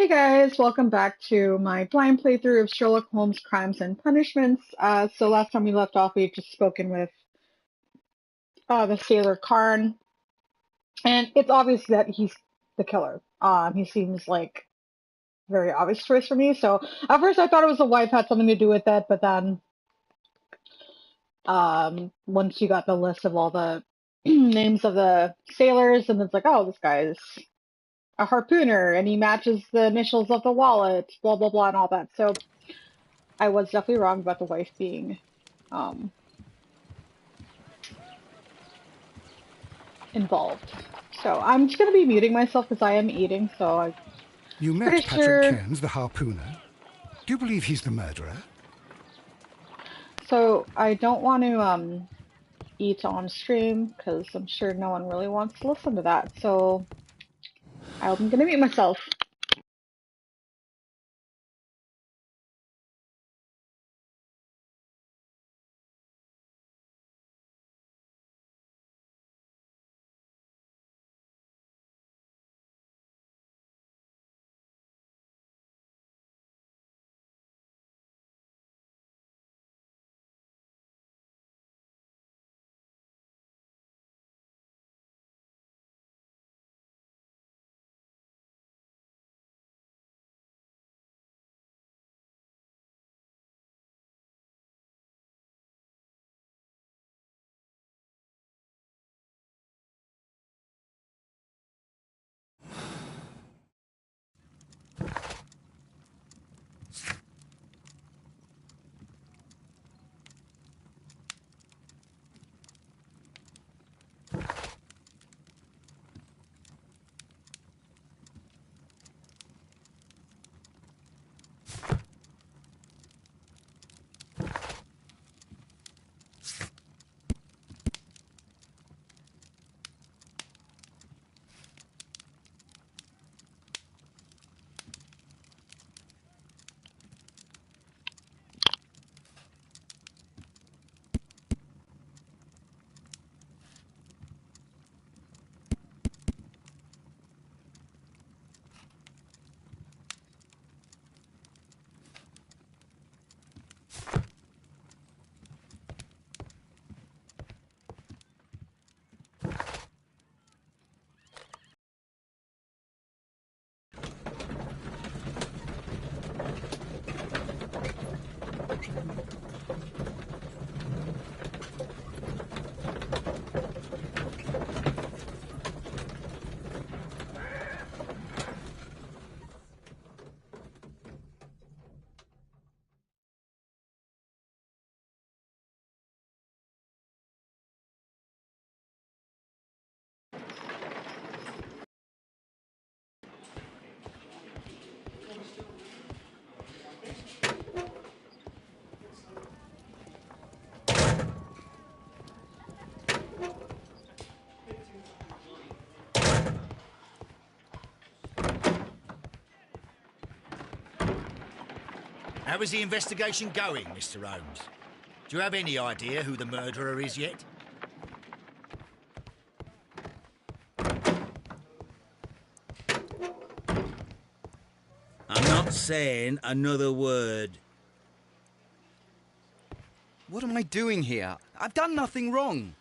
Hey guys, welcome back to my blind playthrough of Sherlock Holmes Crimes and Punishments. So last time we left off, we had just spoken with the sailor Karn, and it's obvious that he's the killer. He seems like a very obvious choice for me. So at first I thought it was the wife had something to do with it, but then once you got the list of all the names of the sailors, and it's like, oh, this guy's a harpooner, and he matches the initials of the wallet, blah blah blah, and all that. So I was definitely wrong about the wife being um, involved. So I'm just going to be muting myself because I am eating. So I'm You pretty met Patrick sure. Cairns, the harpooner. Do you believe he's the murderer? So I don't want to eat on stream because I'm sure no one really wants to listen to that. So I'm going to mute myself. How is the investigation going, Mr. Holmes? Do you have any idea who the murderer is yet? I'm not saying another word. What am I doing here? I've done nothing wrong.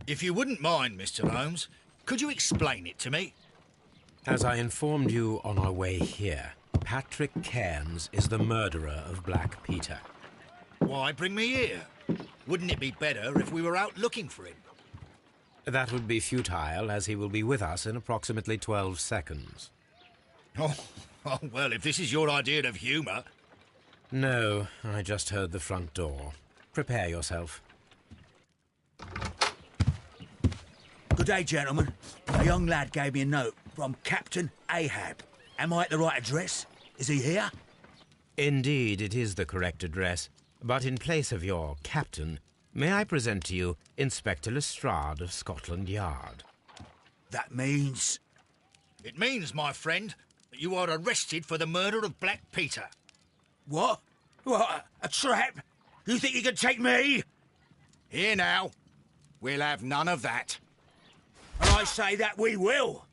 If you wouldn't mind, Mr. Holmes, could you explain it to me? As I informed you on our way here, Patrick Cairns is the murderer of Black Peter. Why bring me here? Wouldn't it be better if we were out looking for him? That would be futile, as he will be with us in approximately 12 seconds. Oh, well, if this is your idea of humour... No, I just heard the front door. Prepare yourself. Good day, gentlemen. A young lad gave me a note from Captain Ahab. Am I at the right address? Is he here? Indeed, it is the correct address. But in place of your captain, may I present to you Inspector Lestrade of Scotland Yard? That means... It means, my friend, that you are arrested for the murder of Black Peter. What? What? A trap? You think you can take me? Here now. We'll have none of that. And I say that we will.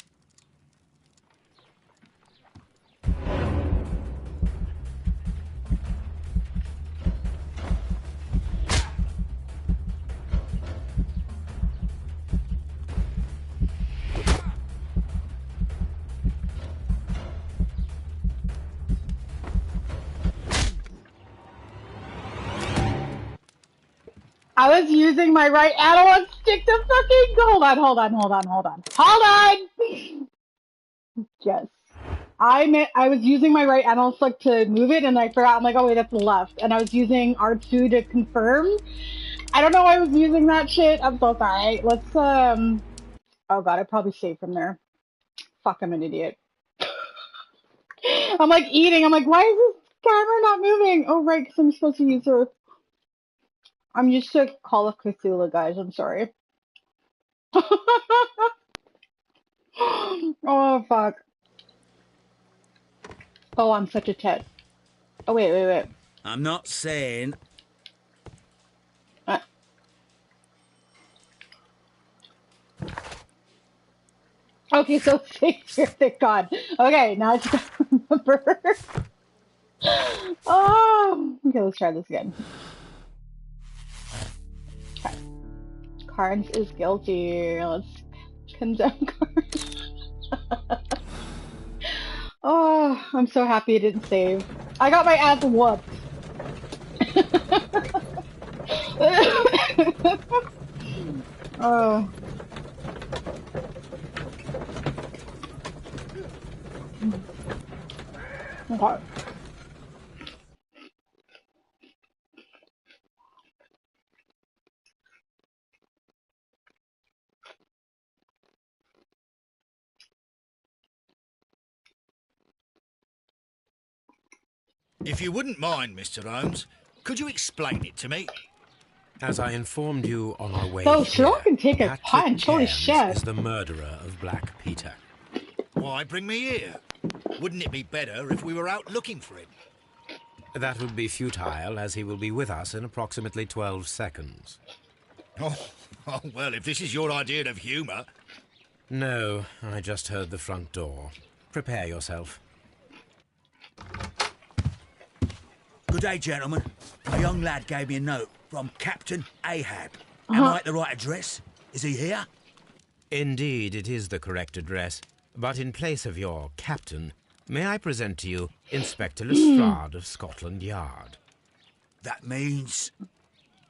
I was using my right analog stick to fucking... Hold on. Yes. I was using my right analog stick to move it, and I forgot. I'm like, oh wait, that's the left. And I was using R2 to confirm. I don't know why I was using that shit. I'm so sorry. Let's, oh god, I probably saved from there. Fuck, I'm an idiot. I'm like eating. I'm like, why is this camera not moving? Oh right, because I'm supposed to use her. I'm used to Call of Cthulhu, guys. I'm sorry. Oh, fuck. Oh, I'm such a tet. Oh, wait. I'm not saying... Okay, so safe here, thank God. Okay, now I just gotta remember. Oh, okay, let's try this again. Okay. Carnes is guilty. Let's condemn Carnes. Oh, I'm so happy it didn't save. I got my ass whooped. Oh. Okay. If you wouldn't mind, Mr. Holmes, could you explain it to me? As I informed you on our way Oh, here, Sherlock can take a Patrick punch. Holy Cairns shit. is the murderer of Black Peter. Why bring me here? Wouldn't it be better if we were out looking for him? That would be futile, as he will be with us in approximately 12 seconds. Oh, well, if this is your idea of humour... No, I just heard the front door. Prepare yourself. Good day, gentlemen. A young lad gave me a note from Captain Ahab. Am I at the right address? Is he here? Indeed, it is the correct address. But in place of your captain, may I present to you Inspector Lestrade of Scotland Yard? That means...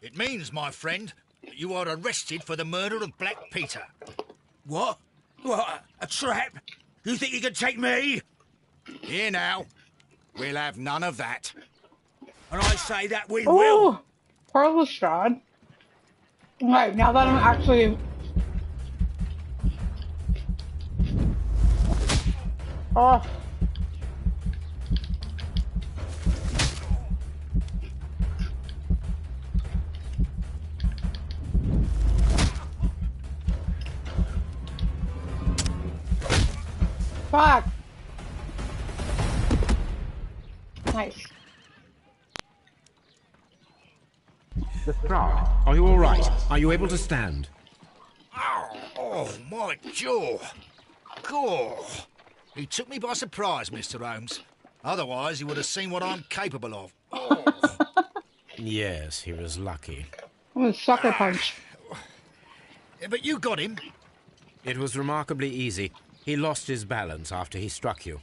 It means, my friend, that you are arrested for the murder of Black Peter. What? What? A trap? You think you can take me? Here now. We'll have none of that. And I say that we will. Oh, poor Lestrade. Right, now that I'm actually... Oh. Fuck. Nice. Lestrade, are you all right? Are you able to stand? Oh, my jaw. Gore. He took me by surprise, Mr. Holmes. Otherwise, he would have seen what I'm capable of. Oh. Yes, he was lucky. I'm gonna sucker punch. But you got him. It was remarkably easy. He lost his balance after he struck you.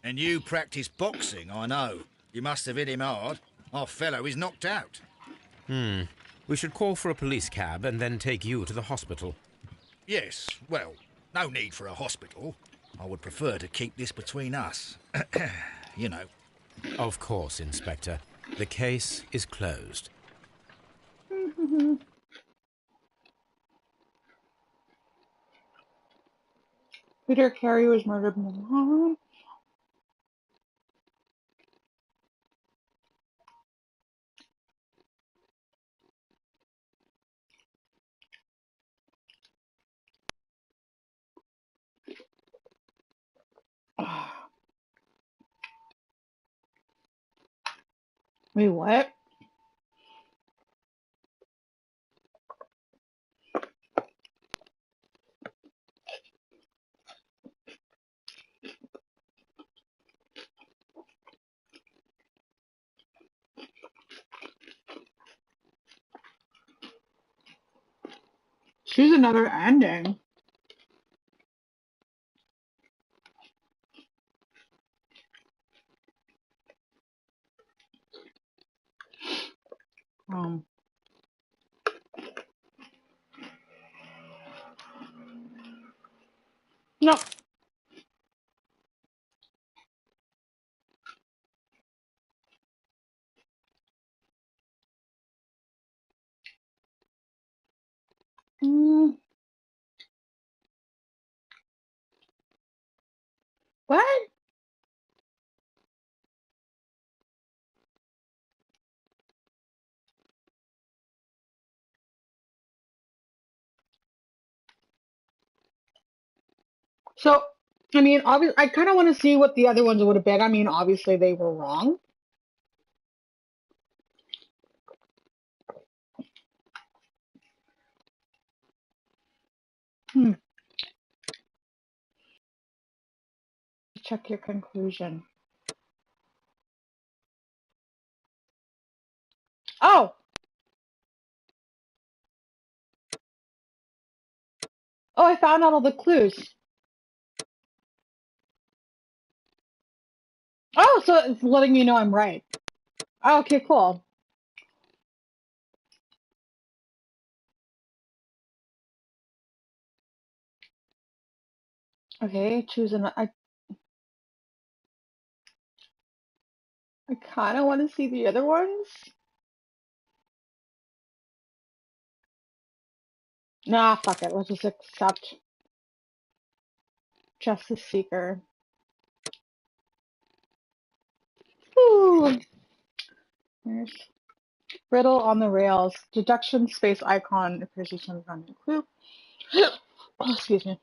And you practice boxing, I know. You must have hit him hard. Our fellow is knocked out. We should call for a police cab and then take you to the hospital. Yes, well, no need for a hospital. I would prefer to keep this between us. You know. Of course, Inspector. The case is closed. Peter Carey was murdered in Milan. Wait, what? Choose another ending. Um. No. Mm, what? So, I mean, obviously, I kind of want to see what the other ones would have been. I mean, obviously, they were wrong. Hmm. Check your conclusion. Oh! Oh, I found out all the clues. Oh, so it's letting me know I'm right. Oh, okay, cool. Okay, choose an. I kind of want to see the other ones. Nah, fuck it. Let's just accept Justice Seeker. Ooh. There's Riddle on the rails. Deduction space icon appears each time on the clue. Oh, excuse me.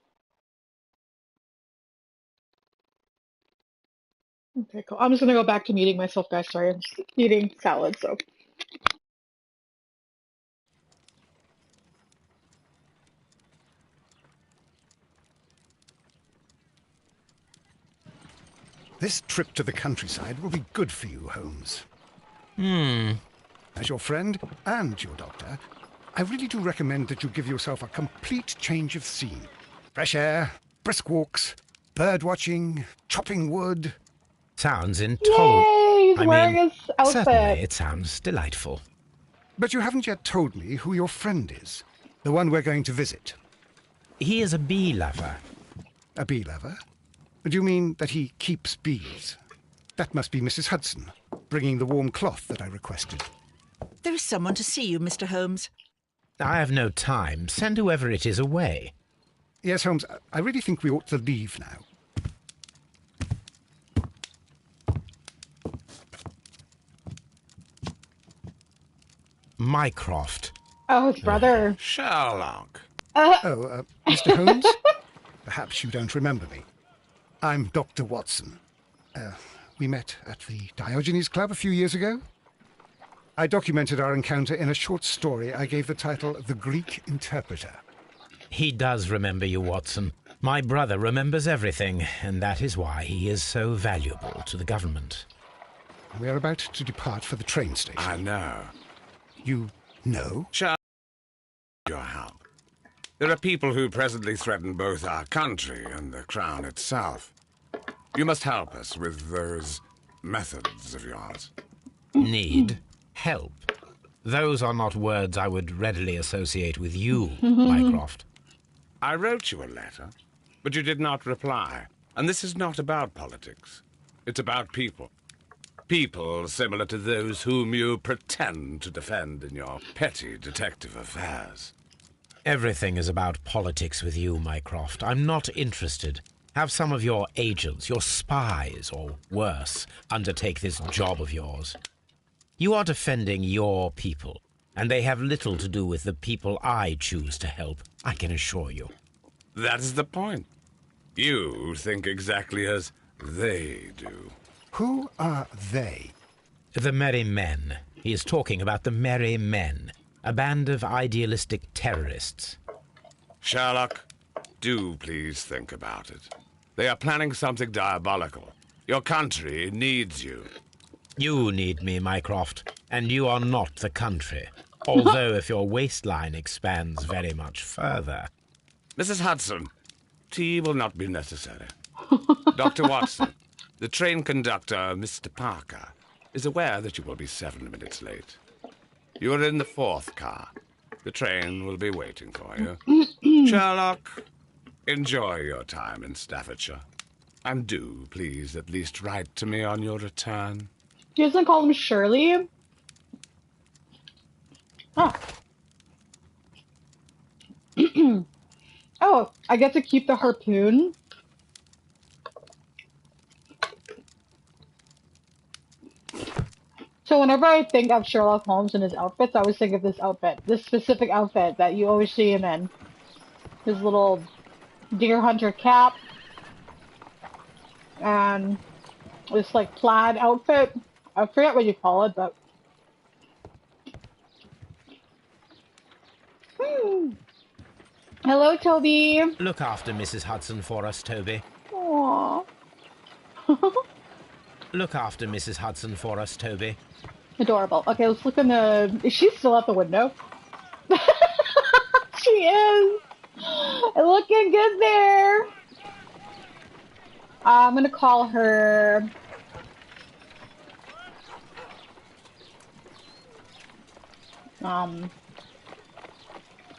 Okay, cool. I'm just gonna go back to meeting myself, guys. Sorry, I'm just eating salad, so. This trip to the countryside will be good for you, Holmes. As your friend and your doctor, I really do recommend that you give yourself a complete change of scene. Fresh air, brisk walks, bird watching, chopping wood. Sounds intolerable. Yay! He's wearing his outfit. Certainly, it sounds delightful. But you haven't yet told me who your friend is, the one we're going to visit. He is a bee lover. A bee lover? Do you mean that he keeps bees? That must be Mrs. Hudson, bringing the warm cloth that I requested. There is someone to see you, Mr. Holmes. I have no time. Send whoever it is away. Yes, Holmes, I really think we ought to leave now. Mycroft. Oh, his brother. Sherlock. Mr. Holmes? Perhaps you don't remember me. I'm Dr. Watson. We met at the Diogenes Club a few years ago. I documented our encounter in a short story I gave the title The Greek Interpreter. He does remember you, Watson. My brother remembers everything, and that is why he is so valuable to the government. We are about to depart for the train station. I know. You know? Sherlock, your help. There are people who presently threaten both our country and the Crown itself. You must help us with those methods of yours. Need help. Those are not words I would readily associate with you, Mycroft. I wrote you a letter, but you did not reply. And this is not about politics. It's about people. People similar to those whom you pretend to defend in your petty detective affairs. Everything is about politics with you, Mycroft. I'm not interested. Have some of your agents, your spies, or worse, undertake this job of yours. You are defending your people, and they have little to do with the people I choose to help, I can assure you. That is the point. You think exactly as they do. Who are they? The Merry Men. He is talking about the Merry Men, a band of idealistic terrorists. Sherlock, do please think about it. They are planning something diabolical. Your country needs you. You need me, Mycroft, and you are not the country. Although if your waistline expands very much further. Mrs. Hudson, tea will not be necessary. Dr. Watson, the train conductor, Mr. Parker, is aware that you will be 7 minutes late. You are in the 4th car. The train will be waiting for you. Sherlock, enjoy your time in Staffordshire. And do, please, at least write to me on your return. He doesn't call him Shirley. Huh. Oh, I get to keep the harpoon. So whenever I think of Sherlock Holmes and his outfits, I always think of this outfit. This specific outfit that you always see him in. His little deer hunter cap. And this like plaid outfit. I forget what you call it, but... Hello, Toby. Look after Mrs. Hudson for us, Toby. Aww. Look after Mrs. Hudson for us, Toby. Adorable. Okay, let's look in the... Is she still at the window? She is. Looking good there. I'm gonna call her...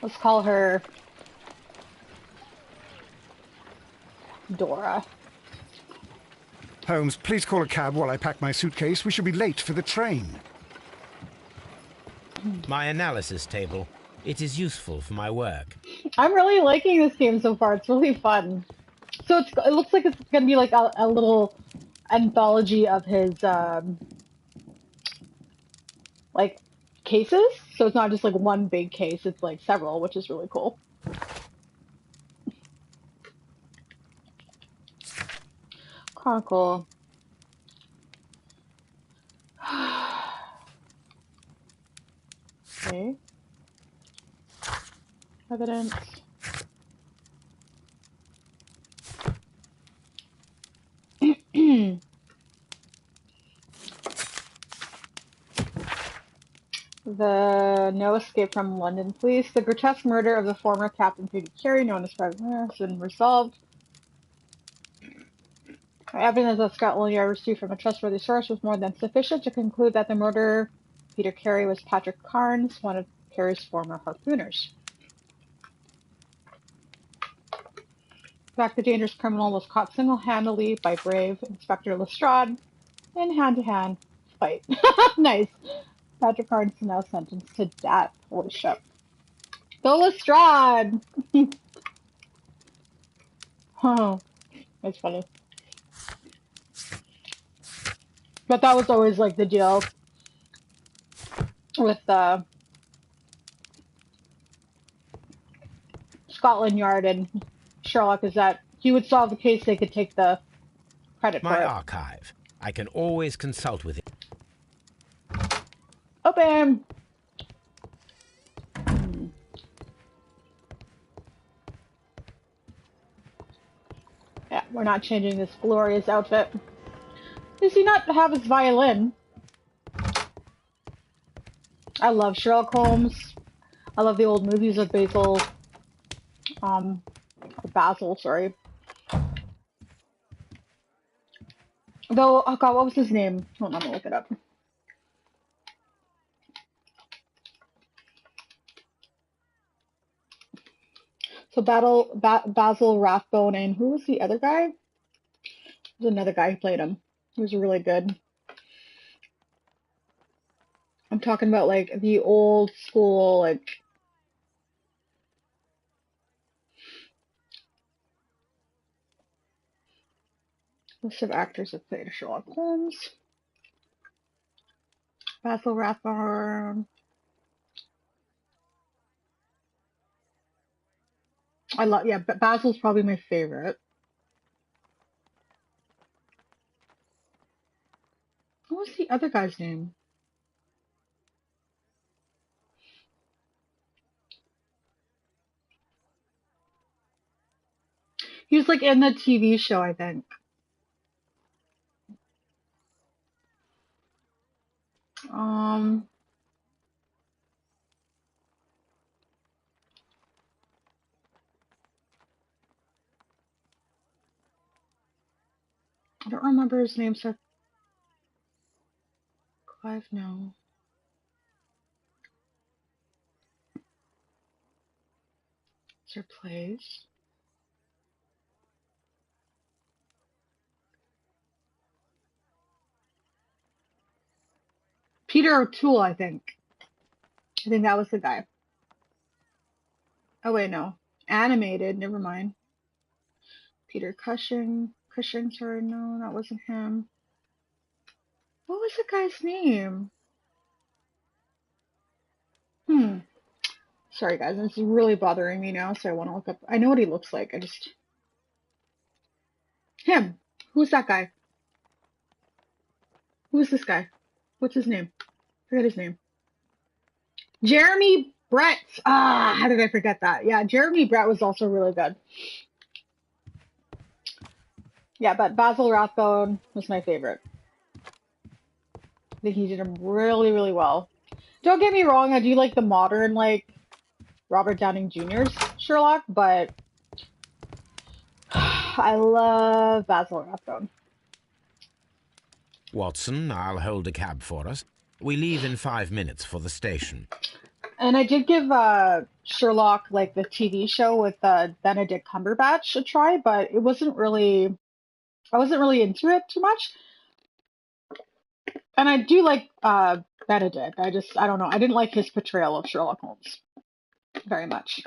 Let's call her... Dora. Holmes, please call a cab while I pack my suitcase. We should be late for the train. My analysis table. It is useful for my work. I'm really liking this game so far. It's really fun. So it looks like it's going to be like a little anthology of his, like, cases. So it's not just like one big case. It's like several, which is really cool. Chronicle. Okay. Evidence. The no escape from London police. The grotesque murder of the former Captain Peter Carey, known as Private Miller, has been resolved. Evidence that Scotland Yard received from a trustworthy source was more than sufficient to conclude that the murderer, Peter Carey, was Patrick Carnes, one of Carey's former harpooners. In fact, the dangerous criminal was caught single-handedly by brave Inspector Lestrade in hand-to-hand fight. Nice. Patrick Carnes is now sentenced to death. Holy shit. Go Lestrade! Oh, that's funny. But that was always like the deal with Scotland Yard and Sherlock, is that he would solve the case, they could take the credit for it. My archive. I can always consult with it. Open! Yeah, we're not changing this glorious outfit. Does he not have his violin? I love Sherlock Holmes. I love the old movies with Basil. Basil, sorry. Though, oh god, what was his name? Hold on, I'm gonna look it up. So Basil Rathbone, and who was the other guy? There's another guy who played him. He was really good. I'm talking about like the old school, like list of actors that played Sherlock Holmes. Basil Rathbone. But Basil's probably my favorite. What was the other guy's name? He was like in the TV show, I think. I don't remember his name, so Clive, no. Sir plays. Peter O'Toole, I think. I think that was the guy. Oh wait, no. Animated, never mind. Peter Cushing, sorry, no, that wasn't him. What was the guy's name? Sorry guys, this is really bothering me now, so I want to look up. I know what he looks like, Him! Who's that guy? Who's this guy? What's his name? Forget his name. Jeremy Brett! How did I forget that? Yeah, Jeremy Brett was also really good. Yeah, but Basil Rathbone was my favorite. I think he did him really, really well. Don't get me wrong, I do like the modern, like, Robert Downing Jr.'s Sherlock, but I love Basil Rathbone. Watson, I'll hold a cab for us. We leave in 5 minutes for the station. And I did give Sherlock, like, the TV show with Benedict Cumberbatch a try, but it wasn't really... I wasn't really into it too much. And I do like Benedict. I don't know. I didn't like his portrayal of Sherlock Holmes very much.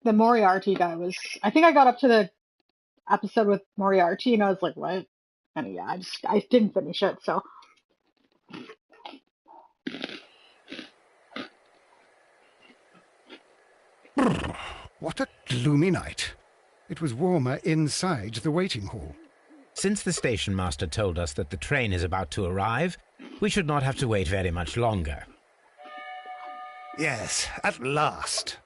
The Moriarty guy was... I think I got up to the episode with Moriarty and I was like, what? And yeah, I didn't finish it, so... What a gloomy night. It was warmer inside the waiting hall. Since the station master told us that the train is about to arrive, we should not have to wait very much longer. Yes, at last.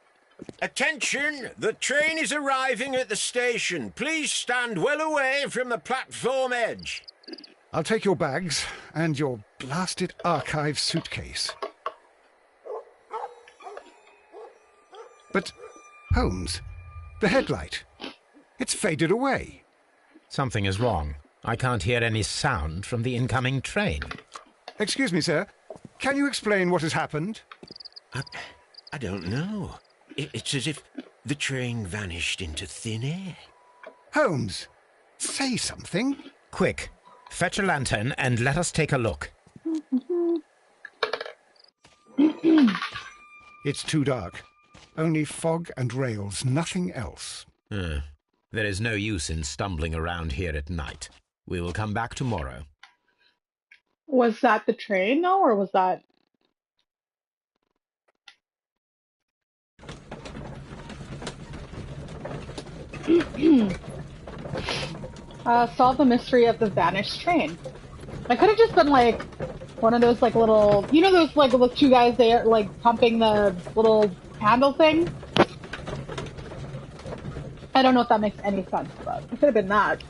Attention! The train is arriving at the station. Please stand well away from the platform edge. I'll take your bags and your blasted archive suitcase. But, Holmes, the headlight, it's faded away. Something is wrong. I can't hear any sound from the incoming train. Excuse me, sir. Can you explain what has happened? I don't know. It's as if the train vanished into thin air. Holmes, say something. Quick, fetch a lantern and let us take a look. It's too dark. Only fog and rails, nothing else. There is no use in stumbling around here at night. We will come back tomorrow. Was that the train, though, or was that... solve the mystery of the vanished train. I could have just been like one of those like little, you know, those like little two guys there like pumping the little handle thing. I don't know if that makes any sense, but it could have been that.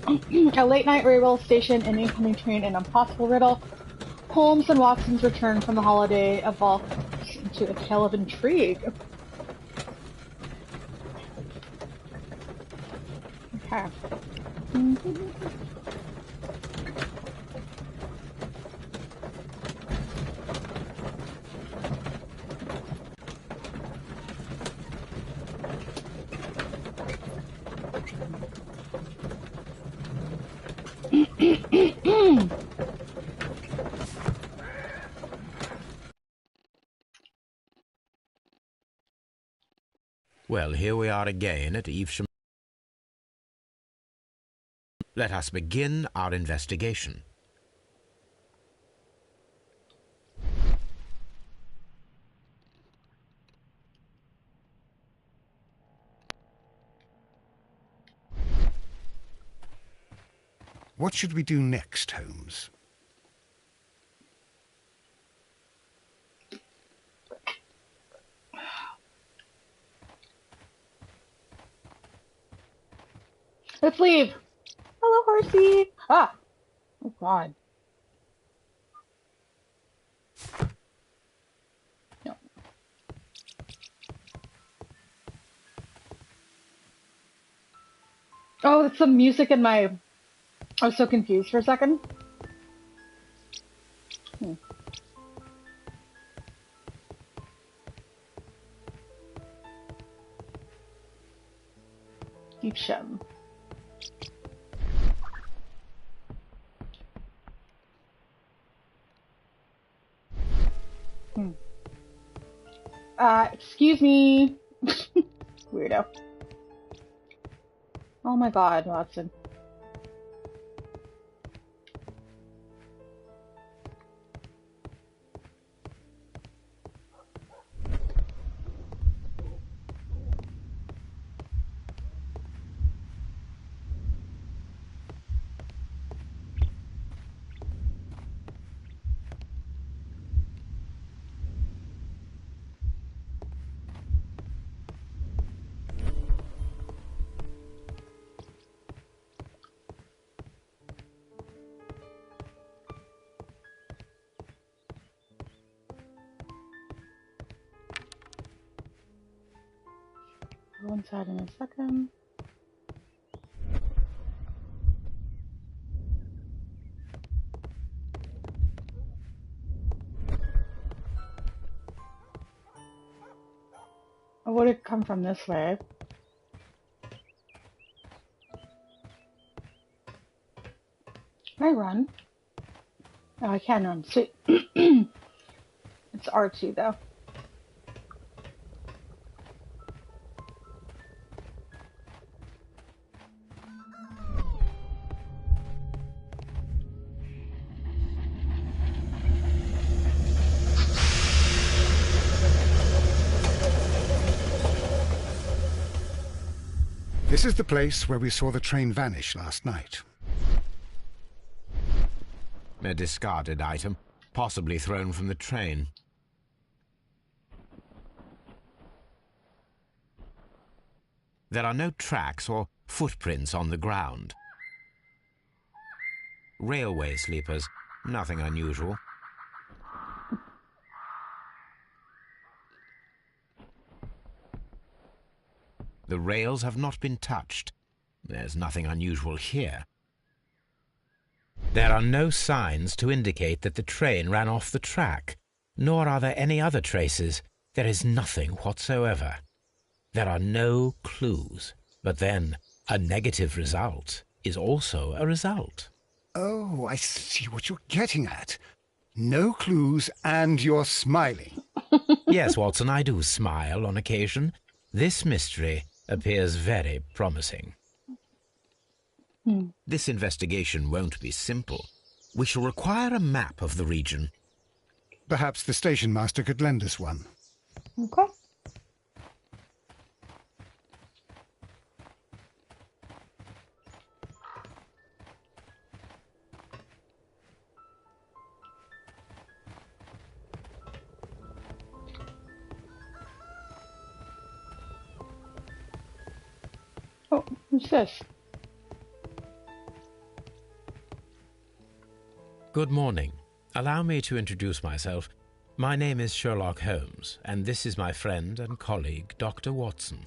A late night railway station, an incoming train, an impossible riddle. Holmes and Watson's return from the holiday evolved into a tale of intrigue. Okay. Well, here we are again at Evesham. Let us begin our investigation. What should we do next, Holmes? Let's leave. Hello, horsey. Ah. Oh, God. No. Oh, it's the music in my... I was so confused for a second. Evesham. Excuse me. Weirdo. Oh my God, Watson. Go inside in a second. I would have come from this way. Can I run? Oh, I can run. Sweet. It's R2 though. This is the place where we saw the train vanish last night. A discarded item, possibly thrown from the train. There are no tracks or footprints on the ground. Railway sleepers, nothing unusual. The rails have not been touched. There's nothing unusual here. There are no signs to indicate that the train ran off the track, nor are there any other traces. There is nothing whatsoever. There are no clues. But then, a negative result is also a result. Oh, I see what you're getting at. No clues, and you're smiling. Yes, Watson, I do smile on occasion. This mystery appears very promising. This investigation won't be simple. We shall require a map of the region. Perhaps the station master could lend us one. Okay. Oh, who's this? Good morning. Allow me to introduce myself. My name is Sherlock Holmes, and this is my friend and colleague, Dr. Watson.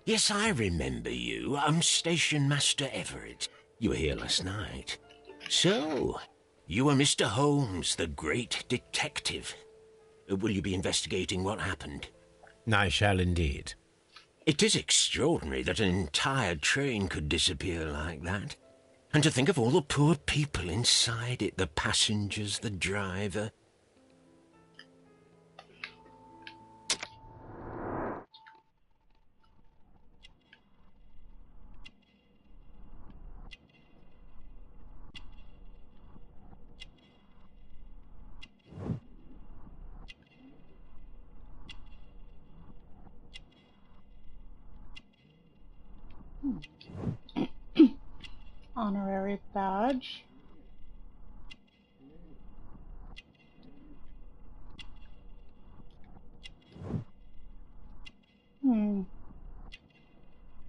Yes, I remember you. I'm Station Master Everett. You were here last night. So, you are Mr. Holmes, the great detective. Will you be investigating what happened? I shall indeed. It is extraordinary that an entire train could disappear like that. And to think of all the poor people inside it, the passengers, the driver. Honorary badge.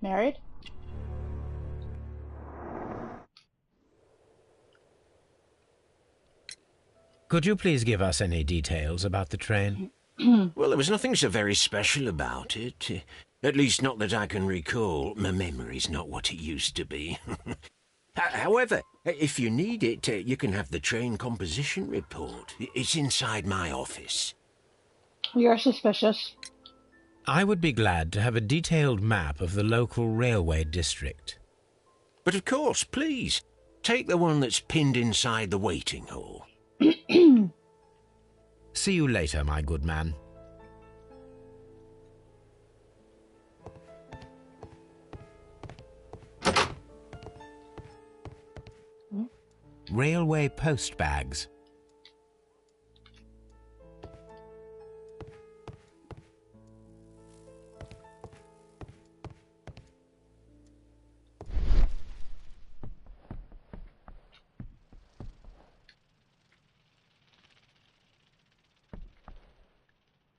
Married? Could you please give us any details about the train? Well, there was nothing so very special about it. At least not that I can recall. My memory's not what it used to be. However, if you need it, you can have the train composition report. It's inside my office. You're suspicious. I would be glad to have a detailed map of the local railway district. But of course, please, take the one that's pinned inside the waiting hall. See you later, my good man. Railway post bags.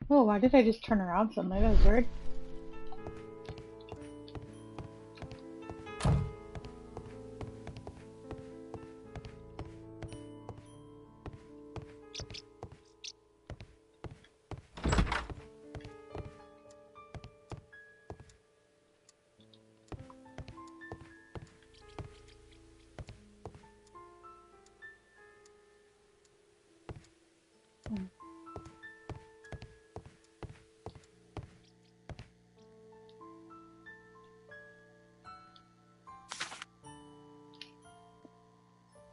Oh, why did I just turn around suddenly? That was weird.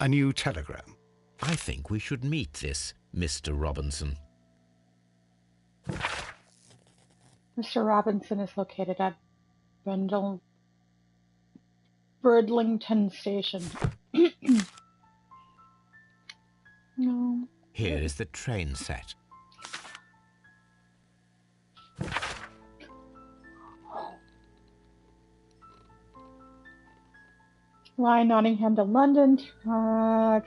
A new telegram. I think we should meet this Mr. Robinson. Mr. Robinson is located at Bridlington Station. No. Here is the train set. Line Nottingham to London. Try.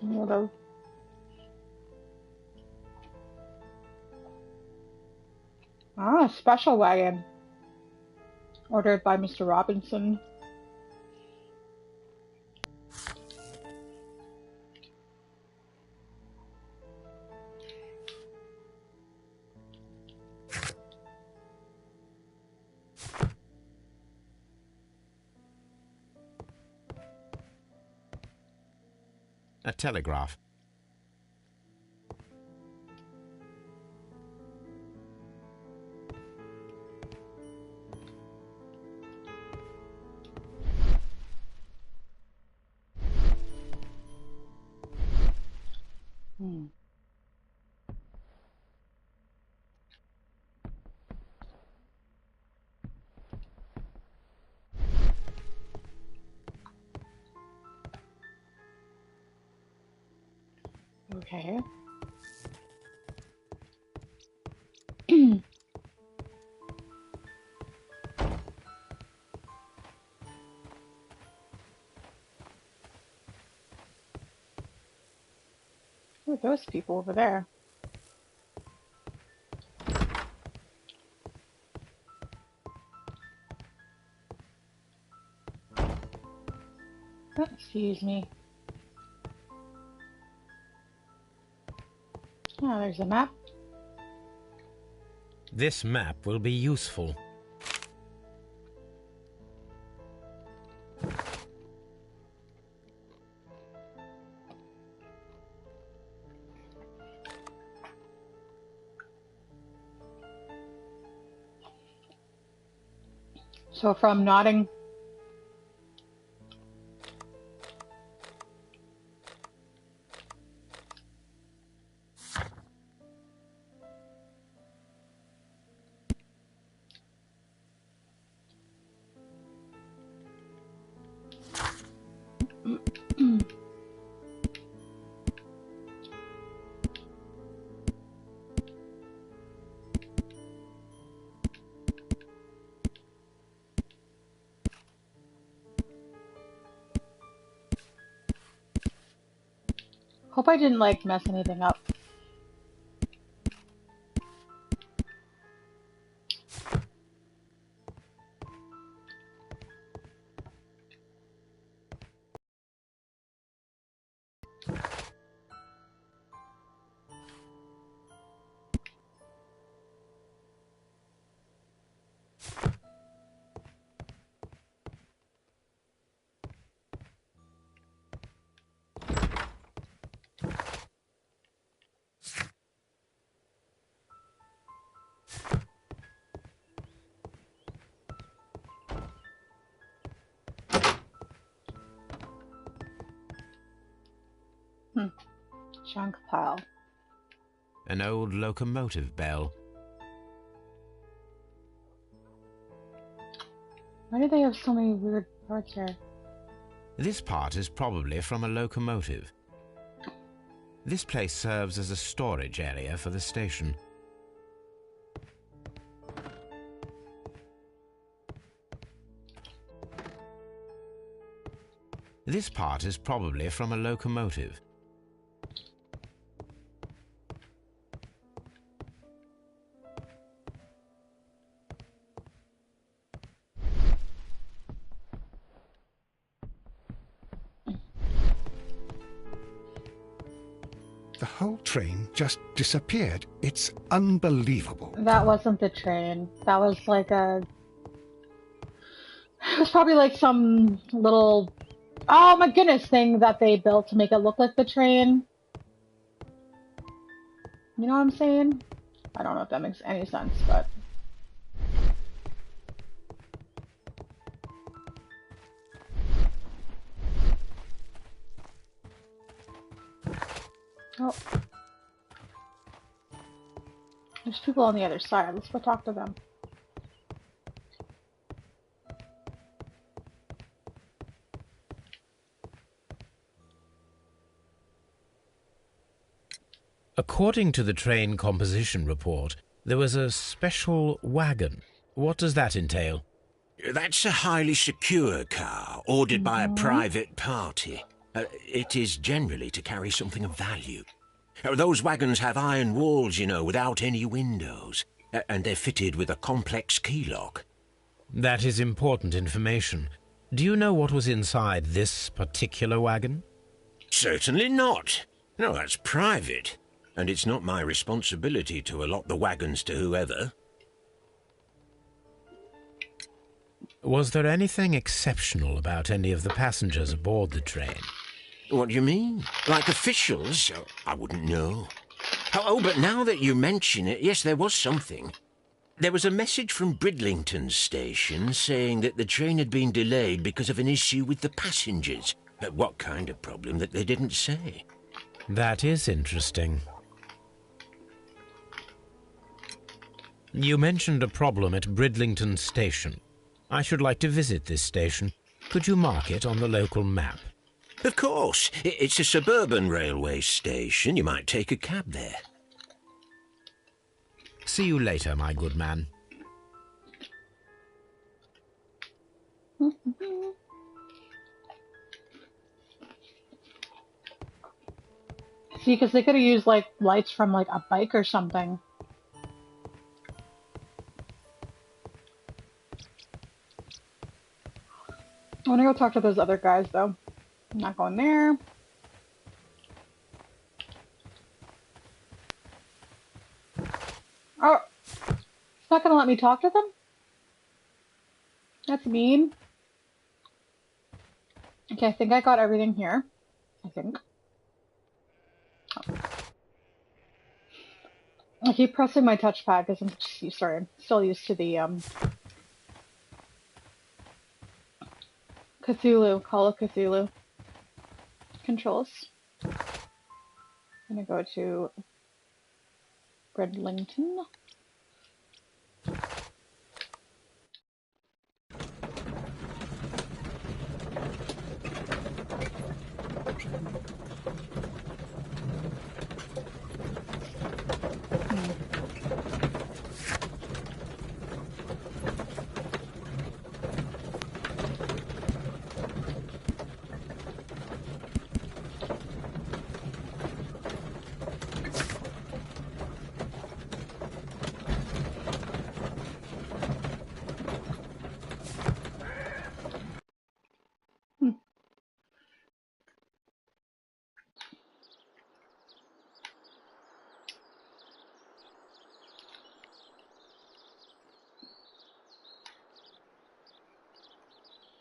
What else? Special wagon. Ordered by Mr. Robinson. A telegraph. Okay. Who are those people over there? Excuse me. Oh, there's a map. This map will be useful. So from nodding. Hope I didn't like mess anything up. Junk pile. An old locomotive bell. Why do they have so many weird parts here? This part is probably from a locomotive. This place serves as a storage area for the station. This part is probably from a locomotive. The whole train just disappeared. It's unbelievable. That wasn't the train. That was like a... It was probably like some little... Oh my goodness, thing that they built to make it look like the train. You know what I'm saying? I don't know if that makes any sense, but... Oh. There's people on the other side. Let's go talk to them. According to the train composition report, there was a special wagon. What does that entail? That's a highly secure car, ordered by a private party. It is generally to carry something of value. Those wagons have iron walls, you know, without any windows. And they're fitted with a complex key lock. That is important information. Do you know what was inside this particular wagon? Certainly not. No, that's private. And it's not my responsibility to allot the wagons to whoever. Was there anything exceptional about any of the passengers aboard the train? What do you mean? Like officials? I wouldn't know. Oh, but now that you mention it, yes, there was something. There was a message from Bridlington station saying that the train had been delayed because of an issue with the passengers. What kind of problem that they didn't say? That is interesting. You mentioned a problem at Bridlington station. I should like to visit this station. Could you mark it on the local map? Of course. It's a suburban railway station. You might take a cab there. See you later, my good man. See, because they could have used, like, lights from, like, a bike or something. I want to go talk to those other guys, though. I'm not going there. Oh! It's not going to let me talk to them? That's mean. Okay, I think I got everything here. I think. Oh. I keep pressing my touchpad because I'm still used to the Cthulhu, Call of Cthulhu. Controls. I'm gonna go to Bredlington.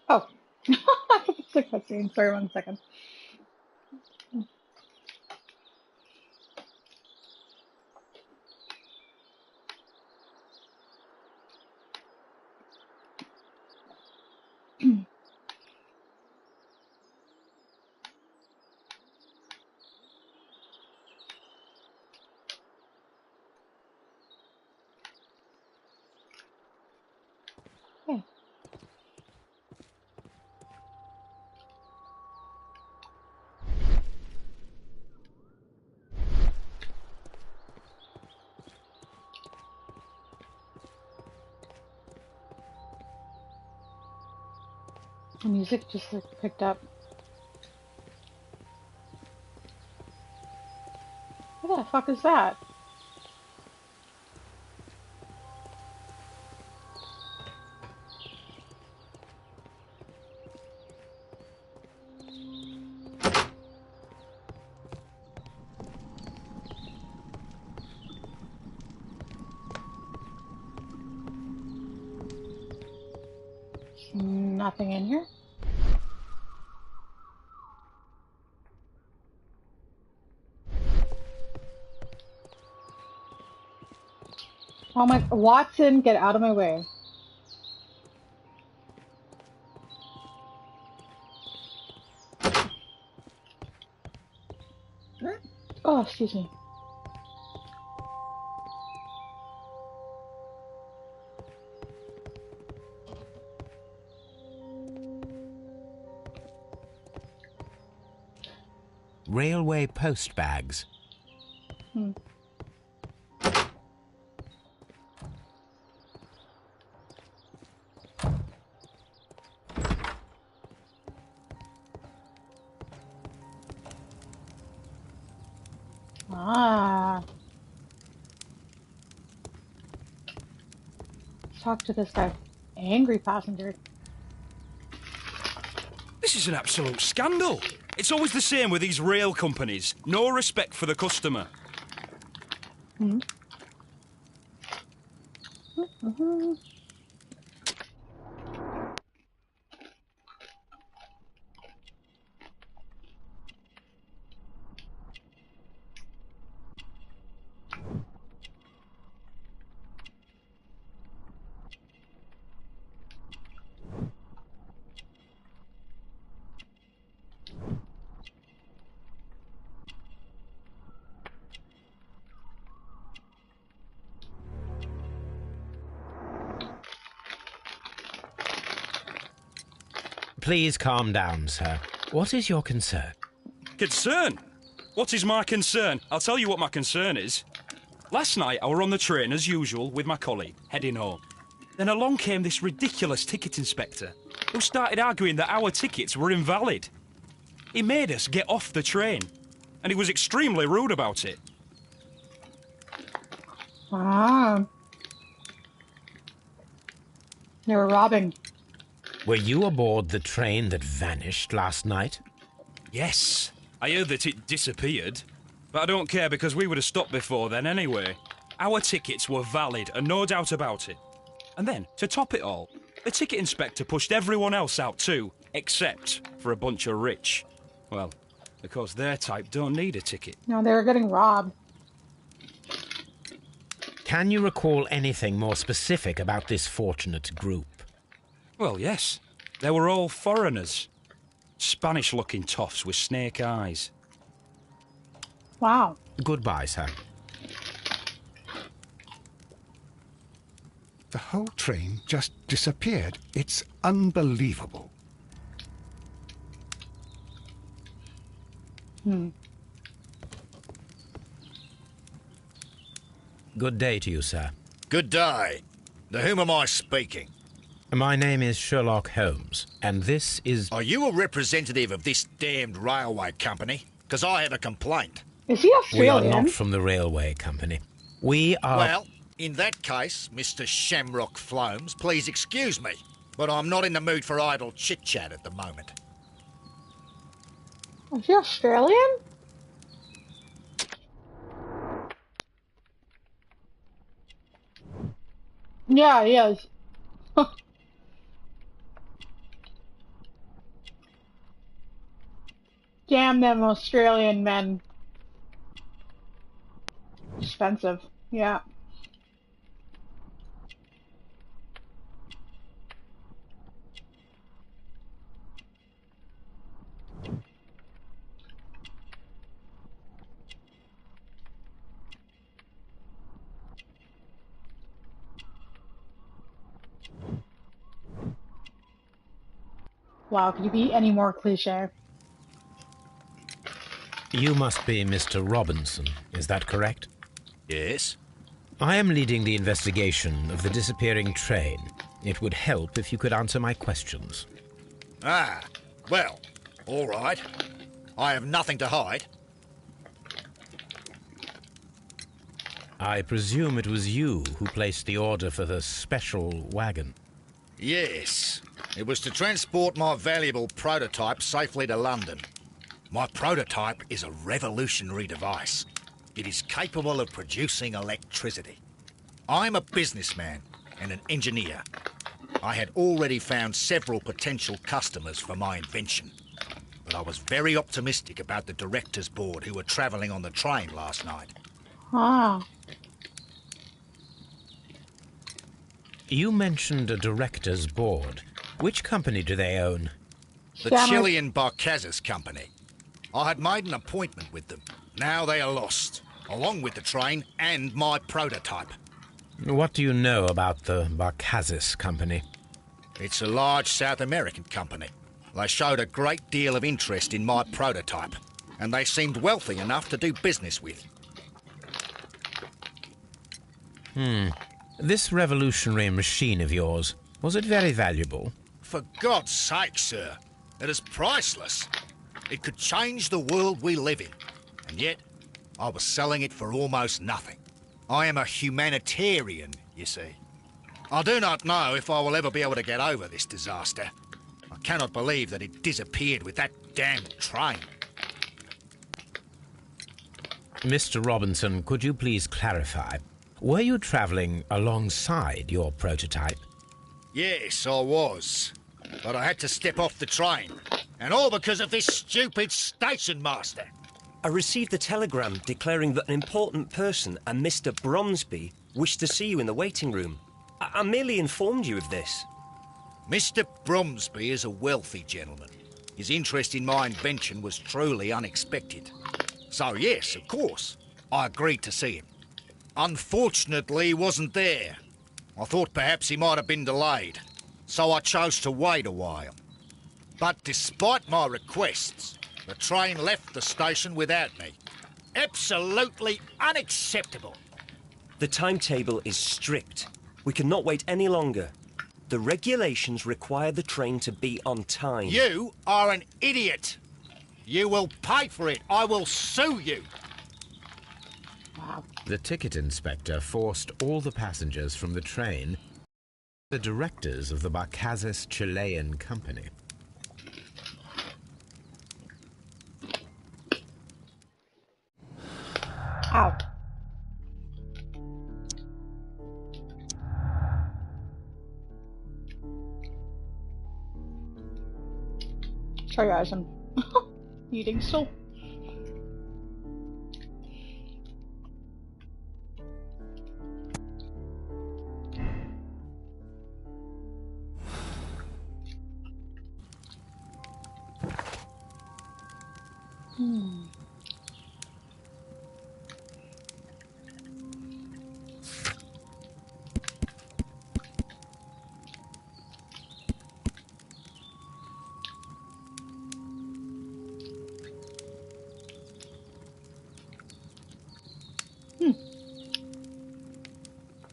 Oh, it's a cutscene. Sorry, 1 second. Yeah. The music just picked up. What the fuck is that? Nothing in here. Oh my, Watson, get out of my way. Oh, excuse me. Railway post bags. Ah. Talk to this guy. Angry passenger. This is an absolute scandal. It's always the same with these rail companies. No respect for the customer. Please calm down, sir. What is your concern? Concern? What is my concern? I'll tell you what my concern is. Last night, I were on the train, as usual, with my colleague, heading home. Then along came this ridiculous ticket inspector, who started arguing that our tickets were invalid. He made us get off the train, and he was extremely rude about it. Ah. They were robbing. Were you aboard the train that vanished last night? Yes, I heard that it disappeared. But I don't care because we would have stopped before then anyway. Our tickets were valid and no doubt about it. And then, to top it all, the ticket inspector pushed everyone else out too, except for a bunch of rich. Well, because their type don't need a ticket. No, they were getting robbed. Can you recall anything more specific about this fortunate group? Well, yes. They were all foreigners. Spanish-looking toffs with snake eyes. Wow. Goodbye, sir. The whole train just disappeared. It's unbelievable. Good day to you, sir. Good day. To whom am I speaking? My name is Sherlock Holmes, and this is... Are you a representative of this damned railway company? Because I have a complaint. Is he We are Australian? not from the railway company. We are... Well, in that case, Mr. Shamrock Flomes, please excuse me, but I'm not in the mood for idle chit-chat at the moment. Is he Australian? Yeah, he is. Damn them Australian men. Expensive. Yeah. Wow, could you be any more cliche? You must be Mr. Robinson, is that correct? Yes? I am leading the investigation of the disappearing train. It would help if you could answer my questions. Ah, well, all right. I have nothing to hide. I presume it was you who placed the order for the special wagon. Yes. It was to transport my valuable prototype safely to London. My prototype is a revolutionary device. It is capable of producing electricity. I'm a businessman and an engineer. I had already found several potential customers for my invention, but I was very optimistic about the directors' board who were travelling on the train last night. Ah. You mentioned a director's board. Which company do they own? The Damn it. Chilean Barcazes Company. I had made an appointment with them. Now they are lost, along with the train and my prototype. What do you know about the Barcazes Company? It's a large South American company. They showed a great deal of interest in my prototype, and they seemed wealthy enough to do business with. This revolutionary machine of yours, was it very valuable? For God's sake, sir, it is priceless. It could change the world we live in, and yet I was selling it for almost nothing. I am a humanitarian, you see. I do not know if I will ever be able to get over this disaster. I cannot believe that it disappeared with that damned train. Mr. Robinson, could you please clarify? Were you travelling alongside your prototype? Yes, I was. But I had to step off the train. And all because of this stupid station master. I received a telegram declaring that an important person, a Mr. Bromsby, wished to see you in the waiting room. I merely informed you of this. Mr. Bromsby is a wealthy gentleman. His interest in my invention was truly unexpected. So yes, of course, I agreed to see him. Unfortunately, he wasn't there. I thought perhaps he might have been delayed, so I chose to wait a while. But despite my requests, the train left the station without me. Absolutely unacceptable. The timetable is strict. We cannot wait any longer. The regulations require the train to be on time. You are an idiot. You will pay for it. I will sue you. Wow. The ticket inspector forced all the passengers from the train, the directors of the Barcazes Chilean Company. Ow. Sorry guys, I'm eating still. Hmm.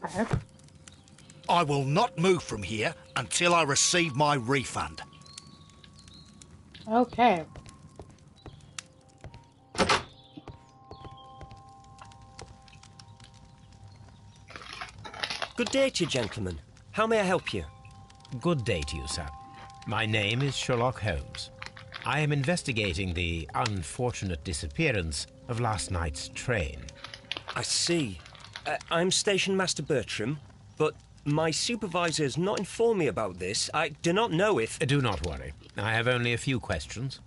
Okay. I will not move from here until I receive my refund. Okay. Good day to you, gentlemen. How may I help you? Good day to you, sir. My name is Sherlock Holmes. I am investigating the unfortunate disappearance of last night's train. I see. I'm Station Master Bertram, but my supervisor has not informed me about this. I do not know if... Do not worry. I have only a few questions.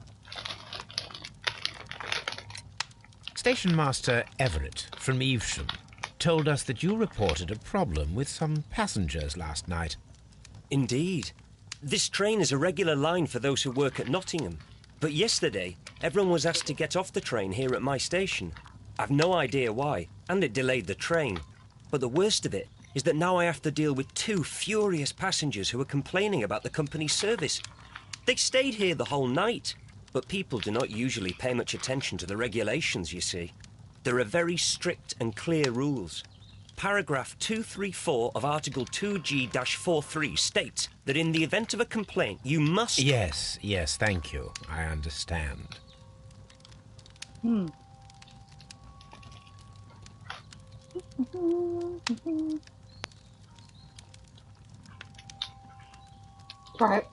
Station Master Everett from Evesham told us that you reported a problem with some passengers last night. Indeed. This train is a regular line for those who work at Nottingham. But yesterday, everyone was asked to get off the train here at my station. I've no idea why, and it delayed the train. But the worst of it is that now I have to deal with 2 furious passengers who are complaining about the company's service. They stayed here the whole night, but people do not usually pay much attention to the regulations, you see. There are very strict and clear rules. Paragraph 234 of Article 2G-43 states that in the event of a complaint, you must... Yes, thank you. I understand. Right.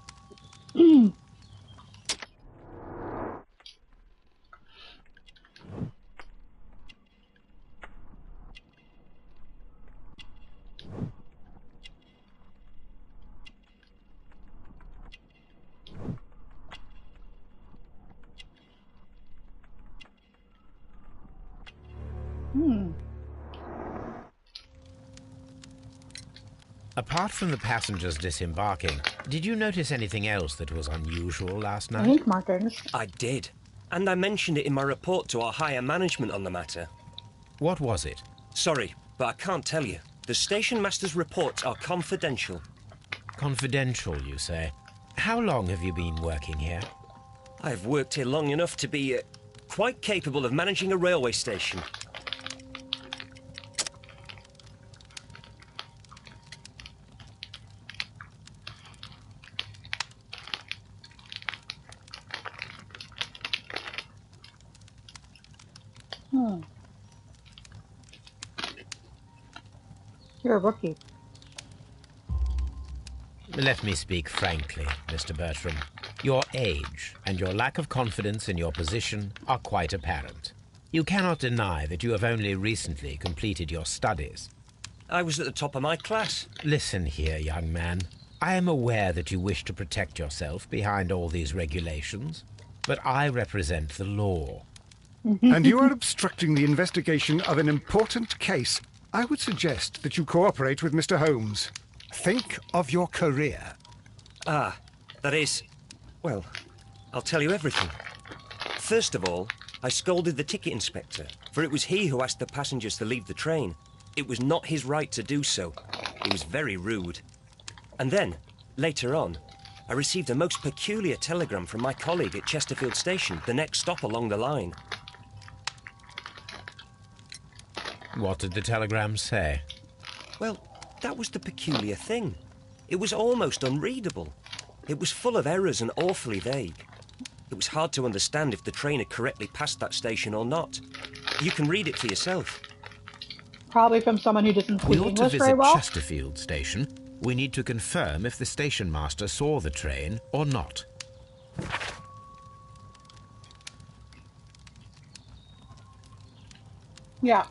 Apart from the passengers disembarking, did you notice anything else that was unusual last night? Ink markings. I did. And I mentioned it in my report to our higher management on the matter. What was it? Sorry, but I can't tell you. The station master's reports are confidential. Confidential, you say? How long have you been working here? I've worked here long enough to be quite capable of managing a railway station. You're a rookie. Let me speak frankly, Mr. Bertram. Your age and your lack of confidence in your position are quite apparent. You cannot deny that you have only recently completed your studies. I was at the top of my class. Listen here, young man. I am aware that you wish to protect yourself behind all these regulations, but I represent the law. And you are obstructing the investigation of an important case. I would suggest that you cooperate with Mr. Holmes. Think of your career. Ah, that is... Well, I'll tell you everything. First of all, I scolded the ticket inspector, for it was he who asked the passengers to leave the train. It was not his right to do so. He was very rude. And then, later on, I received a most peculiar telegram from my colleague at Chesterfield Station, the next stop along the line. What did the telegram say? Well, that was the peculiar thing. It was almost unreadable. It was full of errors and awfully vague. It was hard to understand if the train had correctly passed that station or not. You can read it for yourself. Probably from someone who doesn't speak We ought to English very visit well. Chesterfield Station. We need to confirm if the station master saw the train or not. Yeah.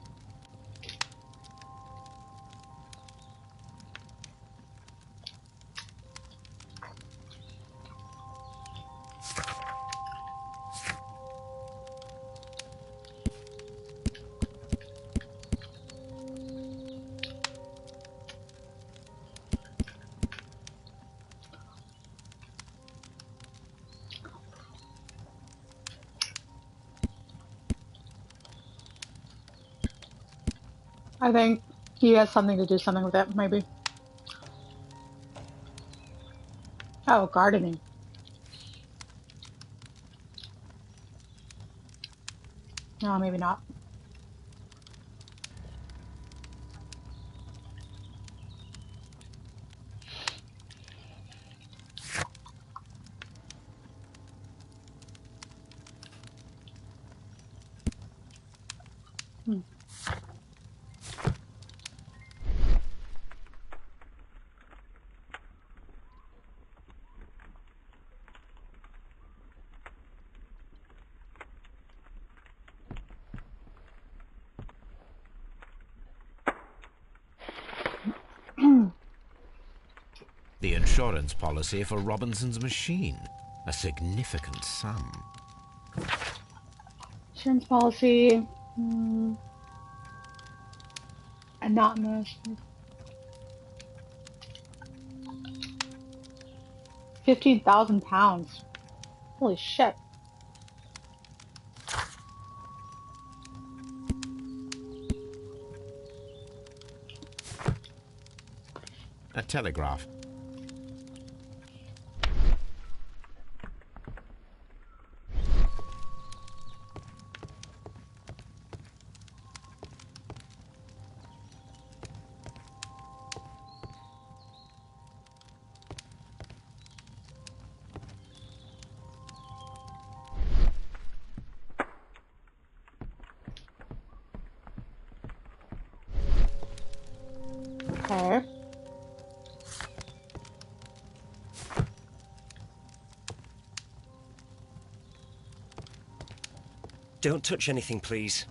I think he has something to do something with it, maybe. Oh, gardening. No, maybe not. Hmm. The insurance policy for Robinson's machine. A significant sum. Insurance policy. Anonymous. £15,000. Holy shit. A telegraph. Okay. Don't touch anything, please.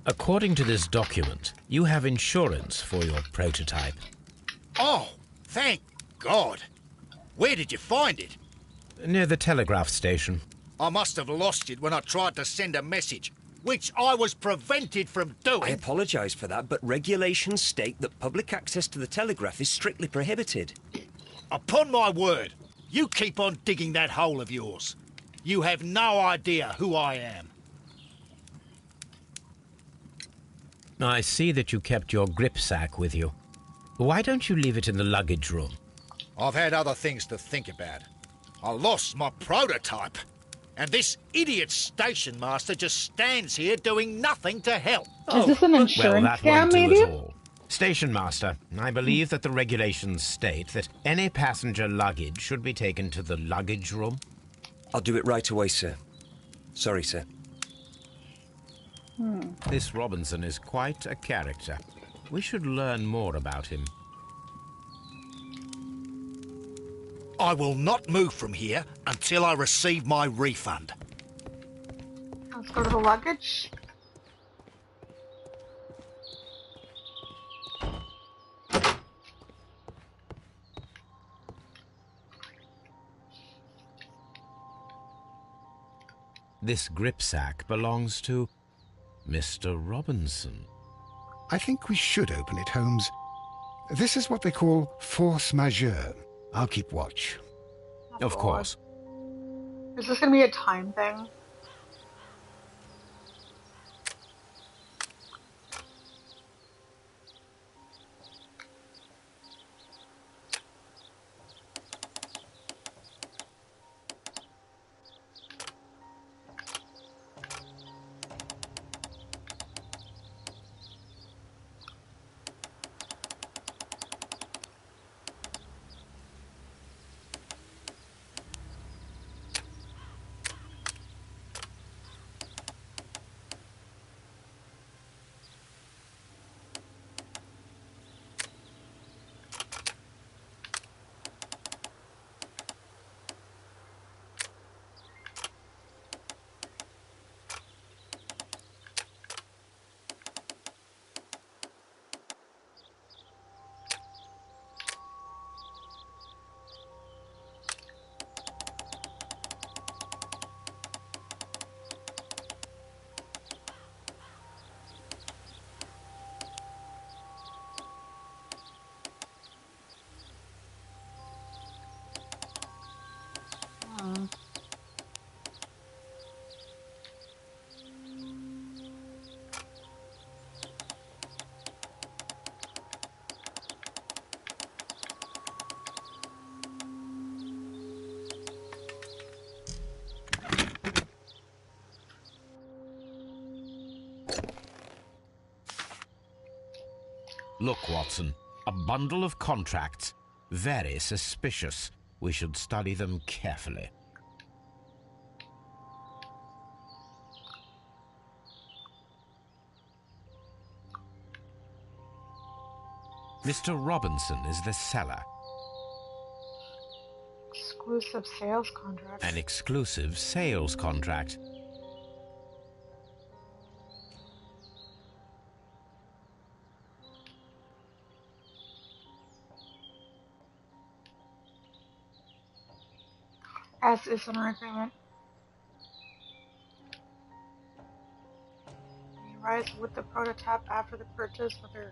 According to this document, you have insurance for your prototype. Oh, thank God. Where did you find it? Near the telegraph station. I must have lost it when I tried to send a message, which I was prevented from doing. I apologise for that, but regulations state that public access to the telegraph is strictly prohibited. Upon my word, you keep on digging that hole of yours. You have no idea who I am. I see that you kept your grip sack with you. Why don't you leave it in the luggage room? I've had other things to think about. I lost my prototype, and this idiot station master just stands here doing nothing to help. Is this an Well, insurance that scam, won't do maybe? at all. Station master, I believe that the regulations state that any passenger luggage should be taken to the luggage room. I'll do it right away, sir. Sorry, sir. This Robinson is quite a character. We should learn more about him. I will not move from here until I receive my refund. Let's go to the luggage. This grip sack belongs to Mr. Robinson. I think we should open it, Holmes. This is what they call force majeure. I'll keep watch. Of course. Is this going to be a time thing? Look, Watson, a bundle of contracts. Very suspicious. We should study them carefully. Mr. Robinson is the seller. Exclusive sales contract. An exclusive sales contract. As is in our agreement. We rise with the prototype after the purchase, whether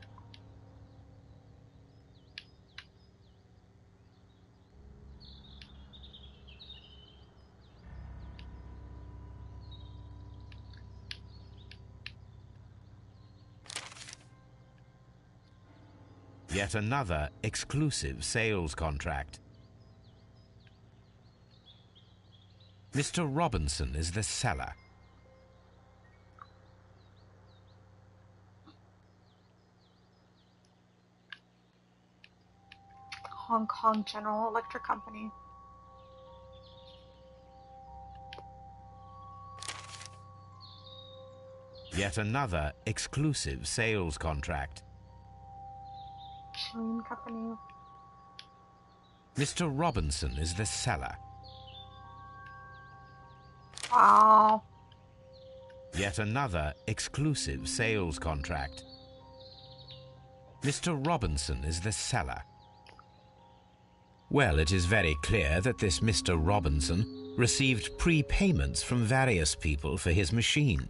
Yet another exclusive sales contract. Mr. Robinson is the seller. Hong Kong General Electric Company. Yet another exclusive sales contract. Machine Company. Mr. Robinson is the seller. Wow. Yet another exclusive sales contract. Mr. Robinson is the seller. Well, it is very clear that this Mr. Robinson received prepayments from various people for his machine.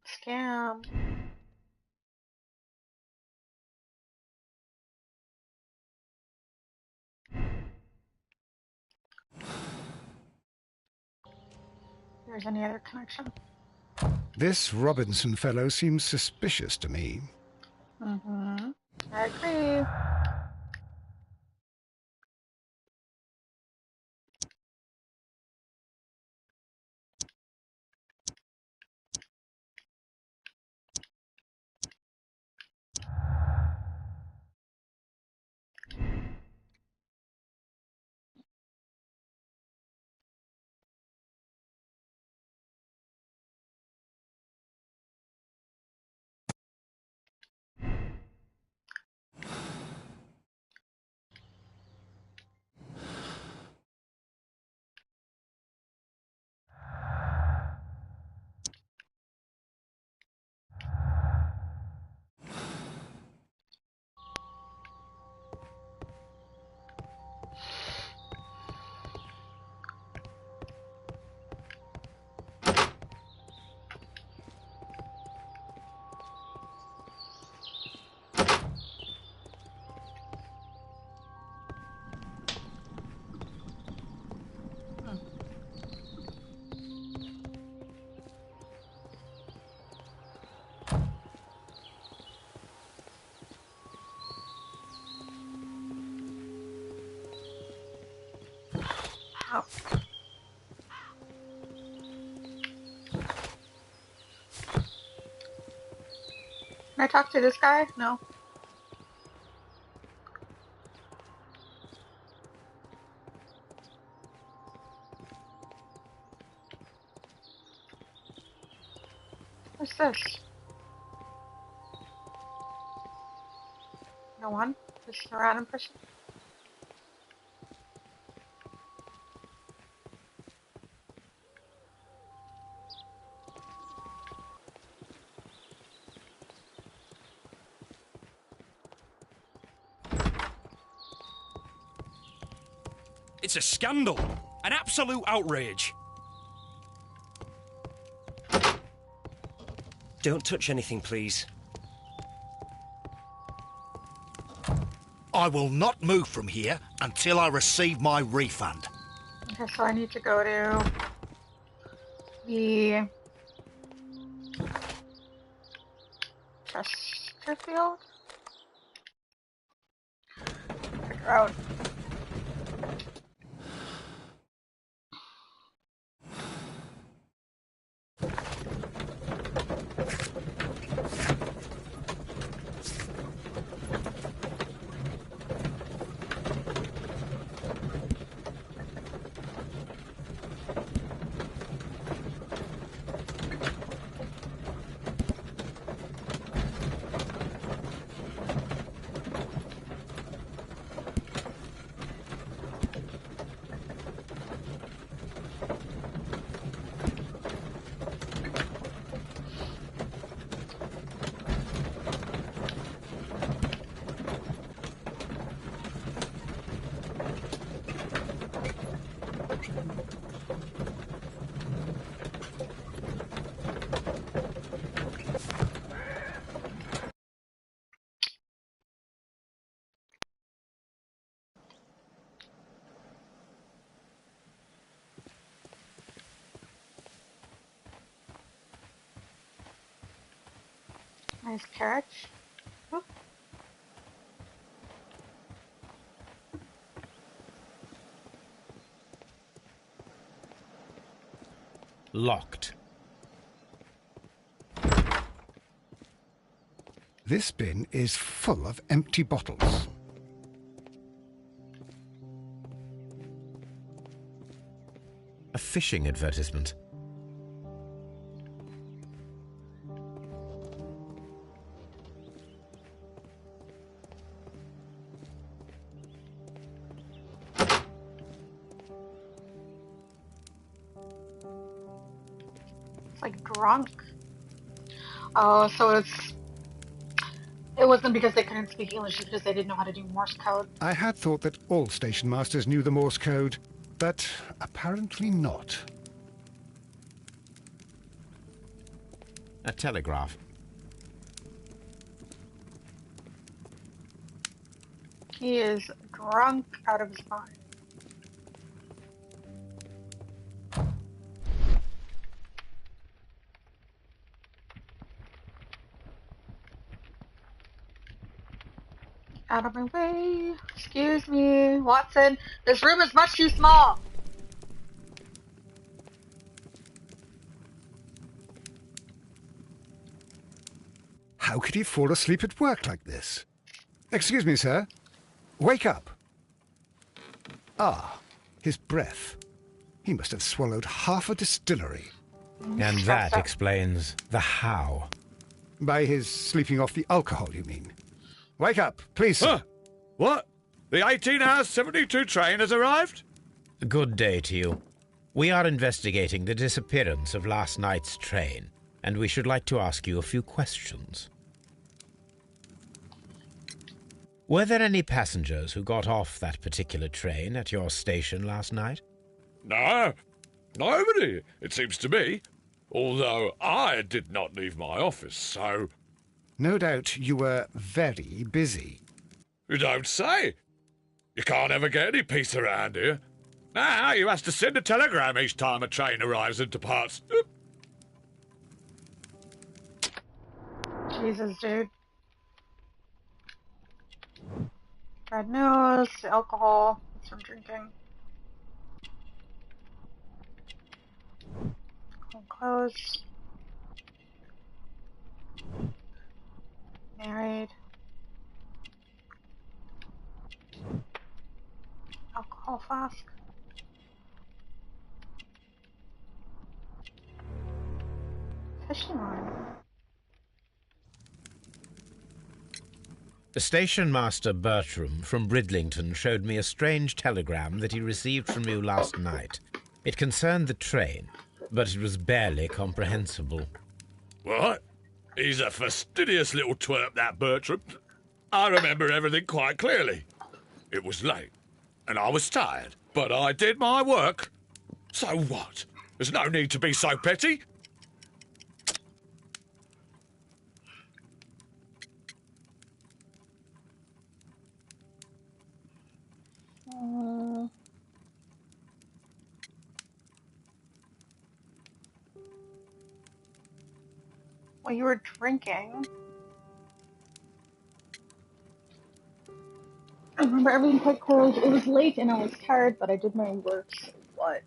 Scam. There's any other connection? This Robinson fellow seems suspicious to me. I agree. Oh. Can I talk to this guy? No. What's this? No one? Just a random person? It's a scandal. An absolute outrage. Don't touch anything, please. I will not move from here until I receive my refund. Okay, so I need to go to the Chesterfield? Figure out. Nice carriage. Oh. Locked. This bin is full of empty bottles. A fishing advertisement. It's like drunk. Oh, so it wasn't because they couldn't speak English, it's because they didn't know how to do Morse code. I had thought that all station masters knew the Morse code, but apparently not. A telegraph. He is drunk out of his mind. Out of my way. Excuse me, Watson. This room is much too small. How could he fall asleep at work like this? Excuse me, sir. Wake up. Ah, his breath. He must have swallowed half a distillery. And that explains the how. By his sleeping off the alcohol, you mean? Wake up, please, sir. Huh? What? The 18-hour 72 train has arrived? Good day to you. We are investigating the disappearance of last night's train, and we should like to ask you a few questions. Were there any passengers who got off that particular train at your station last night? No, nobody, it seems to me. Although I did not leave my office, so... No doubt you were very busy. You don't say. You can't ever get any peace around here. Now you have to send a telegram each time a train arrives and departs. Jesus, dude. Red nose, alcohol. That's from drinking. Clean clothes. Married. Alcohol flask. Fishing line. The station master Bertram from Bridlington showed me a strange telegram that he received from you last night. It concerned the train, but it was barely comprehensible. What? He's a fastidious little twerp, that Bertram. I remember everything quite clearly. It was late, and I was tired, but I did my work. So what? There's no need to be so petty. Well, you were drinking. I remember everything quite cold. It was late and I was tired, but I did my work, so what?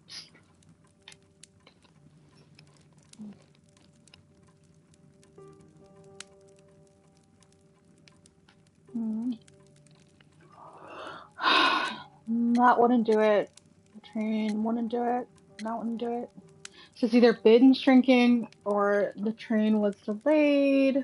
That wouldn't do it. The train wouldn't do it. That wouldn't do it. So it's either binge drinking or the train was delayed.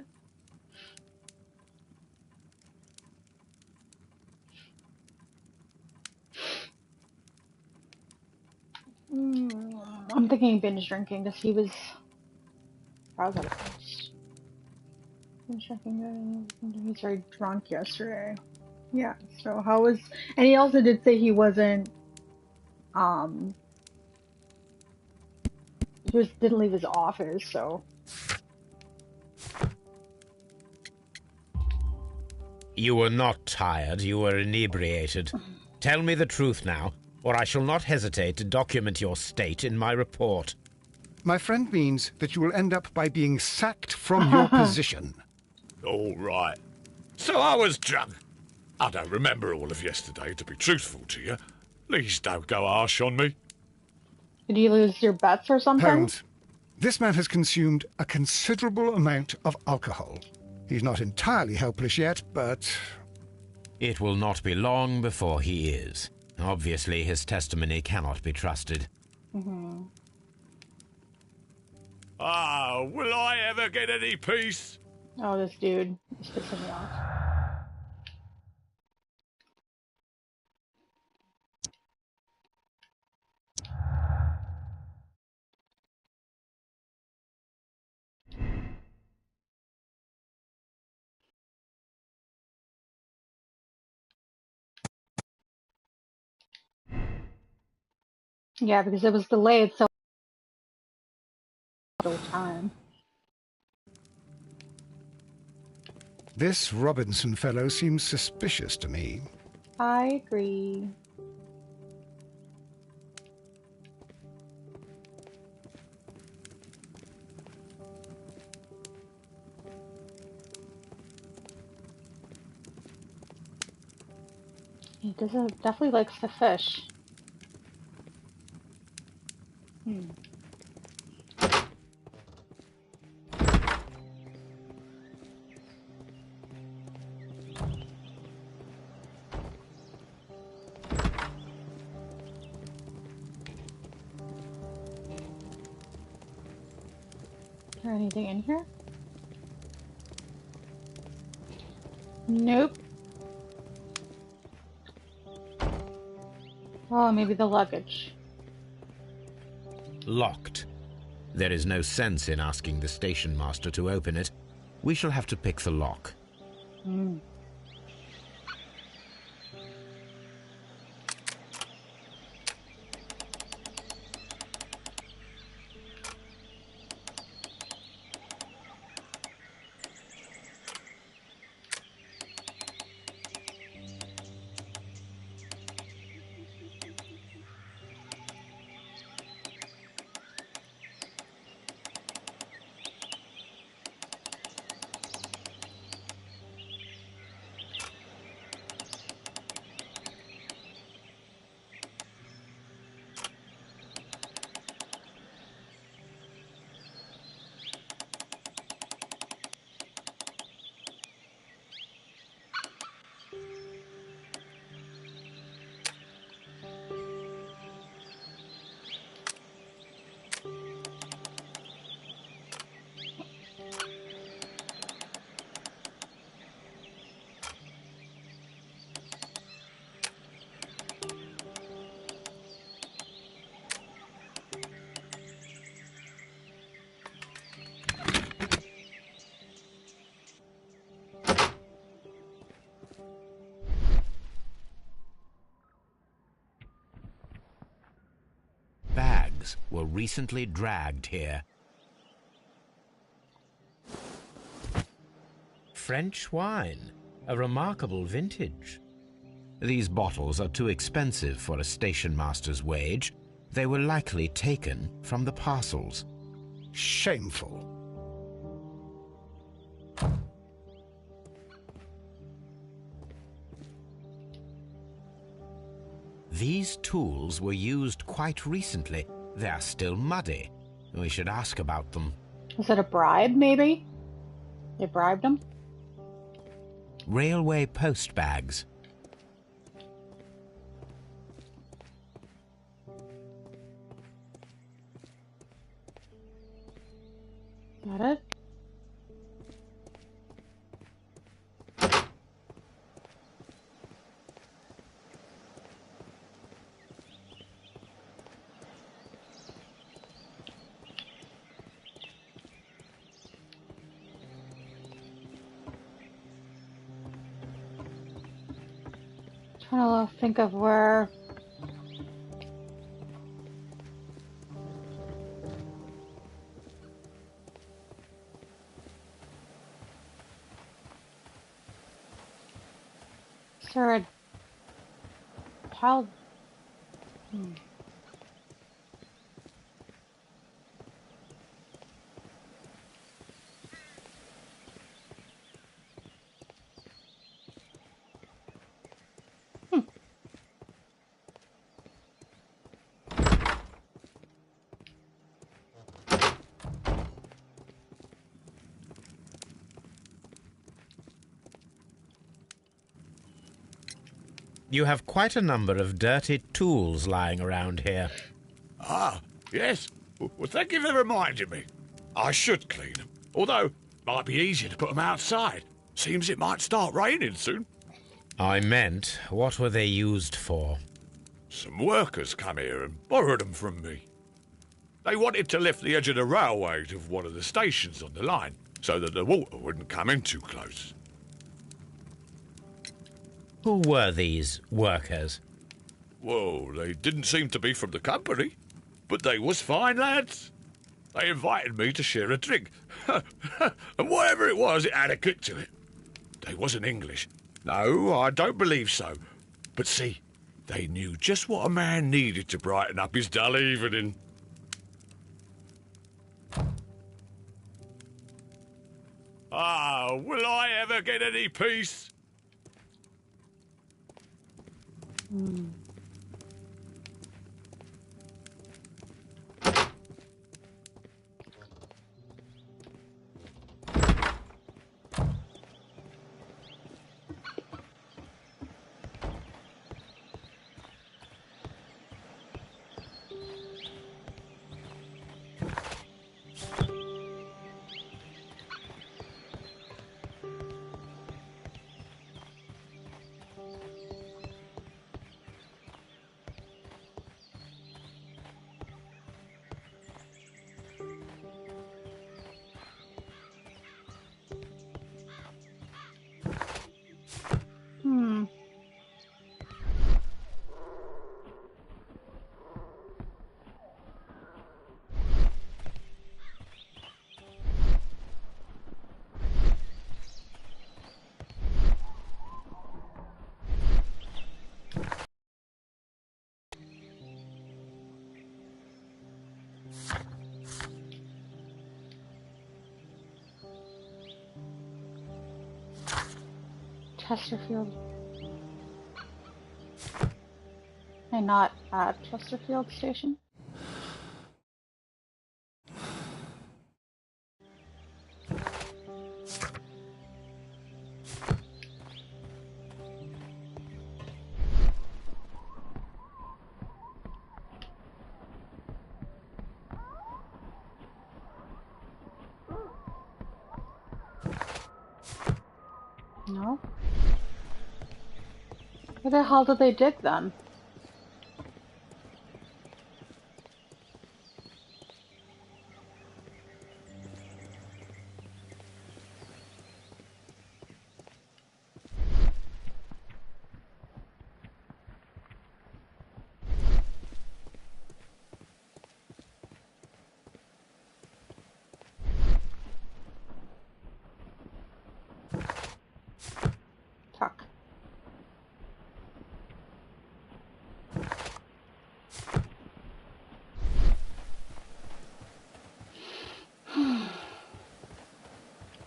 I'm thinking binge drinking because he was. I was at a place. Binge drinking. He was very drunk yesterday. Yeah. So how was? And he also did say he wasn't. He didn't leave his office. So. You were not tired. You were inebriated. Tell me the truth now, or I shall not hesitate to document your state in my report. My friend means that you will end up by being sacked from your position. All right. So I was drunk. I don't remember all of yesterday, to be truthful to you. Please don't go harsh on me. Did you lose your bets or something? Holmes, this man has consumed a considerable amount of alcohol. He's not entirely helpless yet, but... It will not be long before he is. Obviously, his testimony cannot be trusted. Mm-hmm. Ah, will I ever get any peace? Oh, this dude is pissing me off. Yeah, because it was delayed so time. This Robinson fellow seems suspicious to me. I agree. He definitely likes to fish. Is there anything in here? Nope. Oh, maybe the luggage. Locked. There is no sense in asking the station master to open it. We shall have to pick the lock. Bags were recently dragged here. French wine, a remarkable vintage. These bottles are too expensive for a station master's wage. They were likely taken from the parcels. Shameful. These tools were used quite recently. They are still muddy. We should ask about them. Was it a bribe, maybe? They bribed him? Railway post bags. Got it? Trying to think of where. Sir, how? You have quite a number of dirty tools lying around here. Ah, yes. Well, thank you for reminding me. I should clean them. Although, it might be easier to put them outside. Seems it might start raining soon. I meant, what were they used for? Some workers come here and borrowed them from me. They wanted to lift the edge of the railway to one of the stations on the line, so that the water wouldn't come in too close. Who were these workers? Well, they didn't seem to be from the company, but they was fine lads. They invited me to share a drink, and whatever it was, it had a kick to it. They wasn't English. No, I don't believe so. But see, they knew just what a man needed to brighten up his dull evening. Ah, will I ever get any peace? Chesterfield. And not at Chesterfield Station. No. Where the hell did they dig then?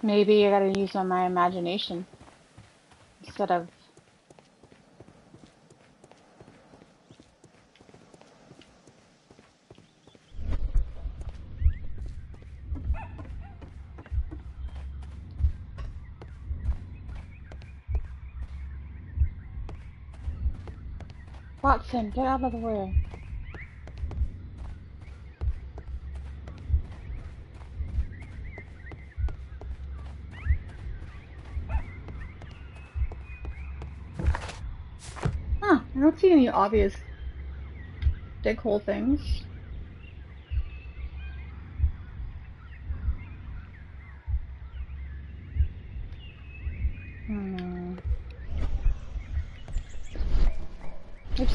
Maybe I gotta use my imagination instead of... Watson, get out of the way. Huh, I don't see any obvious dig hole things. Oops.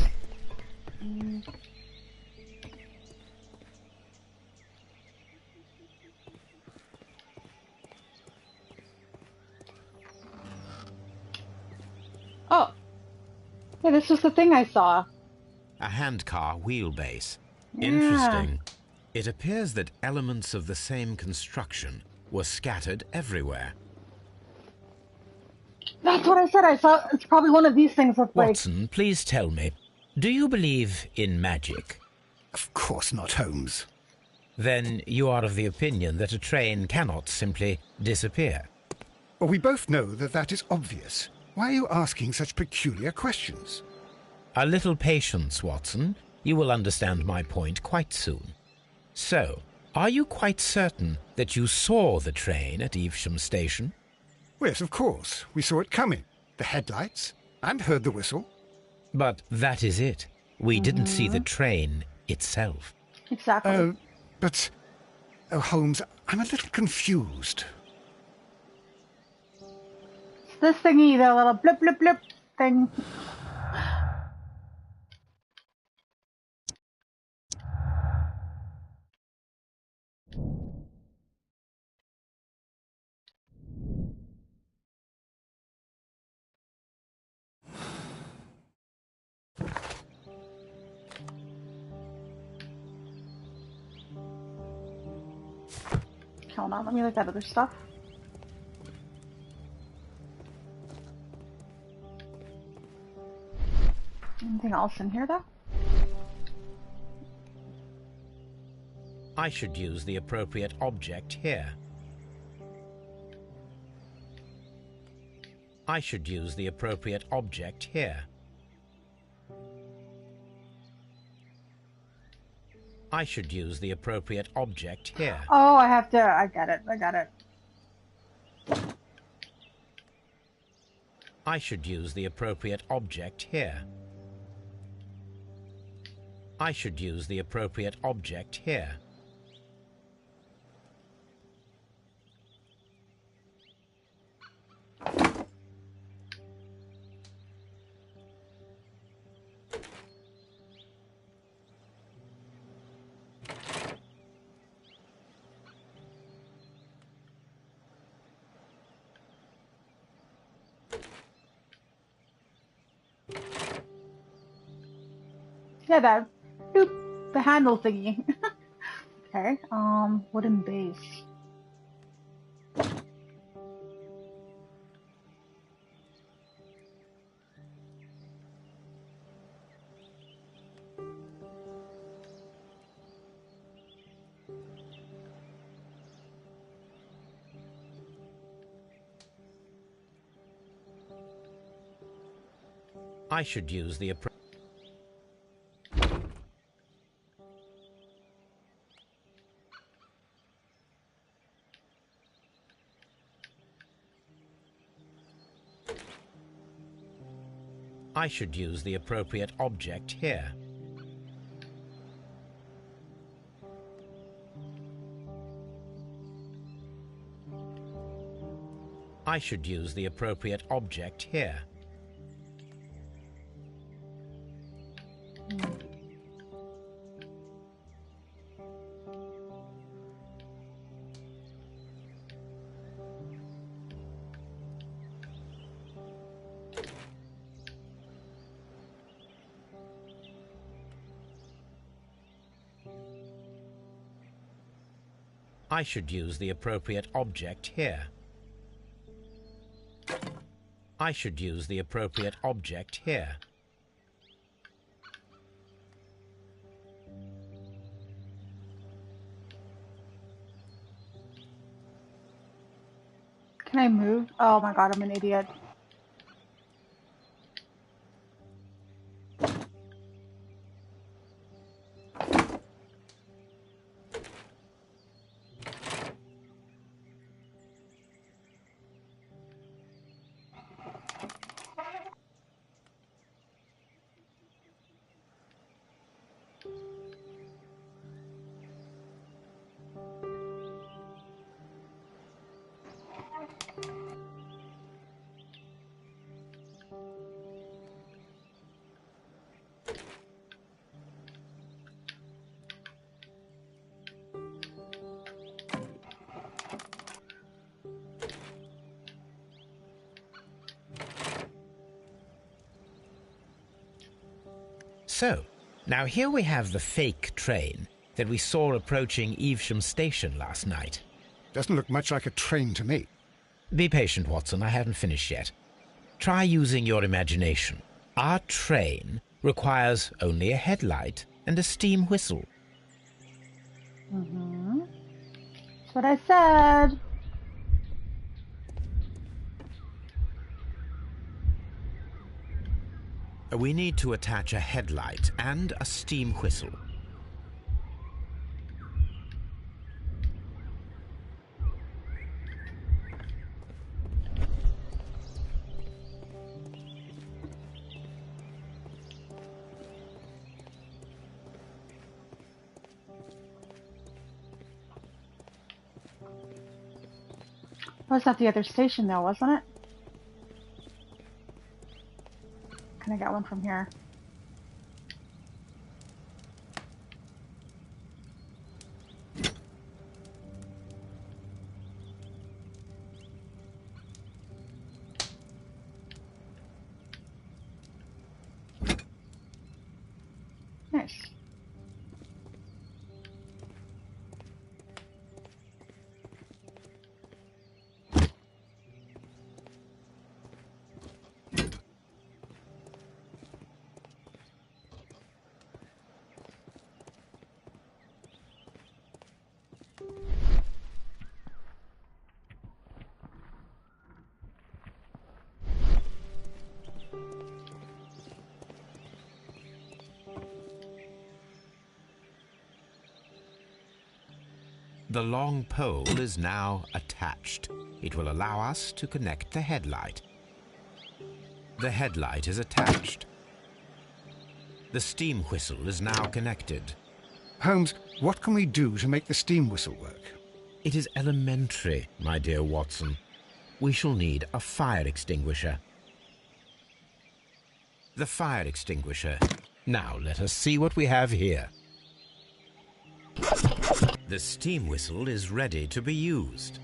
Oh! Yeah, this was the thing I saw. A handcar wheelbase. Yeah. Interesting. It appears that elements of the same construction were scattered everywhere. That's what I said. I saw it's probably one of these things with like... Watson, please tell me, do you believe in magic? Of course not, Holmes. Then you are of the opinion that a train cannot simply disappear. Well, we both know that that is obvious. Why are you asking such peculiar questions? A little patience, Watson. You will understand my point quite soon. So, are you quite certain that you saw the train at Evesham Station? Well, yes, of course. We saw it coming. The headlights, and heard the whistle. But that is it. We didn't see the train itself. Exactly. But... Oh, Holmes, I'm a little confused. It's this thingy, the little blip blip blip thing. Hold on, let me look at other stuff. Anything else in here, though? I should use the appropriate object here. I should use the appropriate object here. I should use the appropriate object here. Oh, I have to... I got it. I got it. I should use the appropriate object here. I should use the appropriate object here. Yeah, that... Boop, the handle thingy. Okay, wooden base. I should use the appropriate... I should use the appropriate object here. I should use the appropriate object here. I should use the appropriate object here. I should use the appropriate object here. Can I move? Oh my god, I'm an idiot. So, now here we have the fake train that we saw approaching Evesham Station last night. Doesn't look much like a train to me. Be patient, Watson. I haven't finished yet. Try using your imagination. Our train requires only a headlight and a steam whistle. Mm-hmm. That's what I said. We need to attach a headlight and a steam whistle. Was that the other station though, wasn't it? Can I get one from here? Nice. The long pole is now attached. It will allow us to connect the headlight. The headlight is attached. The steam whistle is now connected. Holmes, what can we do to make the steam whistle work? It is elementary, my dear Watson. We shall need a fire extinguisher. The fire extinguisher. Now let us see what we have here. The steam whistle is ready to be used.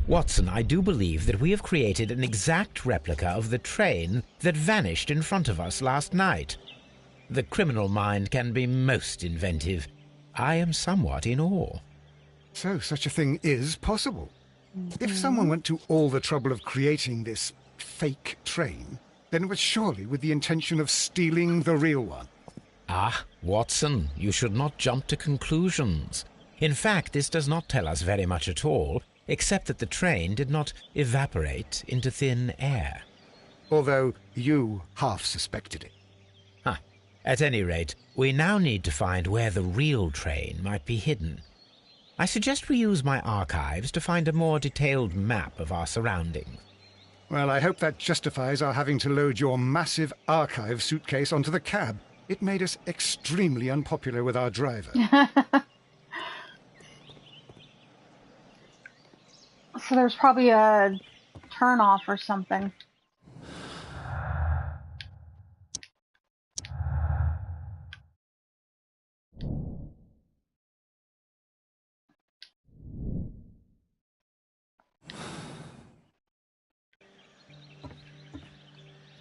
Watson, I do believe that we have created an exact replica of the train that vanished in front of us last night. The criminal mind can be most inventive. I am somewhat in awe. So such a thing is possible. If someone went to all the trouble of creating this fake train, then it was surely with the intention of stealing the real one. Ah, Watson, you should not jump to conclusions. In fact, this does not tell us very much at all, except that the train did not evaporate into thin air. Although you half suspected it. At any rate, we now need to find where the real train might be hidden. I suggest we use my archives to find a more detailed map of our surroundings. Well, I hope that justifies our having to load your massive archive suitcase onto the cab. It made us extremely unpopular with our driver. So there's probably a turn-off or something.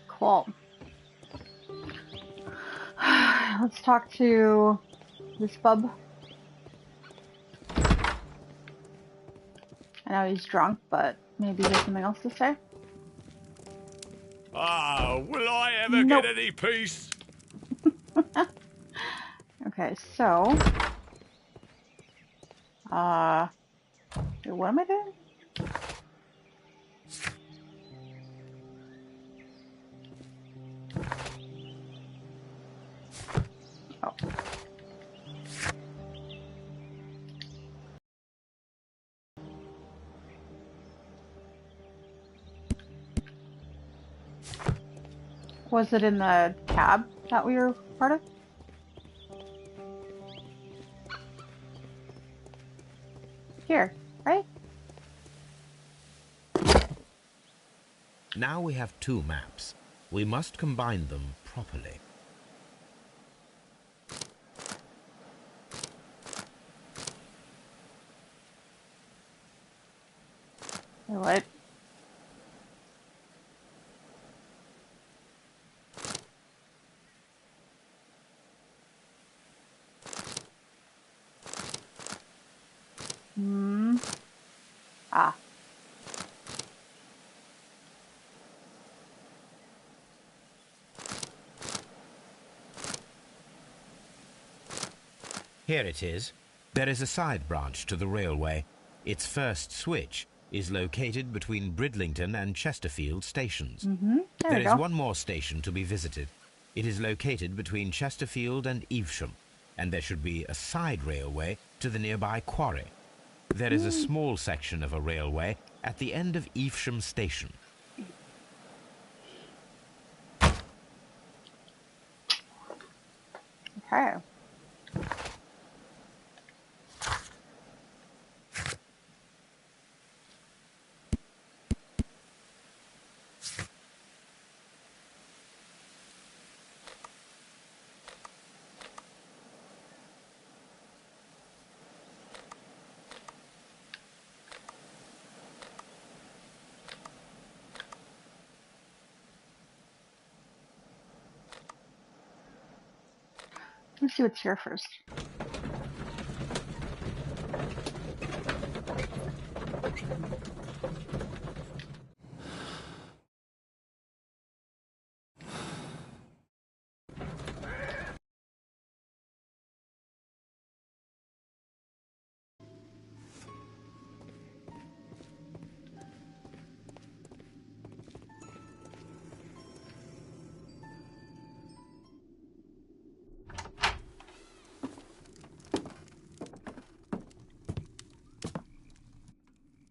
Cool. let's talk to this bub. I know he's drunk, but maybe he has something else to say. Oh, will I ever get any peace? Okay, so... what am I doing? Oh. Was it in the cab that we were part of? Here, right? Now we have 2 maps. We must combine them properly. What? Ah. Here it is. There is a side branch to the railway. Its first switch is located between Bridlington and Chesterfield stations. There is one more station to be visited. It is located between Chesterfield and Evesham, and there should be a side railway to the nearby quarry. There is a small section of a railway at the end of Evesham station. Okay. Let's see what's here first.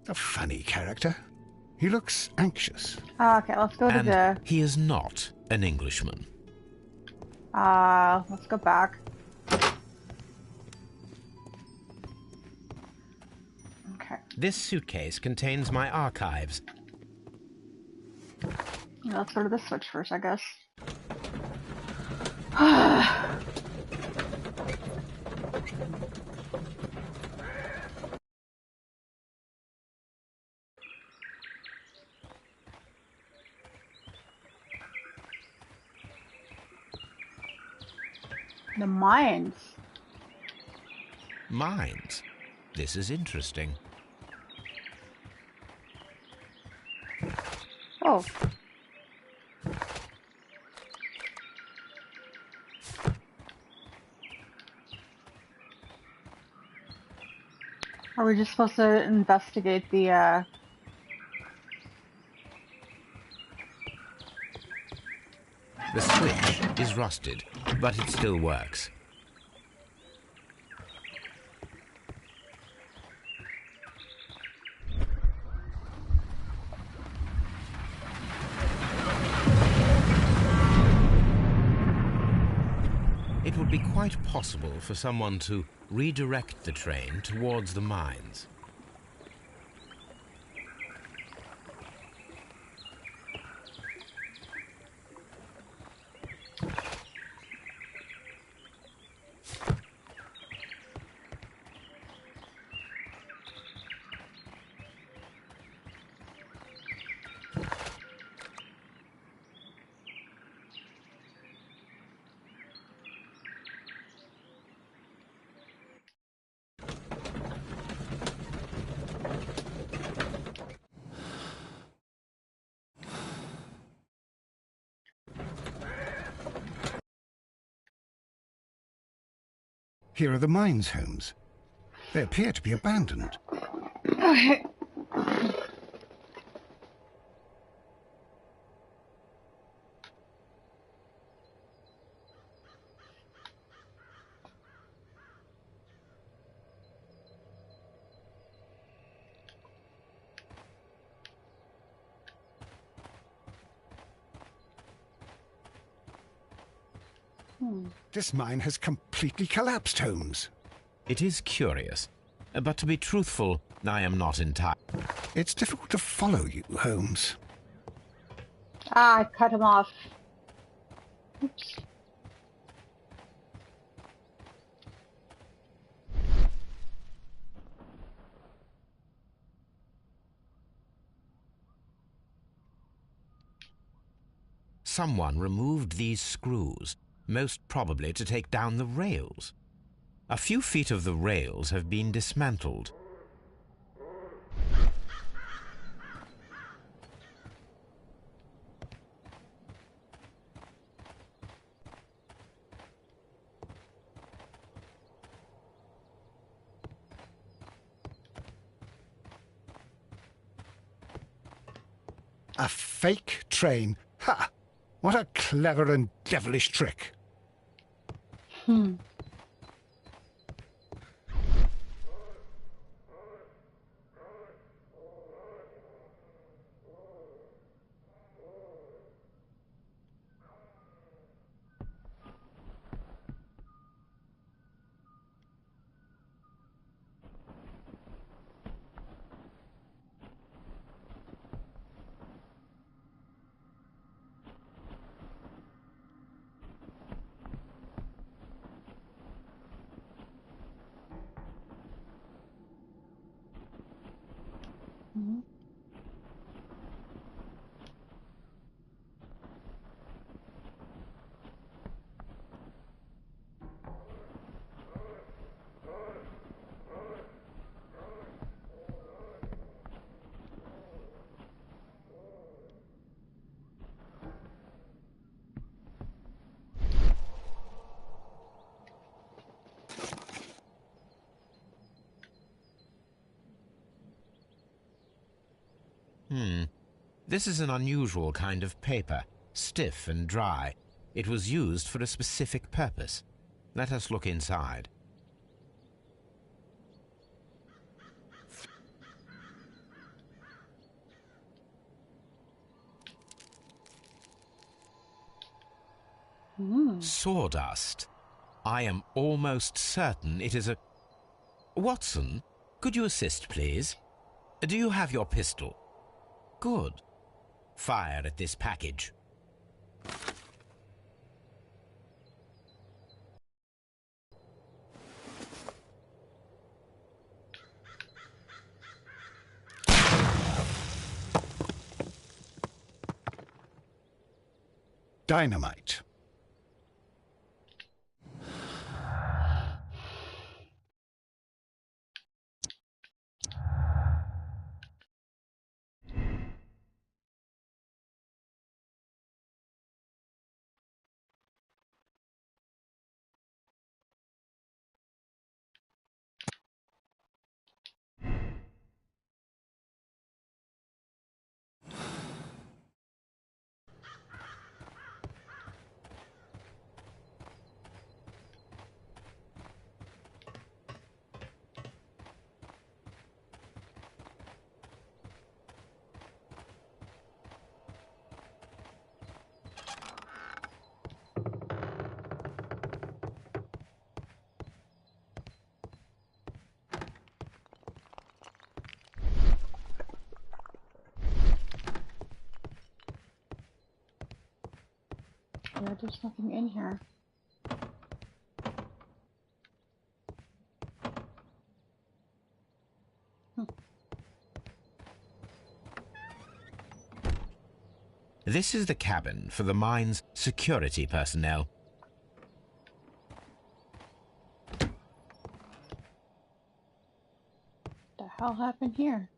A funny character. He looks anxious. Okay, let's go to the... he is not an Englishman. Let's go back. Okay. This suitcase contains my archives. Yeah, let's go to the switch first, I guess. The mines. Mines? This is interesting. Oh. Are we just supposed to investigate the, The switch is rusted, but it still works. It would be quite possible for someone to redirect the train towards the mines. Here are the mines, Holmes. They appear to be abandoned. Okay. This mine has completely collapsed, Holmes. It is curious, but to be truthful, I am not entirely... It's difficult to follow you, Holmes. Ah, I cut him off. Oops. Someone removed these screws, most probably to take down the rails. A few feet of the rails have been dismantled. A fake train. Ha! What a clever and devilish trick. This is an unusual kind of paper, stiff and dry. It was used for a specific purpose. Let us look inside. Sawdust. I am almost certain it is a... Watson, could you assist, please? Do you have your pistol? Good. Fire at this package. Dynamite. Yeah, there's nothing in here. This is the cabin for the mine's security personnel. What the hell happened here?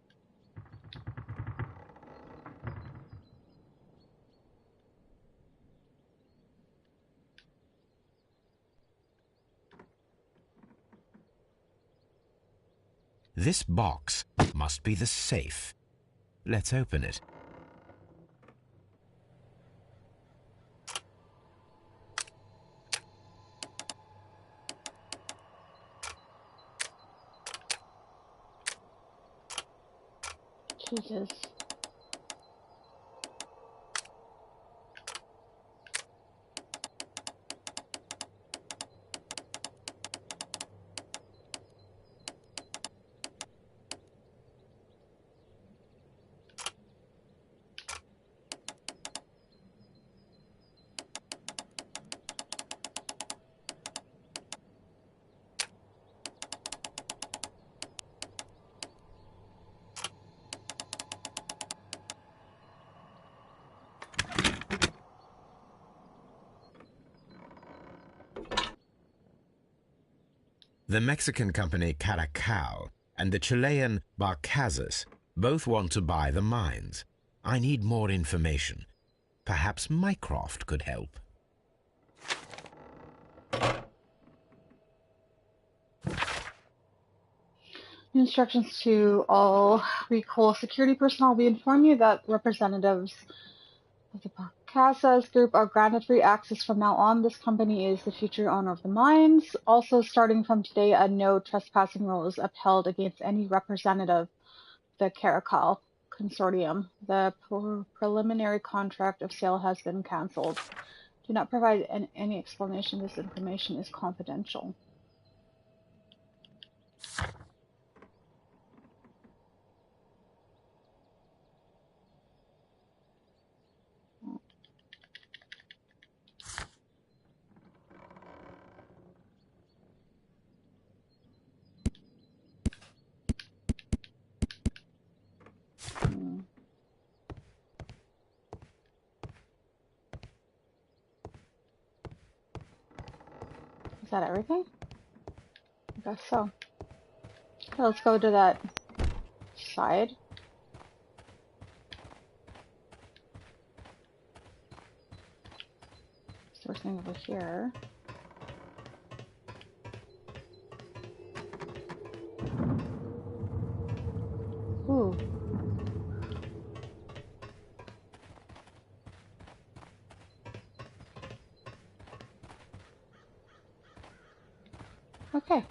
This box must be the safe. Let's open it. Jesus. The Mexican company Caracal and the Chilean Barcazas both want to buy the mines. I need more information. Perhaps Mycroft could help. Instructions to all recall security personnel. We inform you that representatives of the Casas group are granted free access from now on. This company is the future owner of the mines. Also, starting from today, a no trespassing rule is upheld against any representative of the Caracal consortium. The preliminary contract of sale has been cancelled. Do not provide any explanation. This information is confidential. Is that everything? I guess so. Okay, let's go to that side. So we're staying over here. Ooh. Okay.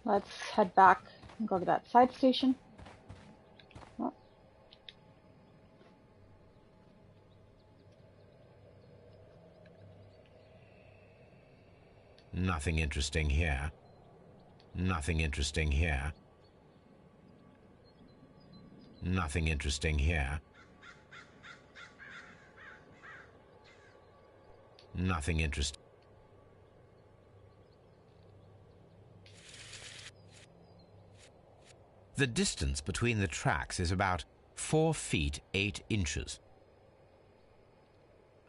Let's head back and go to that side station. Oh. Nothing interesting here. Nothing interesting here. Nothing interesting here. Nothing interesting. The distance between the tracks is about 4 feet 8 inches.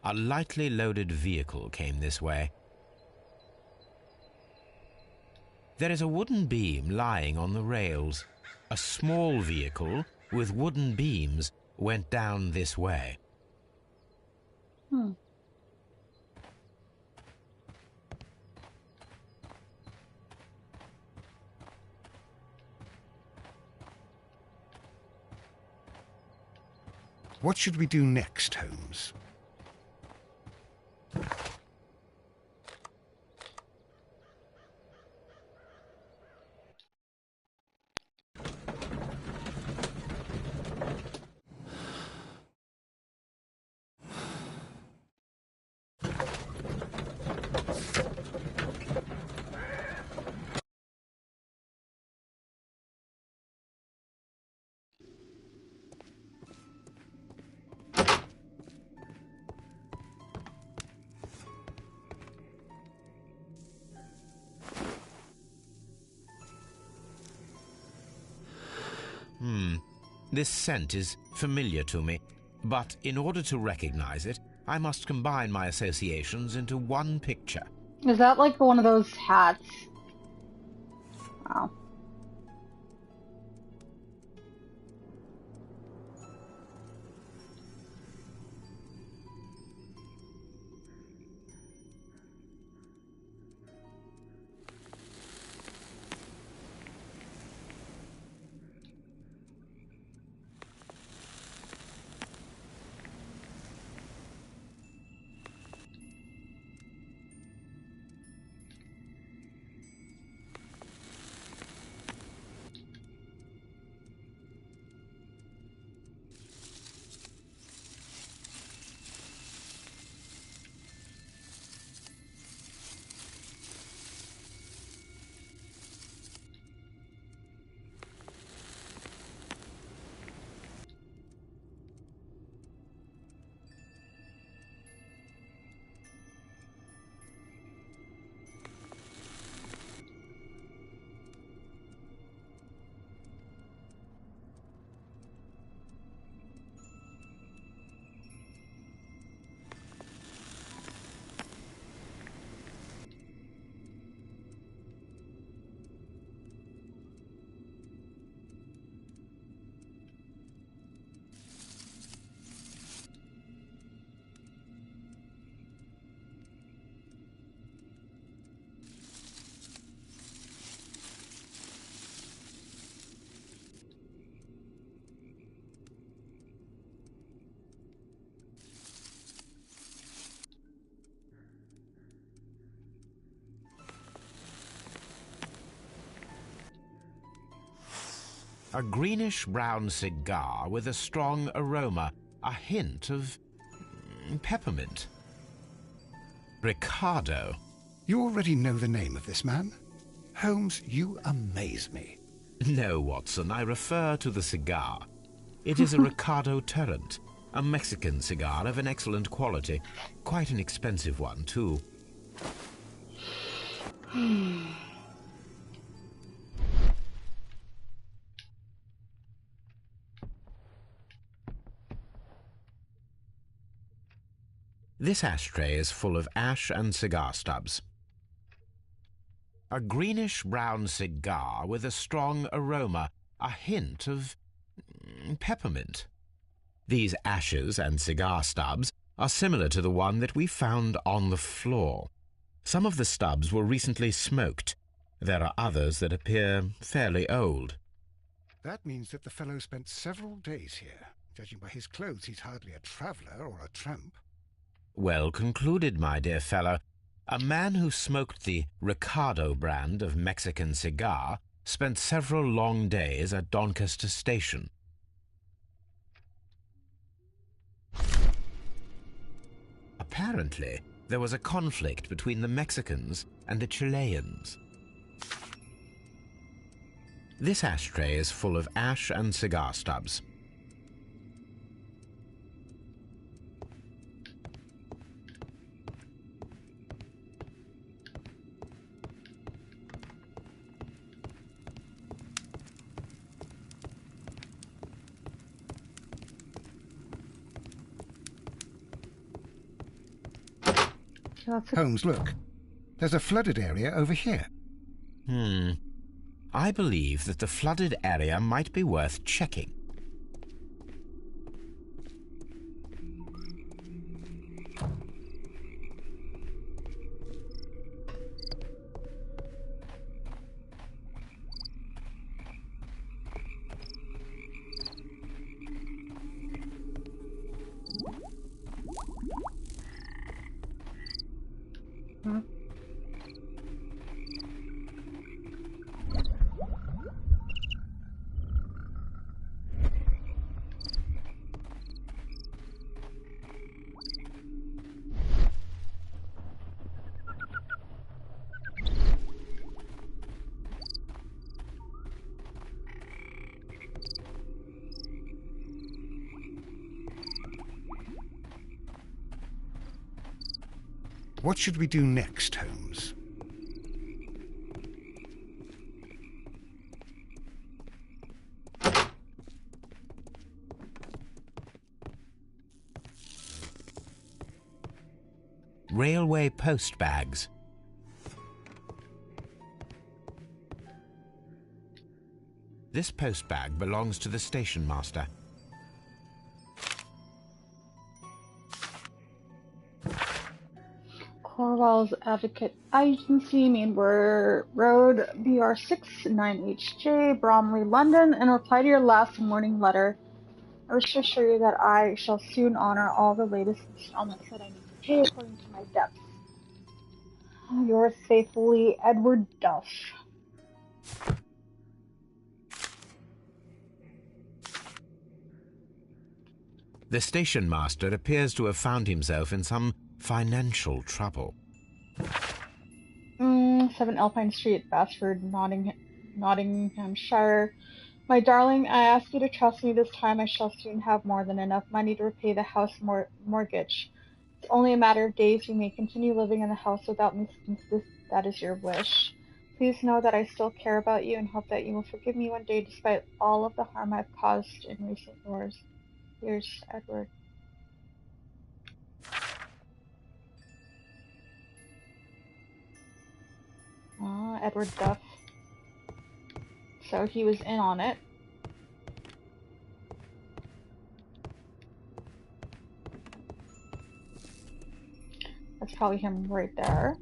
A lightly loaded vehicle came this way. There is a wooden beam lying on the rails. A small vehicle with wooden beams went down this way. What should we do next, Holmes? This scent is familiar to me, but in order to recognize it, I must combine my associations into one picture. Is that like one of those hats? Wow. A greenish-brown cigar with a strong aroma, a hint of peppermint. Ricardo. You already know the name of this man? Holmes, you amaze me. No, Watson, I refer to the cigar. It is a Ricardo Tarrant, a Mexican cigar of an excellent quality. Quite an expensive one, too. This ashtray is full of ash and cigar stubs. A greenish-brown cigar with a strong aroma, a hint of peppermint. These ashes and cigar stubs are similar to the one that we found on the floor. Some of the stubs were recently smoked. There are others that appear fairly old. That means that the fellow spent several days here. Judging by his clothes, he's hardly a traveller or a tramp. Well concluded, my dear fellow. A man who smoked the Ricardo brand of Mexican cigar spent several long days at Doncaster Station. Apparently, there was a conflict between the Mexicans and the Chileans. This ashtray is full of ash and cigar stubs. Holmes, look. There's a flooded area over here. I believe that the flooded area might be worth checking. What should we do next, Holmes? Railway post bags. This post bag belongs to the station master. Corval's Advocate Agency, Main Road, BR69HJ, Bromley, London. In reply to your last morning letter, I wish to assure you that I shall soon honor all the latest installments that I need to pay according to my debts. Yours faithfully, Edward Duff. The station master appears to have found himself in some financial trouble. 7 Alpine Street, Basford, Nottinghamshire. My darling, I ask you to trust me this time. I shall soon have more than enough money to repay the house mortgage. It's only a matter of days. You may continue living in the house without me since that is your wish. Please know that I still care about you and hope that you will forgive me one day despite all of the harm I've caused in recent years. Here's Edward. Edward Duff. So he was in on it. That's probably him right there.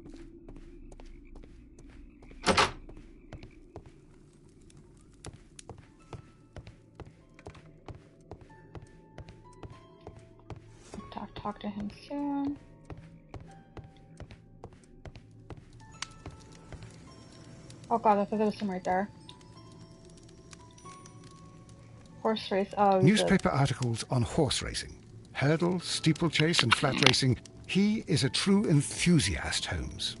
Talk to him soon. Oh god, I thought there was some right there. Horse race. Oh, Newspaper articles on horse racing. Hurdle, steeplechase, and flat racing. He is a true enthusiast, Holmes.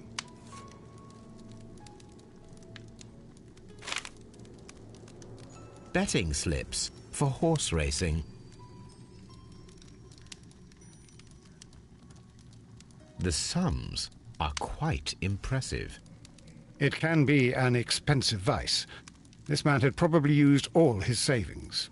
Betting slips for horse racing. The sums are quite impressive. It can be an expensive vice. This man had probably used all his savings.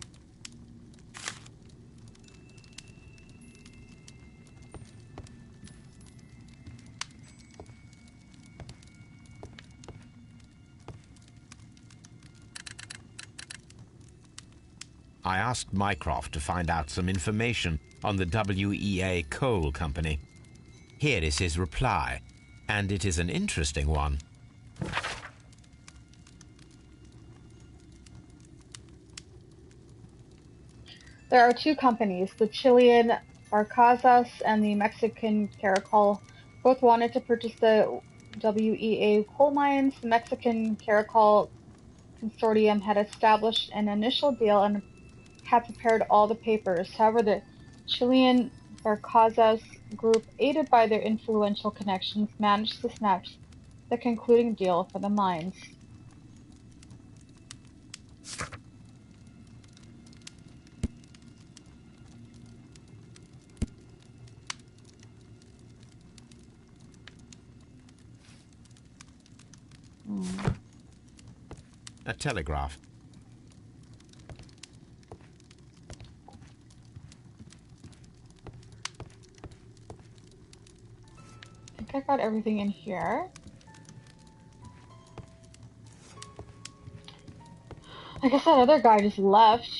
I asked Mycroft to find out some information on the WEA Coal Company. Here is his reply, and it is an interesting one. There are two companies, the Chilean Barcazas and the Mexican Caracol. Both wanted to purchase the WEA coal mines. The Mexican Caracol consortium had established an initial deal and had prepared all the papers. However, the Chilean Barcazas group, aided by their influential connections, managed to snatch the concluding deal for the mines. A telegraph. I think I got everything in here. I guess that other guy just left.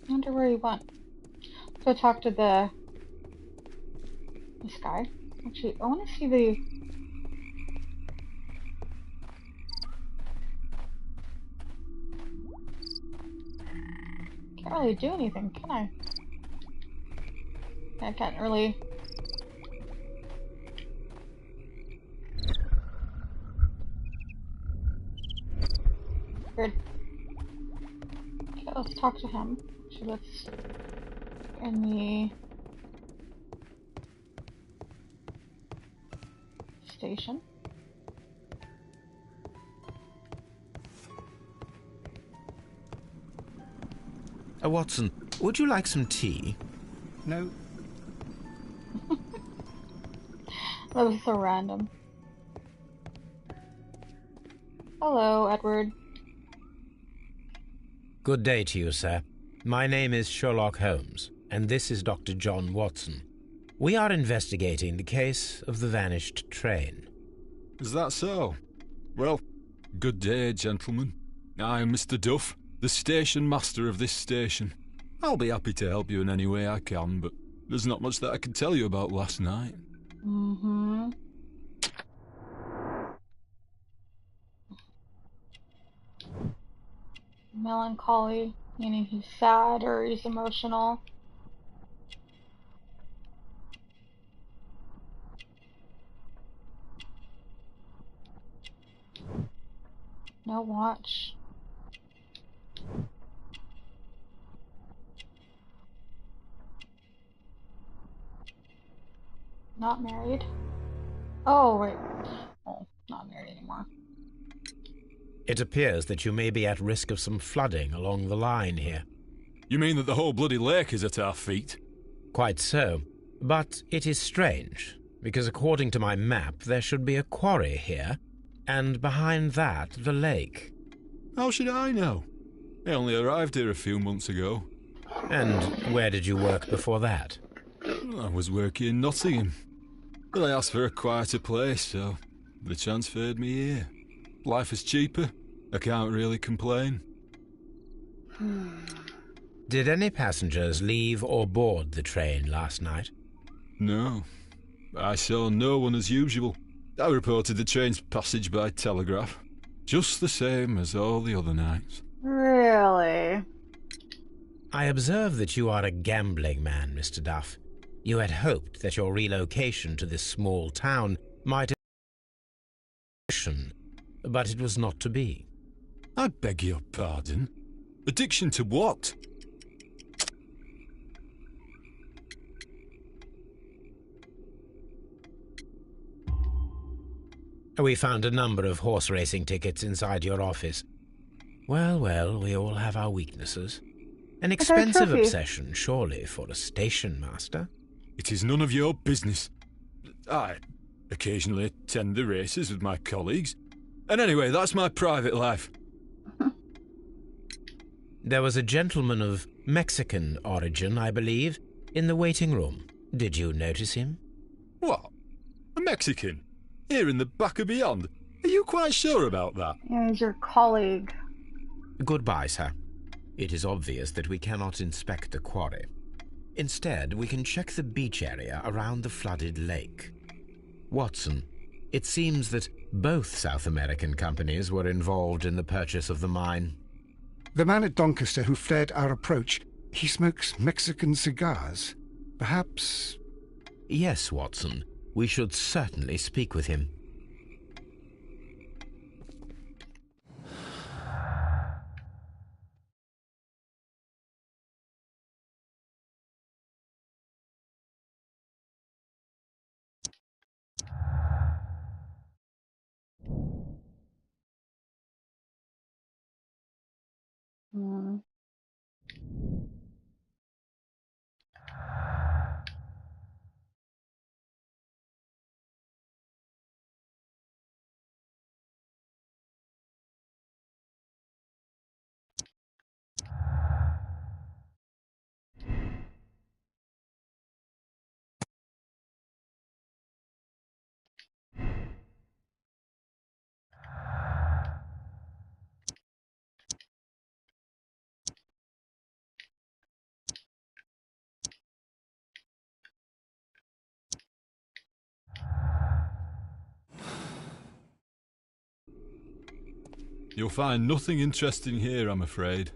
I wonder where he went. So talk to this guy. Actually, I want to see the. Can't really do anything, can I? I can't really. Weird. Okay, let's talk to him. So let's in the station. Watson, would you like some tea? No. That was so random. Hello, Edward. Good day to you, sir. My name is Sherlock Holmes, and this is Dr. John Watson. We are investigating the case of the vanished train. Is that so? Well, good day, gentlemen. I am Mr. Duff, the station master of this station. I'll be happy to help you in any way I can, but there's not much that I can tell you about last night. Mm-hmm. Melancholy, meaning he's sad or he's emotional. No watch. Not married. Oh, wait. Oh, not married anymore. It appears that you may be at risk of some flooding along the line here. You mean that the whole bloody lake is at our feet? Quite so. But it is strange, because according to my map, there should be a quarry here, and behind that, the lake. How should I know? I only arrived here a few months ago. And where did you work before that? I was working in Nottingham. But I asked for a quieter place, so they transferred me here. Life is cheaper. I can't really complain. Did any passengers leave or board the train last night? No. I saw no one as usual. I reported the train's passage by telegraph. Just the same as all the other nights. Really? I observe that you are a gambling man, Mr. Duff. You had hoped that your relocation to this small town might but it was not to be. I beg your pardon? Addiction to what? We found a number of horse racing tickets inside your office. Well, well, we all have our weaknesses. An expensive obsession, surely, for a station master. It is none of your business. I occasionally attend the races with my colleagues. And anyway, that's my private life. There was a gentleman of Mexican origin, I believe, in the waiting room. Did you notice him? What? A Mexican? Here in the back of beyond? Are you quite sure about that? Yeah, he's your colleague. Goodbye, sir. It is obvious that we cannot inspect the quarry. Instead, we can check the beach area around the flooded lake. Watson, it seems that both South American companies were involved in the purchase of the mine. The man at Doncaster who flared our approach, he smokes Mexican cigars. Perhaps... Yes, Watson. We should certainly speak with him. You'll find nothing interesting here, I'm afraid.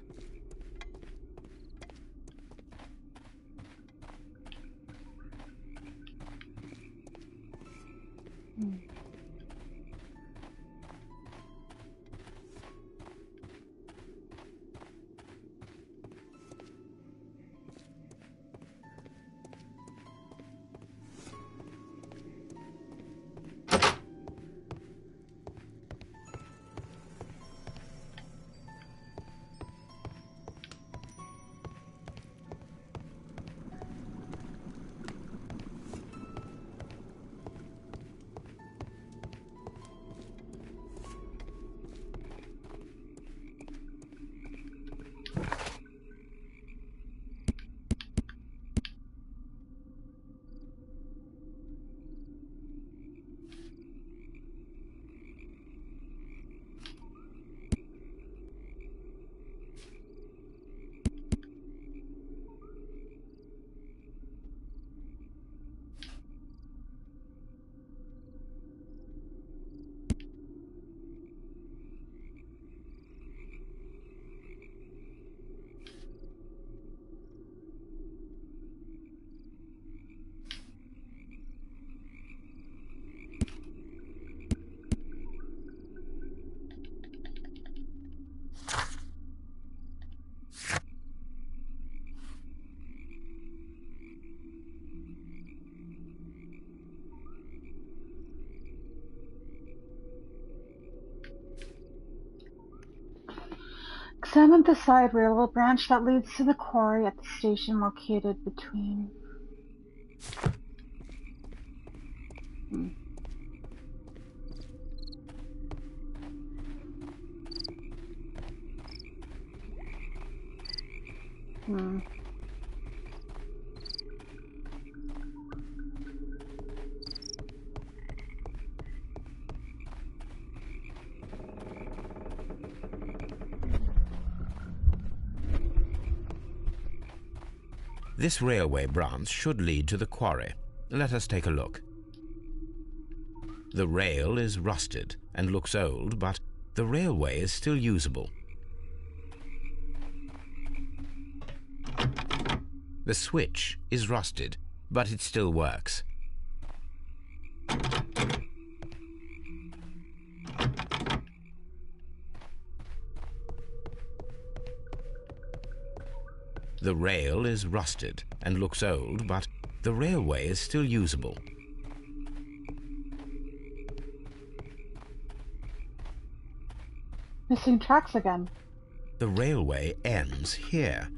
Examine the side railroad branch that leads to the quarry at the station located between. This railway branch should lead to the quarry. Let us take a look. The rail is rusted and looks old, but the railway is still usable. The switch is rusted, but it still works. The rail is rusted and looks old, but the railway is still usable. Missing tracks again. The railway ends here.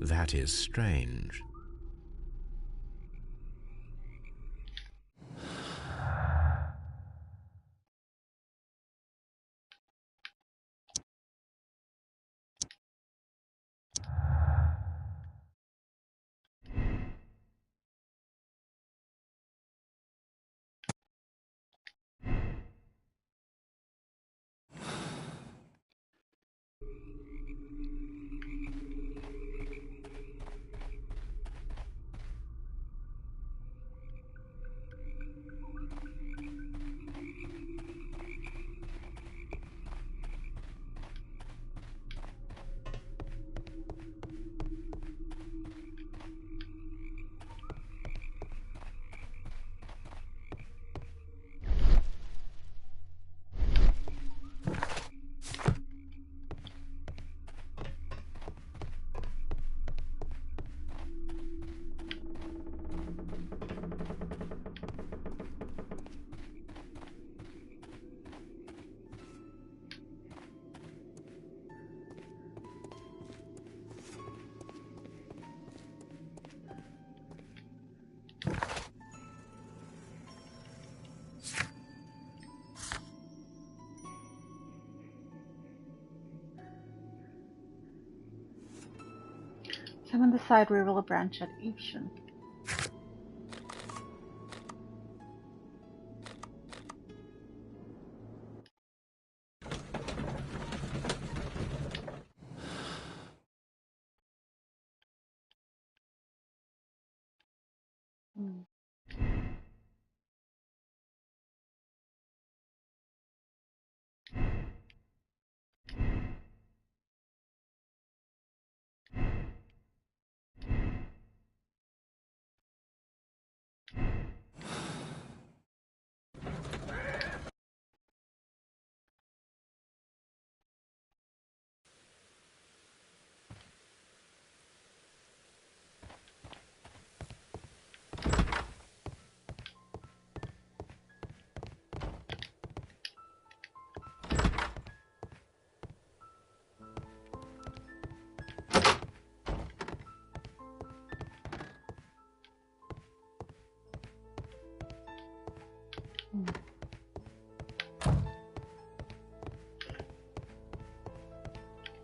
That is strange. Summon the side river branch at Evesham.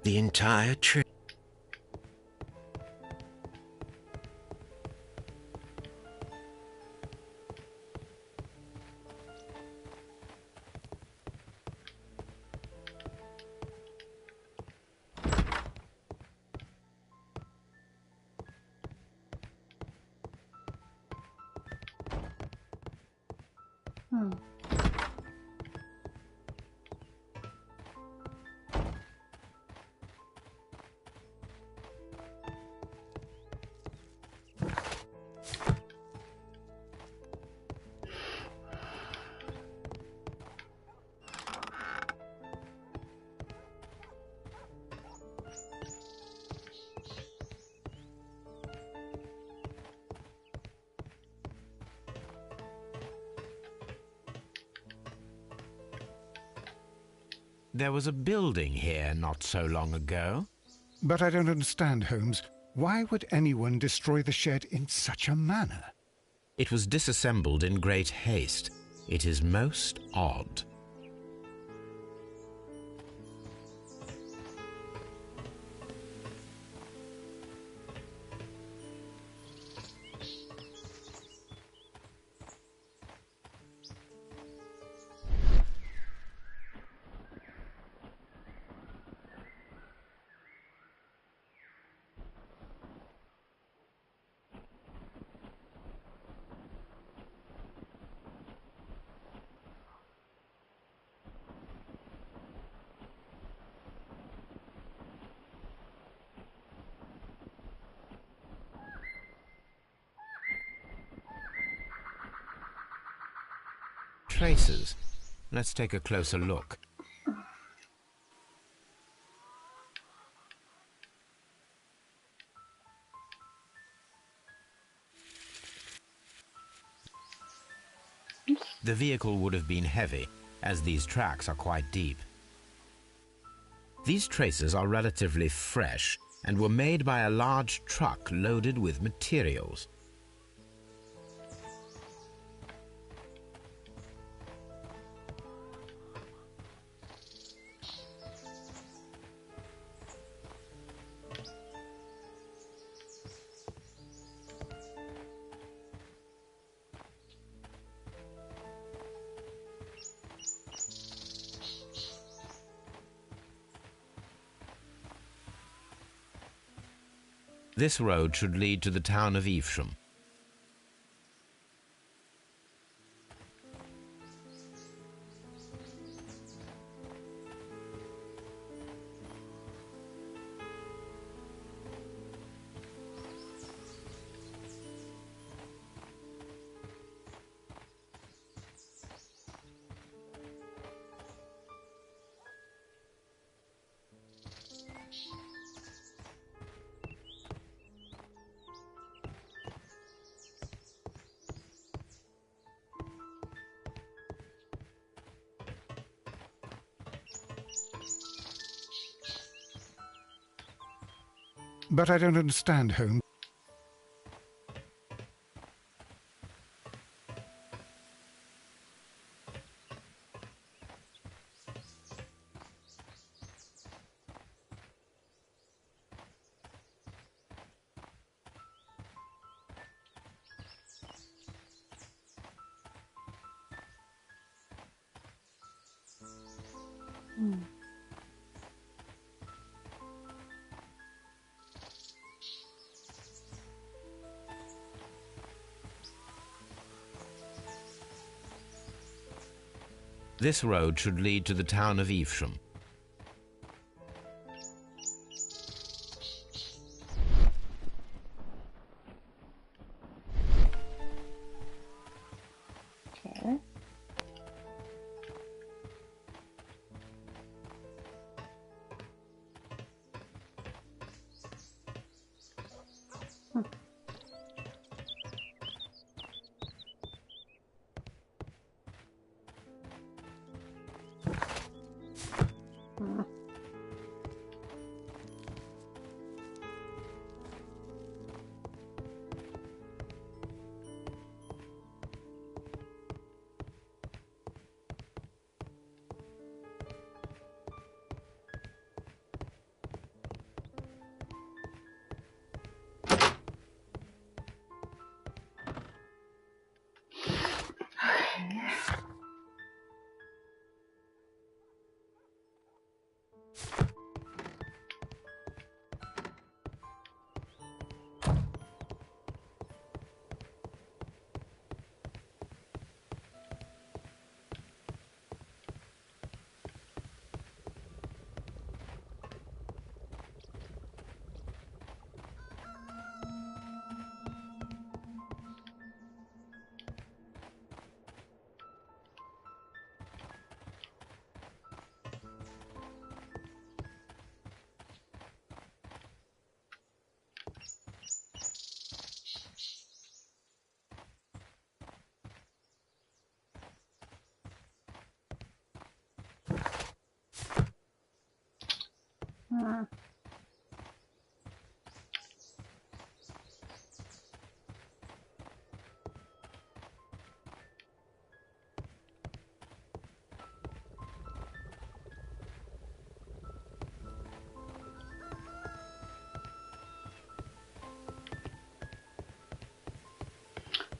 The entire trip. There was a building here not so long ago. But I don't understand, Holmes. Why would anyone destroy the shed in such a manner? It was disassembled in great haste. It is most odd. traces. Let's take a closer look. The vehicle would have been heavy, as these tracks are quite deep. These traces are relatively fresh and were made by a large truck loaded with materials. This road should lead to the town of Evesham. But I don't understand, Holmes. This road should lead to the town of Evesham. Okay.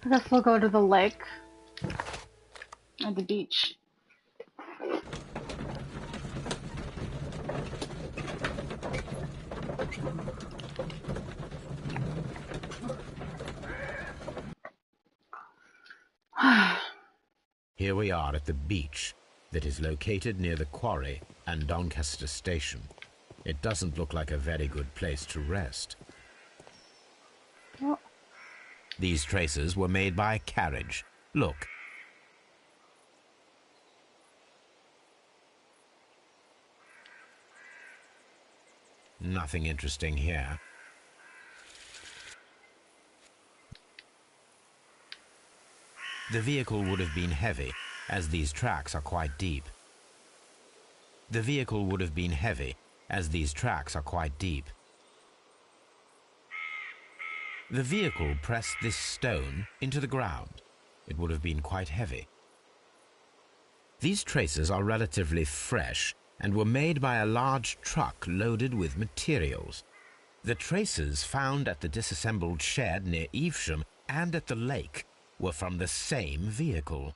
I guess we'll go to the lake or the beach. Here we are at the beach that is located near the quarry and Doncaster Station. It doesn't look like a very good place to rest. Well, These traces were made by a carriage. Look. Nothing interesting here. The vehicle would have been heavy, as these tracks are quite deep. The vehicle would have been heavy, as these tracks are quite deep. The vehicle pressed this stone into the ground. It would have been quite heavy. These traces are relatively fresh and were made by a large truck loaded with materials. The traces found at the disassembled shed near Evesham and at the lake were from the same vehicle.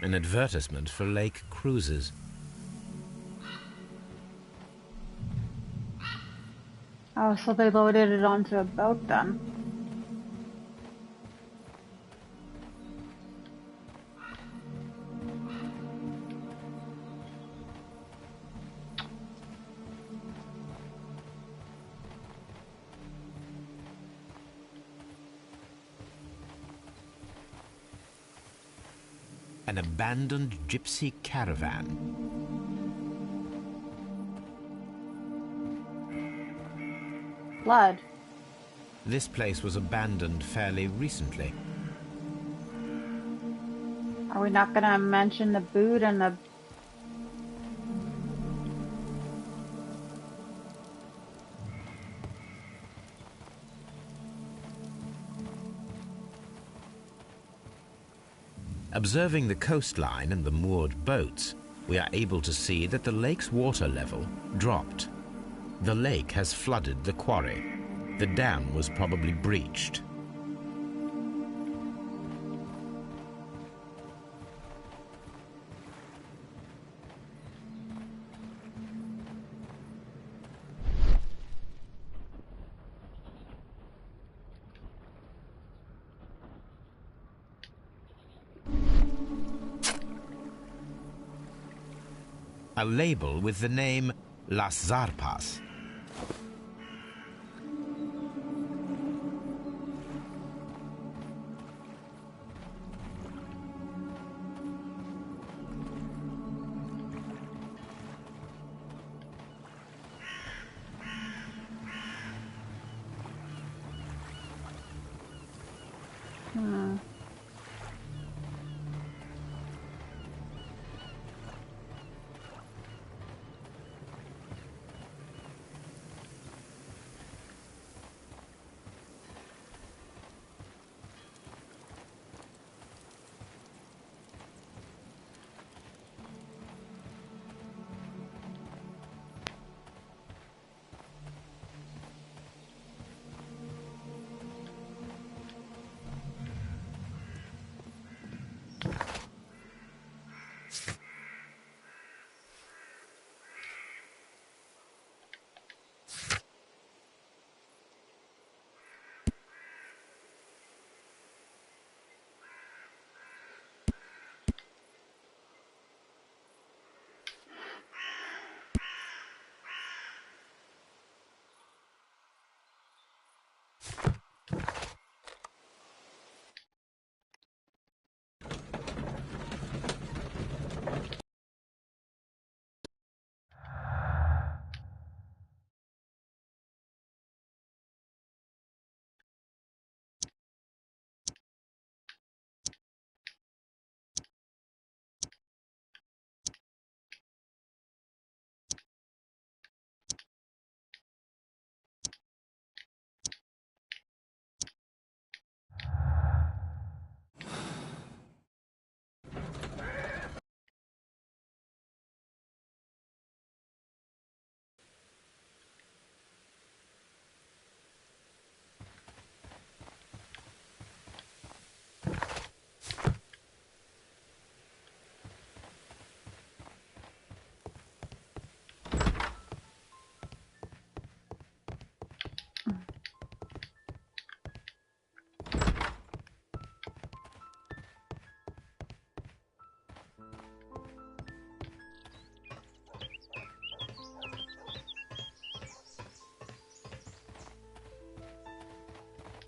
An advertisement for lake cruises. Oh, so they loaded it onto a boat then. An abandoned gypsy caravan. Blood. This place was abandoned fairly recently. Are we not gonna mention the boot and the... Observing the coastline and the moored boats, we are able to see that the lake's water level dropped. The lake has flooded the quarry. The dam was probably breached. A label with the name Las Zarpas.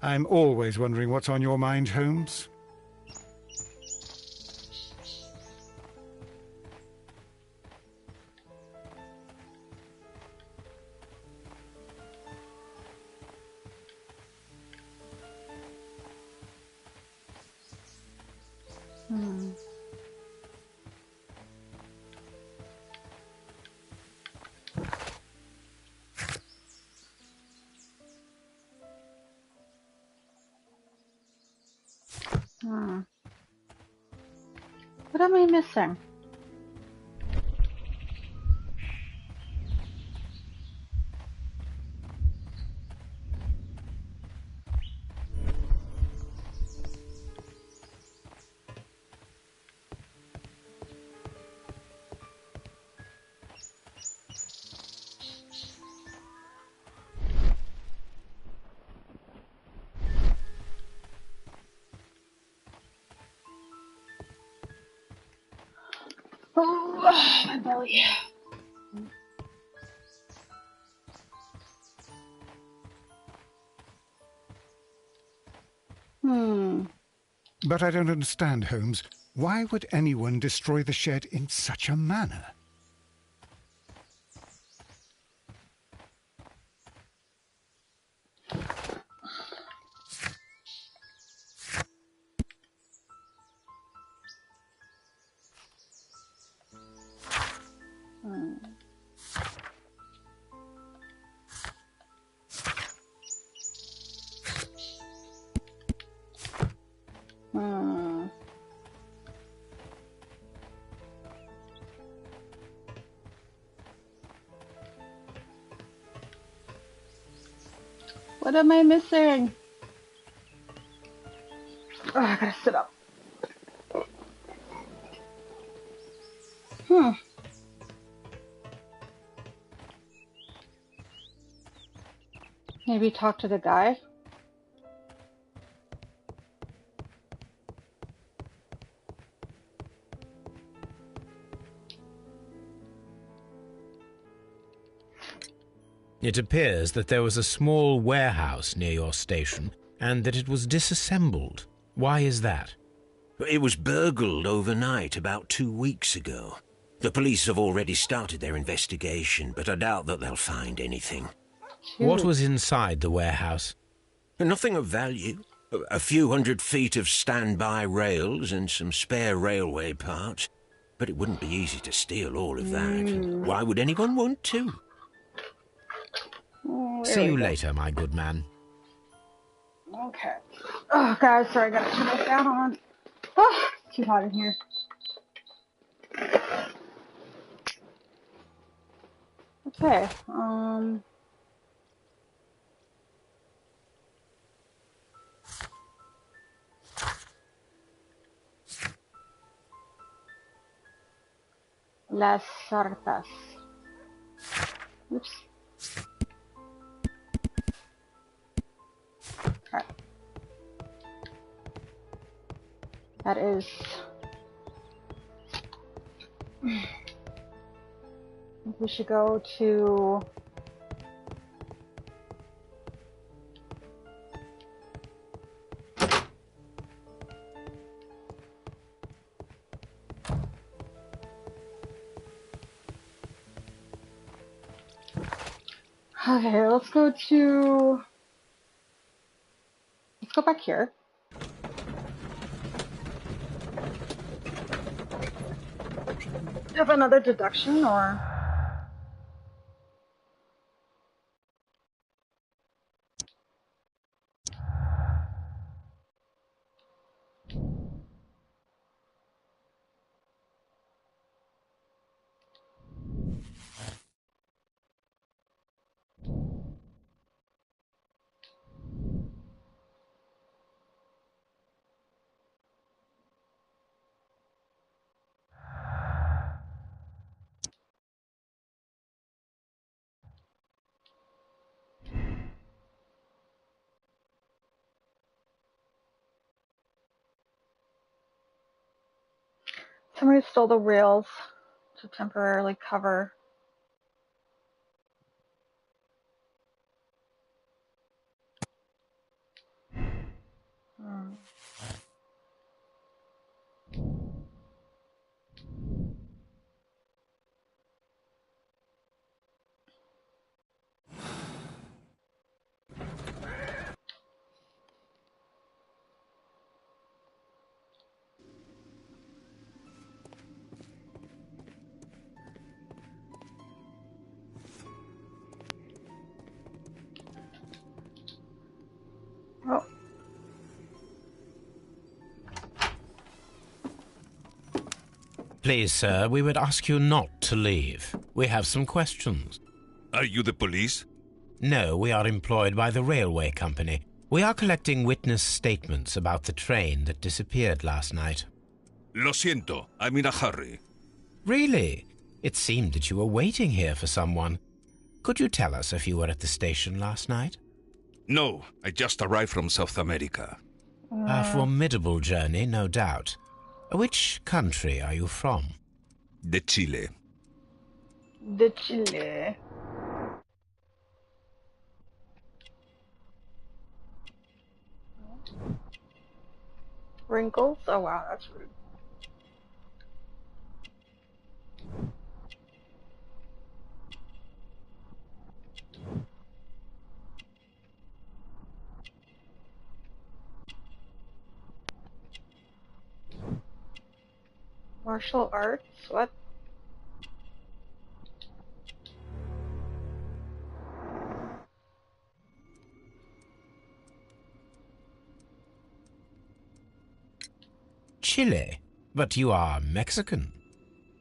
I'm always wondering what's on your mind, Holmes. What am I missing? Oh, my belly. But I don't understand, Holmes. Why would anyone destroy the shed in such a manner? What am I missing? Oh, I gotta sit up. Maybe talk to the guy? It appears that there was a small warehouse near your station and that it was disassembled. Why is that? It was burgled overnight about 2 weeks ago. The police have already started their investigation, but I doubt that they'll find anything. What was inside the warehouse? Nothing of value. A few 100 feet of standby rails and some spare railway parts. But it wouldn't be easy to steal all of that. Why would anyone want to? See you later, my good man. Okay. Oh, guys, sorry, I gotta turn my fan on. Oh, it's too hot in here. Okay, Las sartas. Oops. Okay. That is... I think we should go to... Okay, let's go to... Let's go back here. Do you have another deduction, or...? Somebody stole the rails to temporarily cover. Please, sir, we would ask you not to leave. We have some questions. Are you the police? No, we are employed by the railway company. We are collecting witness statements about the train that disappeared last night. Lo siento, I'm in a hurry. Really? It seemed that you were waiting here for someone. Could you tell us if you were at the station last night? No, I just arrived from South America. A formidable journey, no doubt. Which country are you from? De Chile. De Chile. Wrinkles? Oh wow, that's rude. Martial arts? What? Chile? But you are Mexican.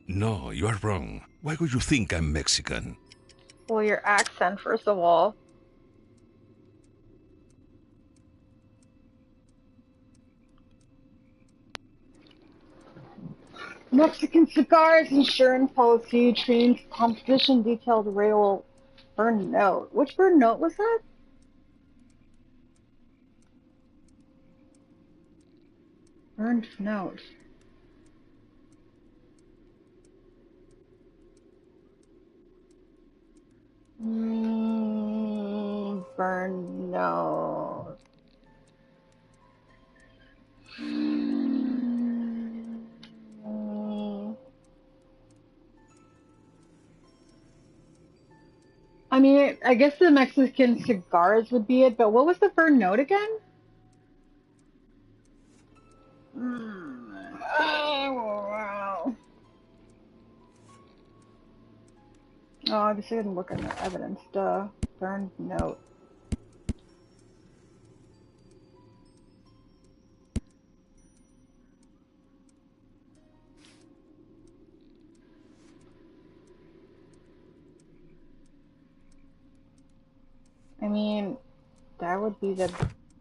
No, you are wrong. Why would you think I'm Mexican? Well, your accent, first of all. Mexican cigars, insurance policy, trains, composition, detailed rail, burn note. Which burn note was that? Burned note. Burn note. I mean, I guess the Mexican cigars would be it, but what was the burn note again? Oh, wow. Oh, I guess I didn't look at the evidence. Duh. Burned note. I mean, that would be the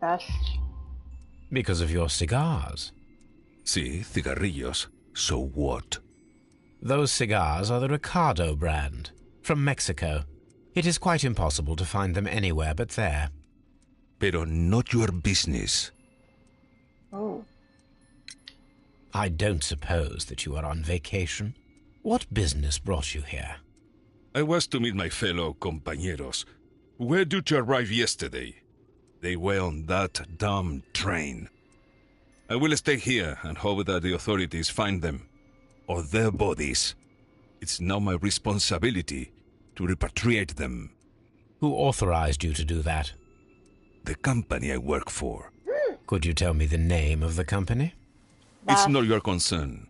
best. Because of your cigars. Sí, cigarrillos. So what? Those cigars are the Ricardo brand, from Mexico. It is quite impossible to find them anywhere but there. Pero not your business. Oh. I don't suppose that you are on vacation. What business brought you here? I was to meet my fellow compañeros. Where did you arrive yesterday? They were on that damn train. I will stay here and hope that the authorities find them, or their bodies. It's now my responsibility to repatriate them. Who authorized you to do that? The company I work for. Could you tell me the name of the company? It's not your concern.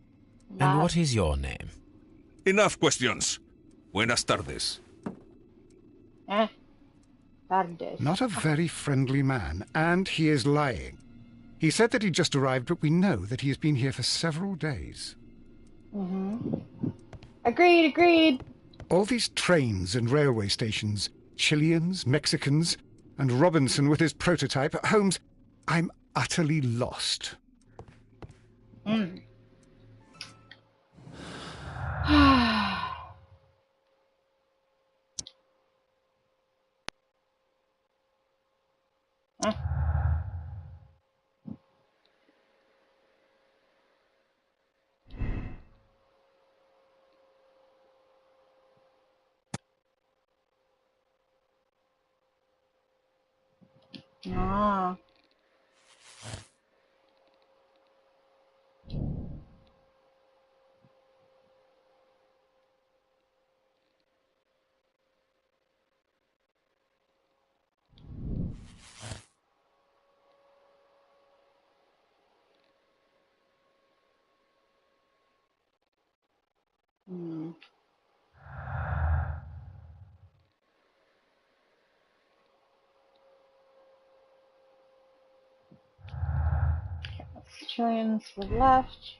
And what is your name? Enough questions. Buenas tardes. Tardes. Not a very friendly man, and he is lying. He said that he just arrived, but we know that he has been here for several days. Agreed. All these trains and railway stations, Chileans, Mexicans, and Robinson with his prototype. Holmes, I'm utterly lost. Ah. Australians were left.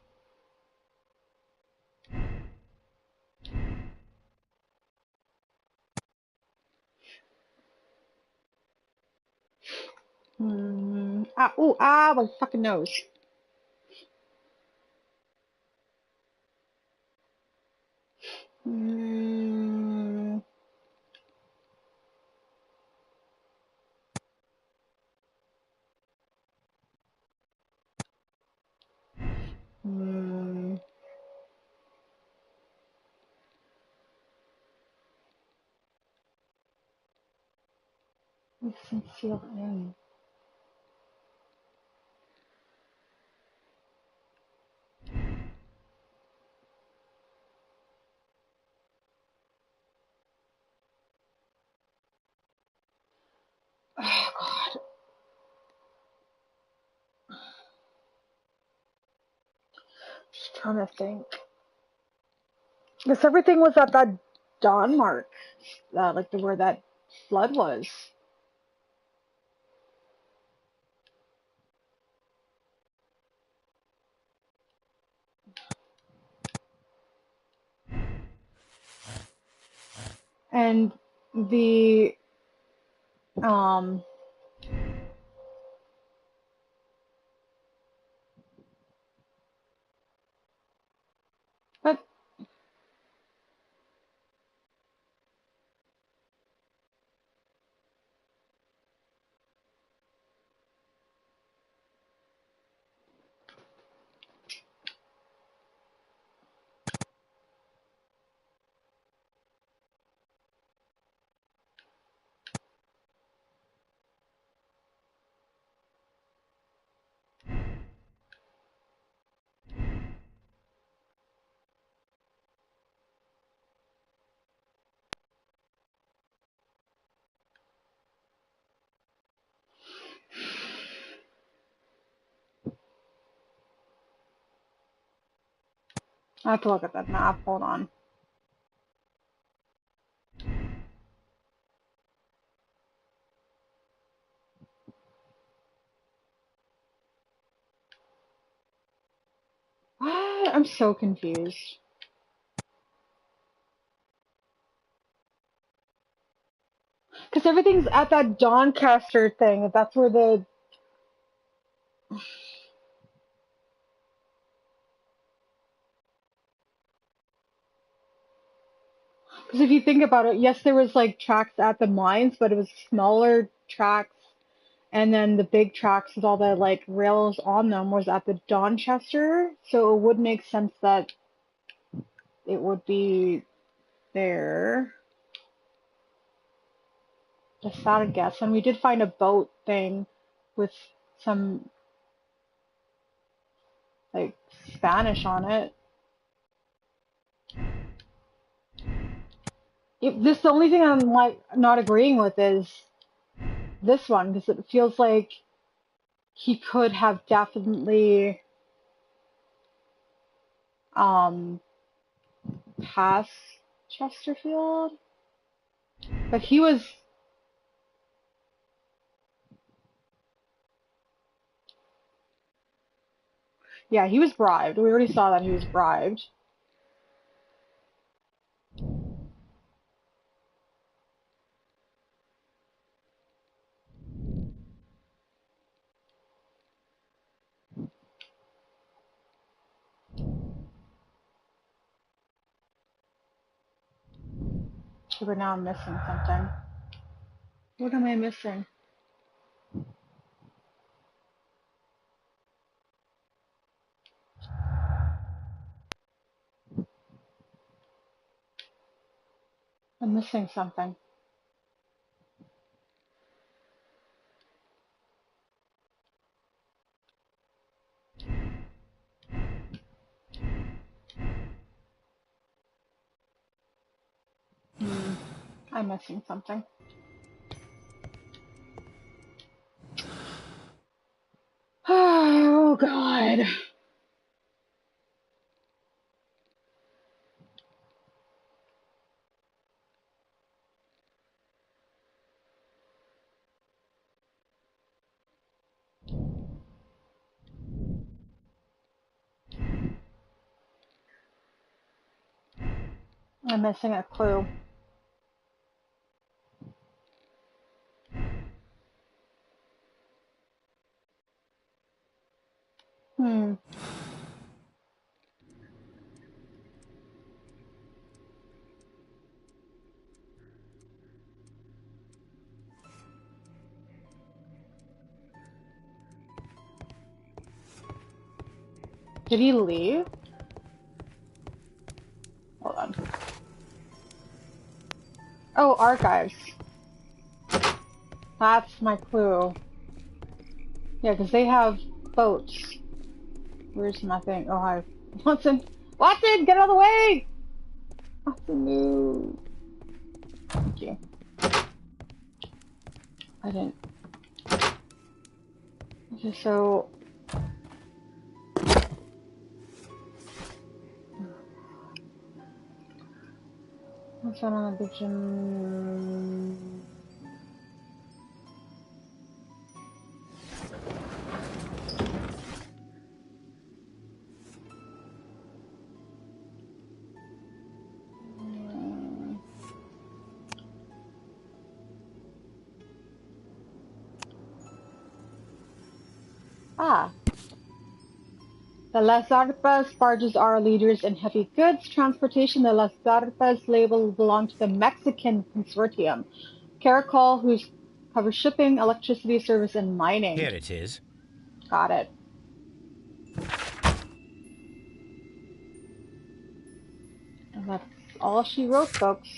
Ah, ooh, ah, my fucking nose. Hmm. Hmm. Listen, feel in. Oh God. Just trying to think. Because everything was at that dawn mark, like where that flood was. And the um but I have to look at that map. Hold on. What? I'm so confused. Because everything's at that Doncaster thing. That's where the because if you think about it, yes, there was like tracks at the mines, but it was smaller tracks, and then the big tracks with all the like rails on them was at the Donchester, so it would make sense that it would be there. Just that a guess. And we did find a boat thing with some like Spanish on it. This the only thing I'm like not agreeing with is this one because it feels like he could have definitely um passed Chesterfield, but he was yeah, he was bribed. We already saw that he was bribed. But now I'm missing something. What am I missing? I'm missing something. I'm missing something. Oh God. I'm missing a clue. Hmm. Did he leave? Hold on. Oh, archives. That's my clue. Yeah, because they have boats. Where's my thing? Oh, hi. Watson! Watson, get out of the way! Watson, no. Thank you. I didn't. Okay, so... What's that on the vision? Ah. The Las Zarpas barges are leaders in heavy goods transportation. The Las Zarpas label belong to the Mexican consortium. Caracol, who's covers shipping, electricity service, and mining. Here it is. Got it. And that's all she wrote, folks.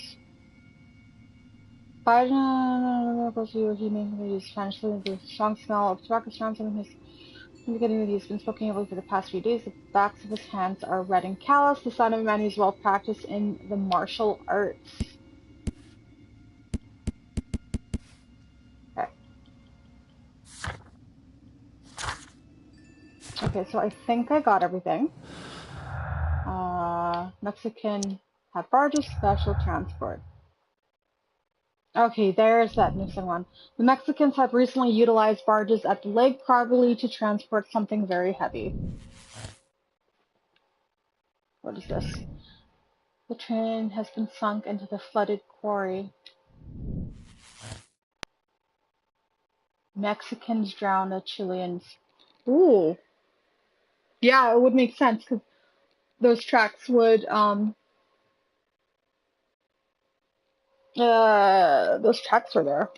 He made Spanish fluent. The strong smell of tobacco surrounds him in his indicating that he's been smoking heavily for the past few days. The backs of his hands are red and callous, the sign of a man who's well practiced in the martial arts. Okay. Okay, so I think I got everything. Mexican have barges, special transport. Okay, there's that missing one. The Mexicans have recently utilized barges at the lake, probably to transport something very heavy. What is this? The train has been sunk into the flooded quarry. Mexicans drown the Chileans. Ooh. Yeah, it would make sense because those tracks would those tracks were there.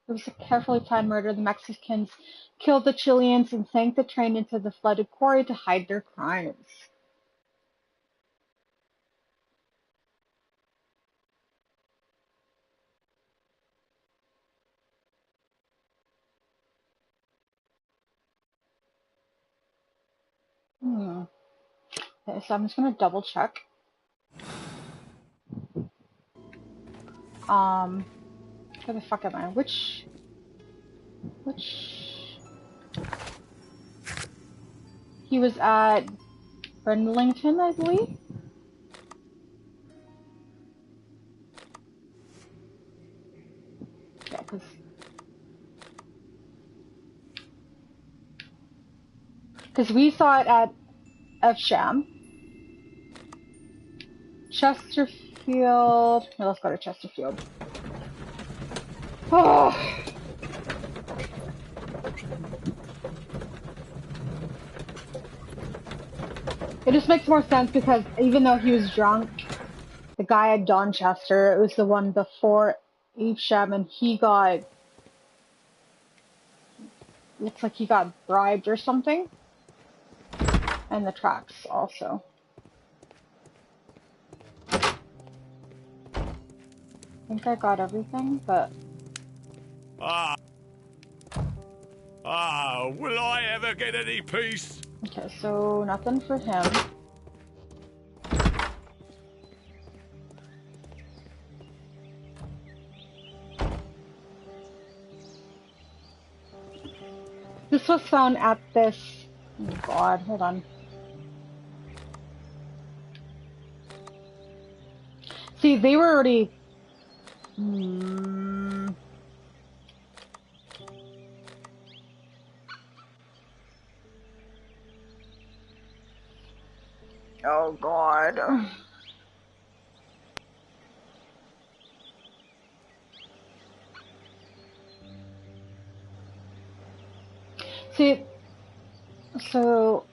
It was a carefully planned murder. The Mexicans killed the Chileans and sank the train into the flooded quarry to hide their crimes. Okay, so I'm just gonna double check. Where the fuck am I? Which? He was at Bridlington, I believe. Yeah, because we saw it at Evesham. Chesterfield. No, let's go to Chesterfield. Oh. It just makes more sense because even though he was drunk, the guy at Donchester, it was the one before Evesham, and he got, looks like he got bribed or something. And the tracks also. I think I got everything, but... Will I ever get any peace? Okay, so nothing for him. This was found at this... Oh god, hold on. See, they were already... Oh god. See, so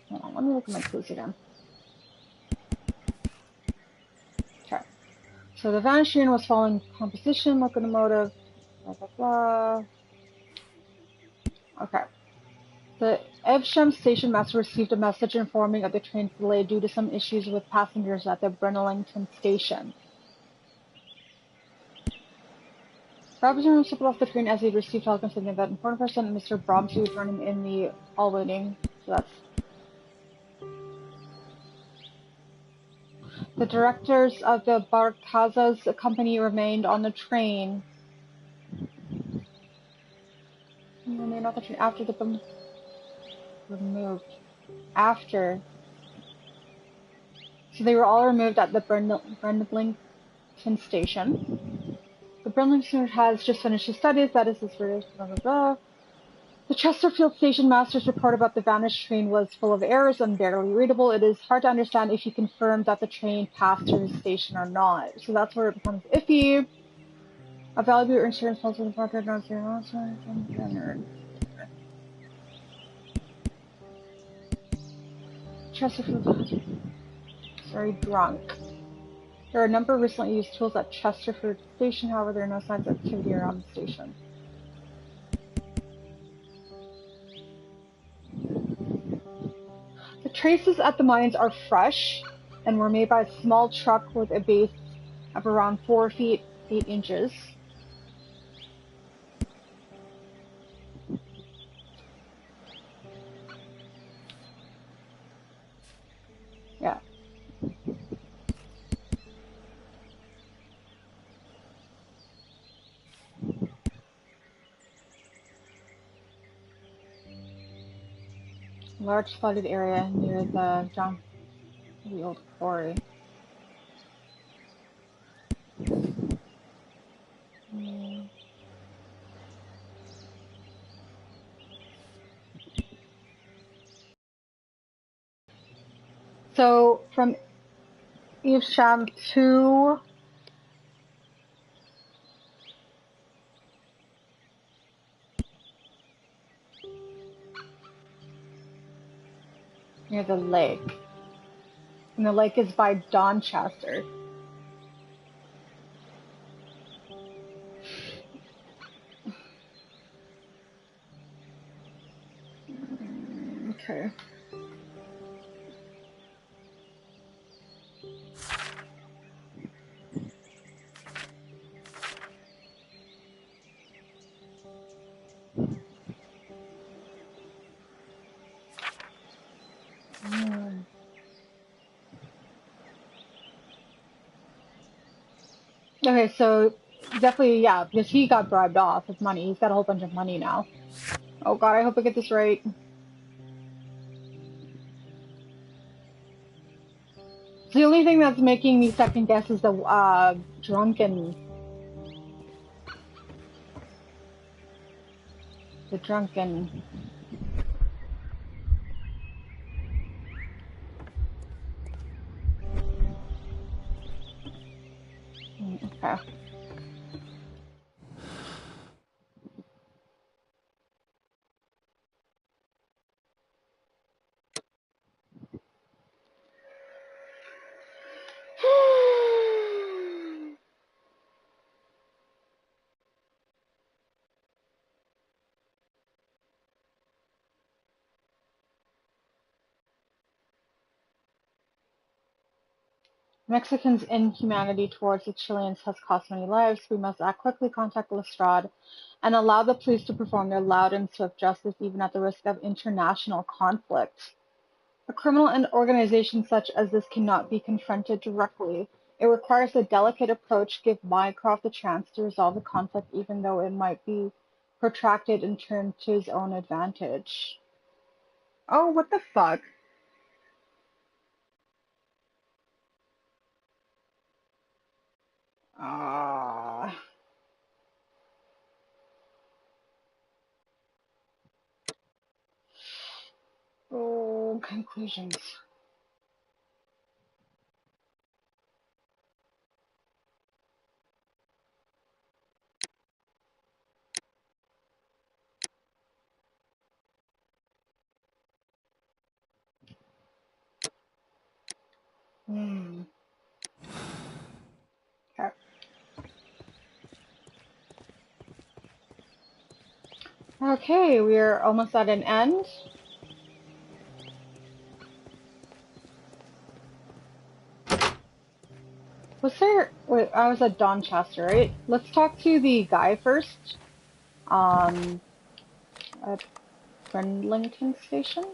hold on, let me look at my clues again. Okay. So the vanished train was following composition, locomotive, blah blah blah. Okay. The Evesham station master received a message informing of the train's delay due to some issues with passengers at the Brynlington station. Robinson stepped off the train as he received telegram saying that important person, Mr. Bromsey, was running in the all waiting. So that's the directors of the Barkazas company remained on the train. Remained on the train after the bomb removed. After. So they were all removed at the Brynlington station. The Brynlington has just finished his studies, that is his first, blah blah blah. The Chesterfield station master's report about the vanished train was full of errors and barely readable. It is hard to understand if he confirmed that the train passed through his station or not. So that's where it becomes iffy. A valuable insurance policy was not Chesterfield is very drunk. There are a number of recently used tools at Chesterfield Station, however there are no signs of activity around the station. The traces at the mines are fresh and were made by a small truck with a base of around 4 feet 8 inches. Yeah. Large flooded area near the old quarry. So from Evesham to near the lake. And the lake is by Doncaster. Okay. Okay, so definitely, yeah, because he got bribed off with money. He's got a whole bunch of money now. Oh god, I hope I get this right. The only thing that's making me second guess is the drunken. The drunken. Okay. Mexicans' inhumanity towards the Chileans has cost many lives. We must act quickly, contact Lestrade, and allow the police to perform their loud and swift justice even at the risk of international conflict. A criminal organization such as this cannot be confronted directly. It requires a delicate approach, give Mycroft a chance to resolve the conflict even though it might be protracted and turned to his own advantage. Oh, what the fuck? Ah. Oh, conclusions. Okay, we're almost at an end. Was there... Wait, I was at Doncaster, right? Let's talk to the guy first. At Friendlington Station?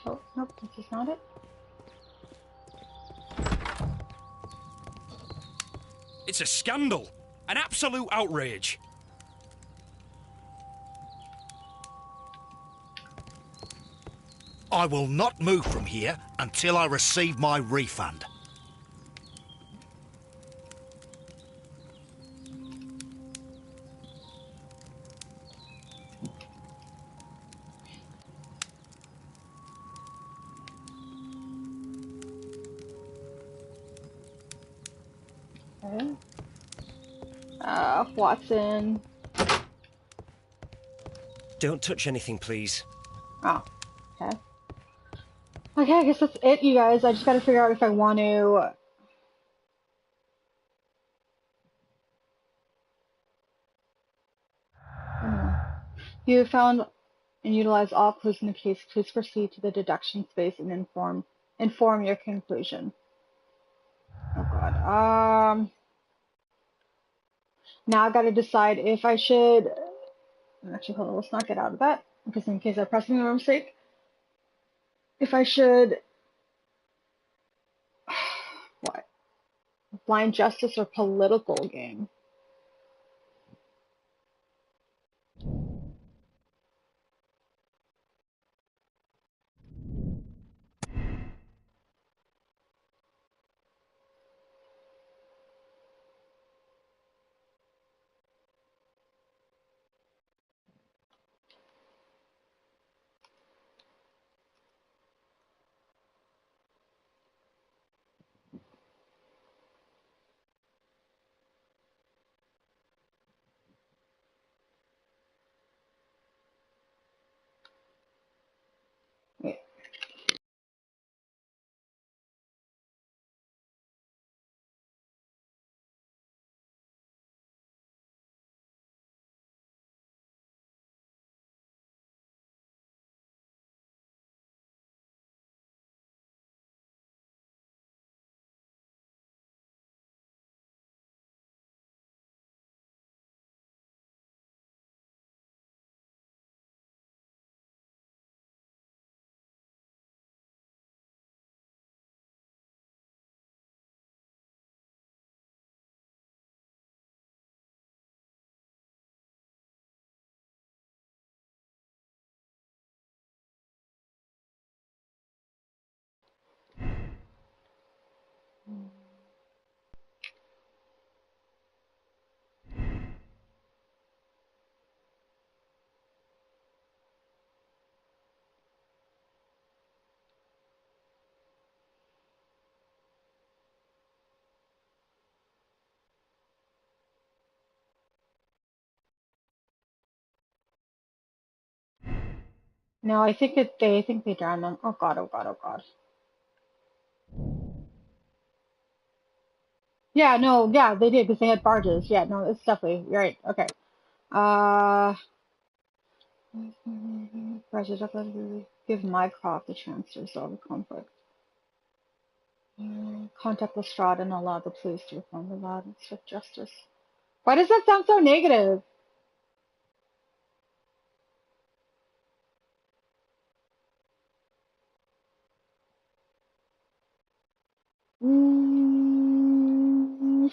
Oh, nope, this is not it. It's a scandal. An absolute outrage. I will not move from here until I receive my refund. Okay. Watson. Don't touch anything, please. Oh, okay. Okay, I guess that's it, you guys. I just gotta figure out if I want to... You found and utilize all clues in the case. Please proceed to the deduction space and inform your conclusion. Oh god. Now I gotta decide if I should... Actually, hold on, let's not get out of that, because in case I press me by mistake. If I should... What? Blind justice or political game? Wait. No, I think they think they drowned them. Oh god, oh god, oh god. Yeah, no, yeah, they did because they had barges. Yeah, no, it's definitely, you're right. Okay. Barges up, give Mycroft the chance to resolve the conflict. Contact Lestrade and allow the police to reform the law and swift justice. Why does that sound so negative?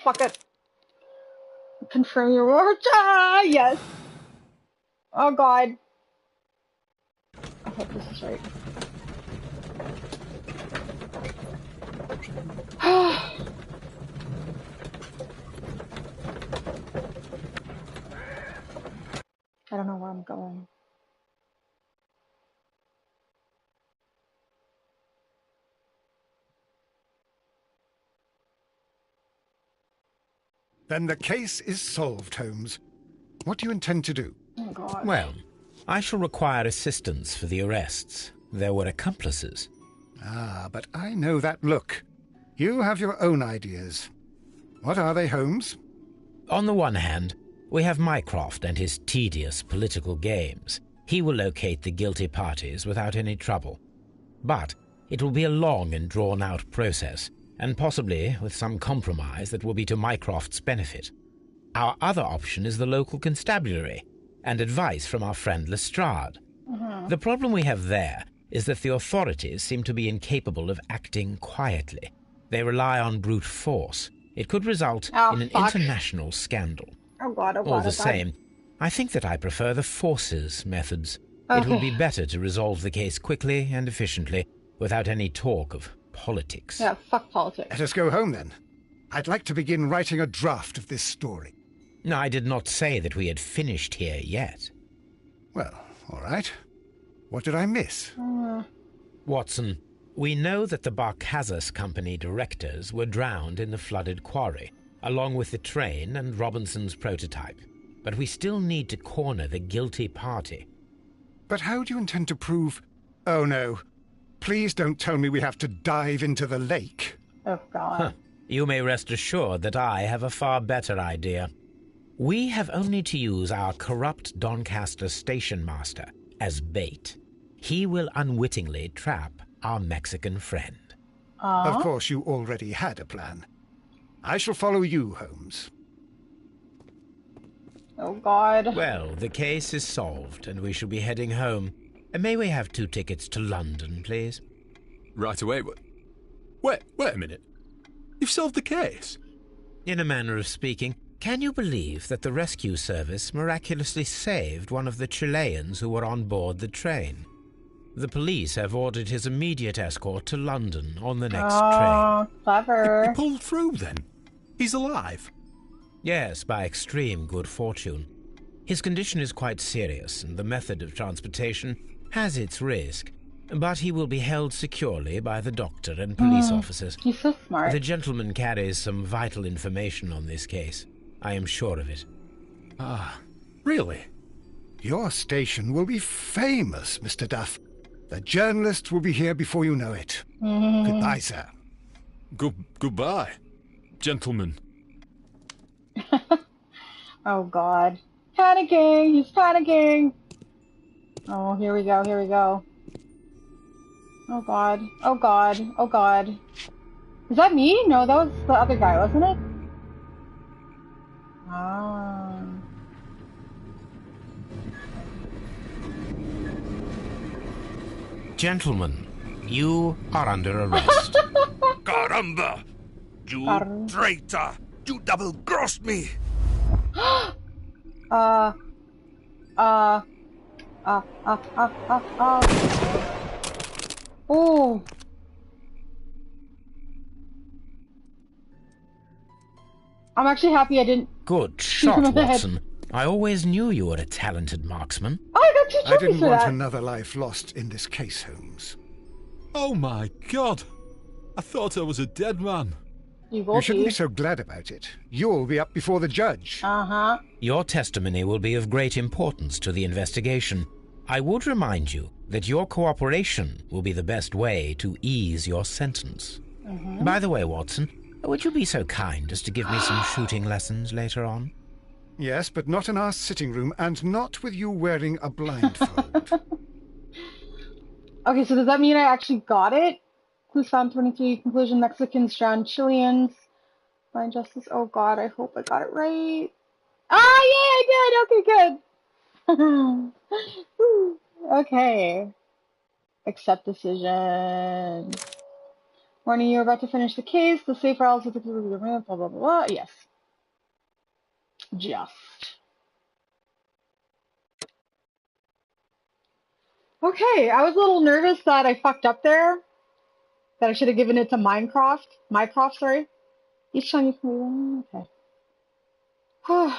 Fuck it. Confirm your word. Ah, yes. Oh god. I hope this is right. I don't know where I'm going. Then the case is solved, Holmes. What do you intend to do? Oh, God. Well, I shall require assistance for the arrests. There were accomplices. Ah, but I know that look. You have your own ideas. What are they, Holmes? On the one hand, we have Mycroft and his tedious political games. He will locate the guilty parties without any trouble. But it will be a long and drawn-out process, and possibly with some compromise that will be to Mycroft's benefit. Our other option is the local constabulary, and advice from our friend Lestrade. The problem we have there is that the authorities seem to be incapable of acting quietly. They rely on brute force. It could result in an international scandal. Oh, God, oh, God, All the oh, same, I think that I prefer the forces methods. Okay. It would be better to resolve the case quickly and efficiently, without any talk of politics. Yeah, fuck politics. Let us go home, then. I'd like to begin writing a draft of this story. No, I did not say that we had finished here yet. Well, all right. What did I miss? Watson, we know that the Barkazas Company directors were drowned in the flooded quarry, along with the train and Robinson's prototype. But we still need to corner the guilty party. But how do you intend to prove... Oh, no. Please don't tell me we have to dive into the lake. Oh, God. Huh. You may rest assured that I have a far better idea. We have only to use our corrupt Doncaster station master as bait. He will unwittingly trap our Mexican friend. Of course, you already had a plan. I shall follow you, Holmes. Oh, God. Well, the case is solved, and we shall be heading home. May we have 2 tickets to London, please? Right away. Wait a minute. You've solved the case? In a manner of speaking. Can you believe that the rescue service miraculously saved one of the Chileans who were on board the train? The police have ordered his immediate escort to London on the next train. Clever. He pulled through, then? He's alive? Yes, by extreme good fortune. His condition is quite serious, and the method of transportation has its risk. But he will be held securely by the doctor and police officers. He's so smart. The gentleman carries some vital information on this case. I am sure of it. Ah, really? Your station will be famous, Mr. Duff. The journalists will be here before you know it. Goodbye, sir. Goodbye, gentlemen. Oh, God. Panicking! He's panicking! Oh, here we go, here we go. Oh, God. Oh, God. Oh, God. Is that me? No, that was the other guy, wasn't it? Ah. Gentlemen, you are under arrest. Caramba! You traitor! You double-crossed me! Oh. I'm actually happy I didn't. Good shot, Watson. I always knew you were a talented marksman. Oh, I got 2 trophies I didn't for want that. another life lost in this case, Holmes. Oh my God! I thought I was a dead man. You shouldn't be so glad about it. You'll be up before the judge. Uh-huh. Your testimony will be of great importance to the investigation. I would remind you that your cooperation will be the best way to ease your sentence. By the way, Watson, would you be so kind as to give me some shooting lessons later on? Yes, but not in our sitting room, and not with you wearing a blindfold. Okay, so does that mean I actually got it? Clues found 23. Conclusion: Mexicans drowned Chileans. Find justice. Oh, God, I hope I got it right. Ah, yeah, I did! Okay, good. Okay. Accept decision. Warning, you're about to finish the case. The safe files with the blah, blah, blah, blah. Yes. Just. Okay, I was a little nervous that I fucked up there. That I should have given it to Mycroft, sorry. Each time you can... Okay.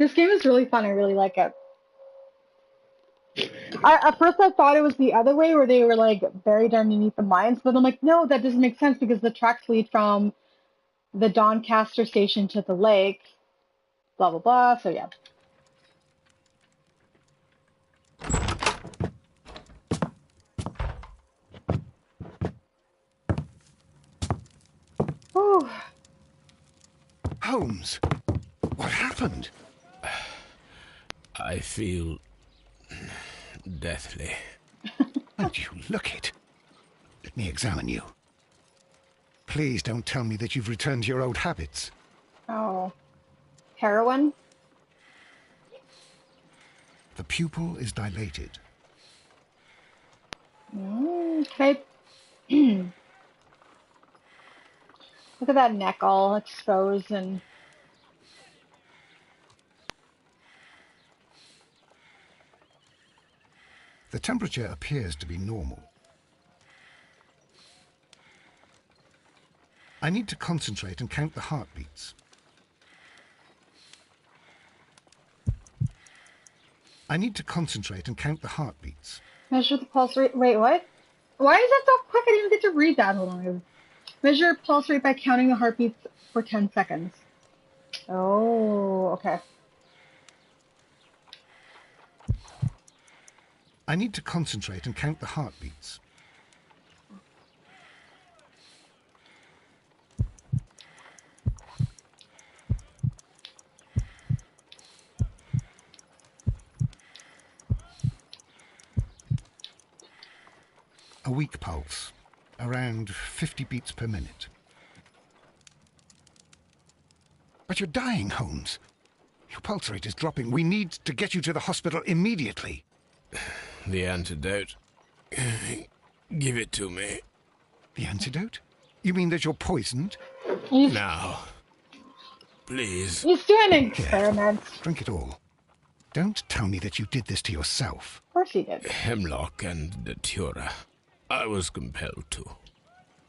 This game is really fun. I really like it. At first I thought it was the other way where they were like buried underneath the mines, but I'm like, no, that doesn't make sense because the tracks lead from the Doncaster station to the lake, blah, blah, blah. So yeah. Whew. Holmes, what happened? I feel deathly. Won't you look it? Let me examine you. Please don't tell me that you've returned to your old habits. Oh. Heroin? The pupil is dilated. Okay. Look at that neck all exposed and... The temperature appears to be normal. I need to concentrate and count the heartbeats. Measure the pulse rate. Wait, what? Why is that so quick? I didn't even get to read that. Hold on. Measure pulse rate by counting the heartbeats for 10 seconds. Oh, okay. I need to concentrate and count the heartbeats. A weak pulse, around 50 beats per minute. But you're dying, Holmes. Your pulse rate is dropping. We need to get you to the hospital immediately. The antidote. Give it to me. The antidote? You mean that you're poisoned? Now. Please. He's doing experiments. Drink it all. Don't tell me that you did this to yourself. Of course he did. Hemlock and datura. I was compelled to.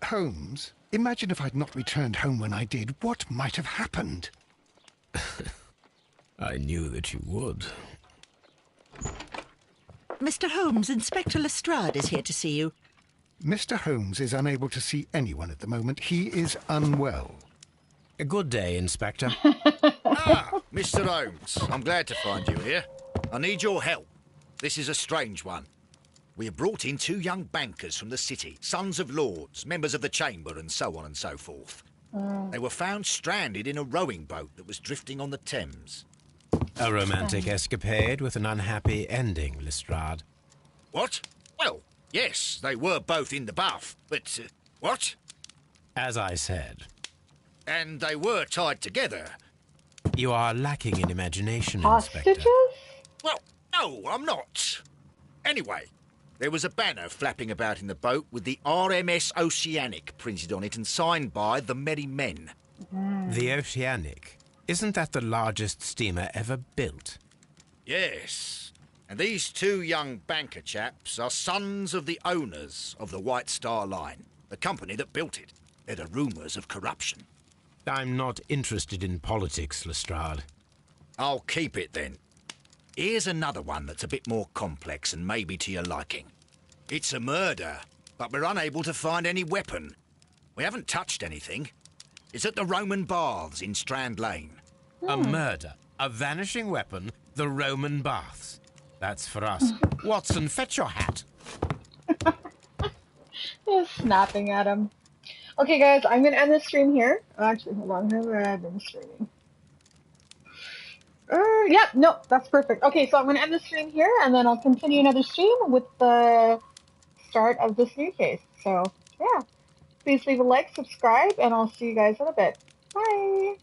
Holmes, imagine if I'd not returned home when I did. What might have happened? I knew that you would. Mr. Holmes, Inspector Lestrade is here to see you. Mr. Holmes is unable to see anyone at the moment. He is unwell. A good day, Inspector. Mr. Holmes, I'm glad to find you here. I need your help. This is a strange one. We have brought in 2 young bankers from the city, sons of lords, members of the chamber, and so on and so forth. They were found stranded in a rowing boat that was drifting on the Thames. A romantic escapade with an unhappy ending, Lestrade. What? Well, yes, they were both in the bath, but... what? As I said. And they were tied together. You are lacking in imagination, Hostages? Inspector. Well, no, I'm not. Anyway, there was a banner flapping about in the boat with the RMS Oceanic printed on it and signed by the Merry Men. The Oceanic? Isn't that the largest steamer ever built? Yes. And these 2 young banker chaps are sons of the owners of the White Star Line, the company that built it. There are rumours of corruption. I'm not interested in politics, Lestrade. I'll keep it then. Here's another one that's a bit more complex and maybe to your liking. It's a murder, but we're unable to find any weapon. We haven't touched anything. It's at the Roman Baths in Strand Lane. A murder, a vanishing weapon, the Roman Baths. That's for us. Watson, fetch your hat. He's snapping at him. Okay, guys, I'm going to end the stream here. Actually, hold on. Where have I been streaming? Yep, no, that's perfect. Okay, so I'm going to end the stream here, and then I'll continue another stream with the start of this new case. So, yeah. Please leave a like, subscribe, and I'll see you guys in a bit. Bye!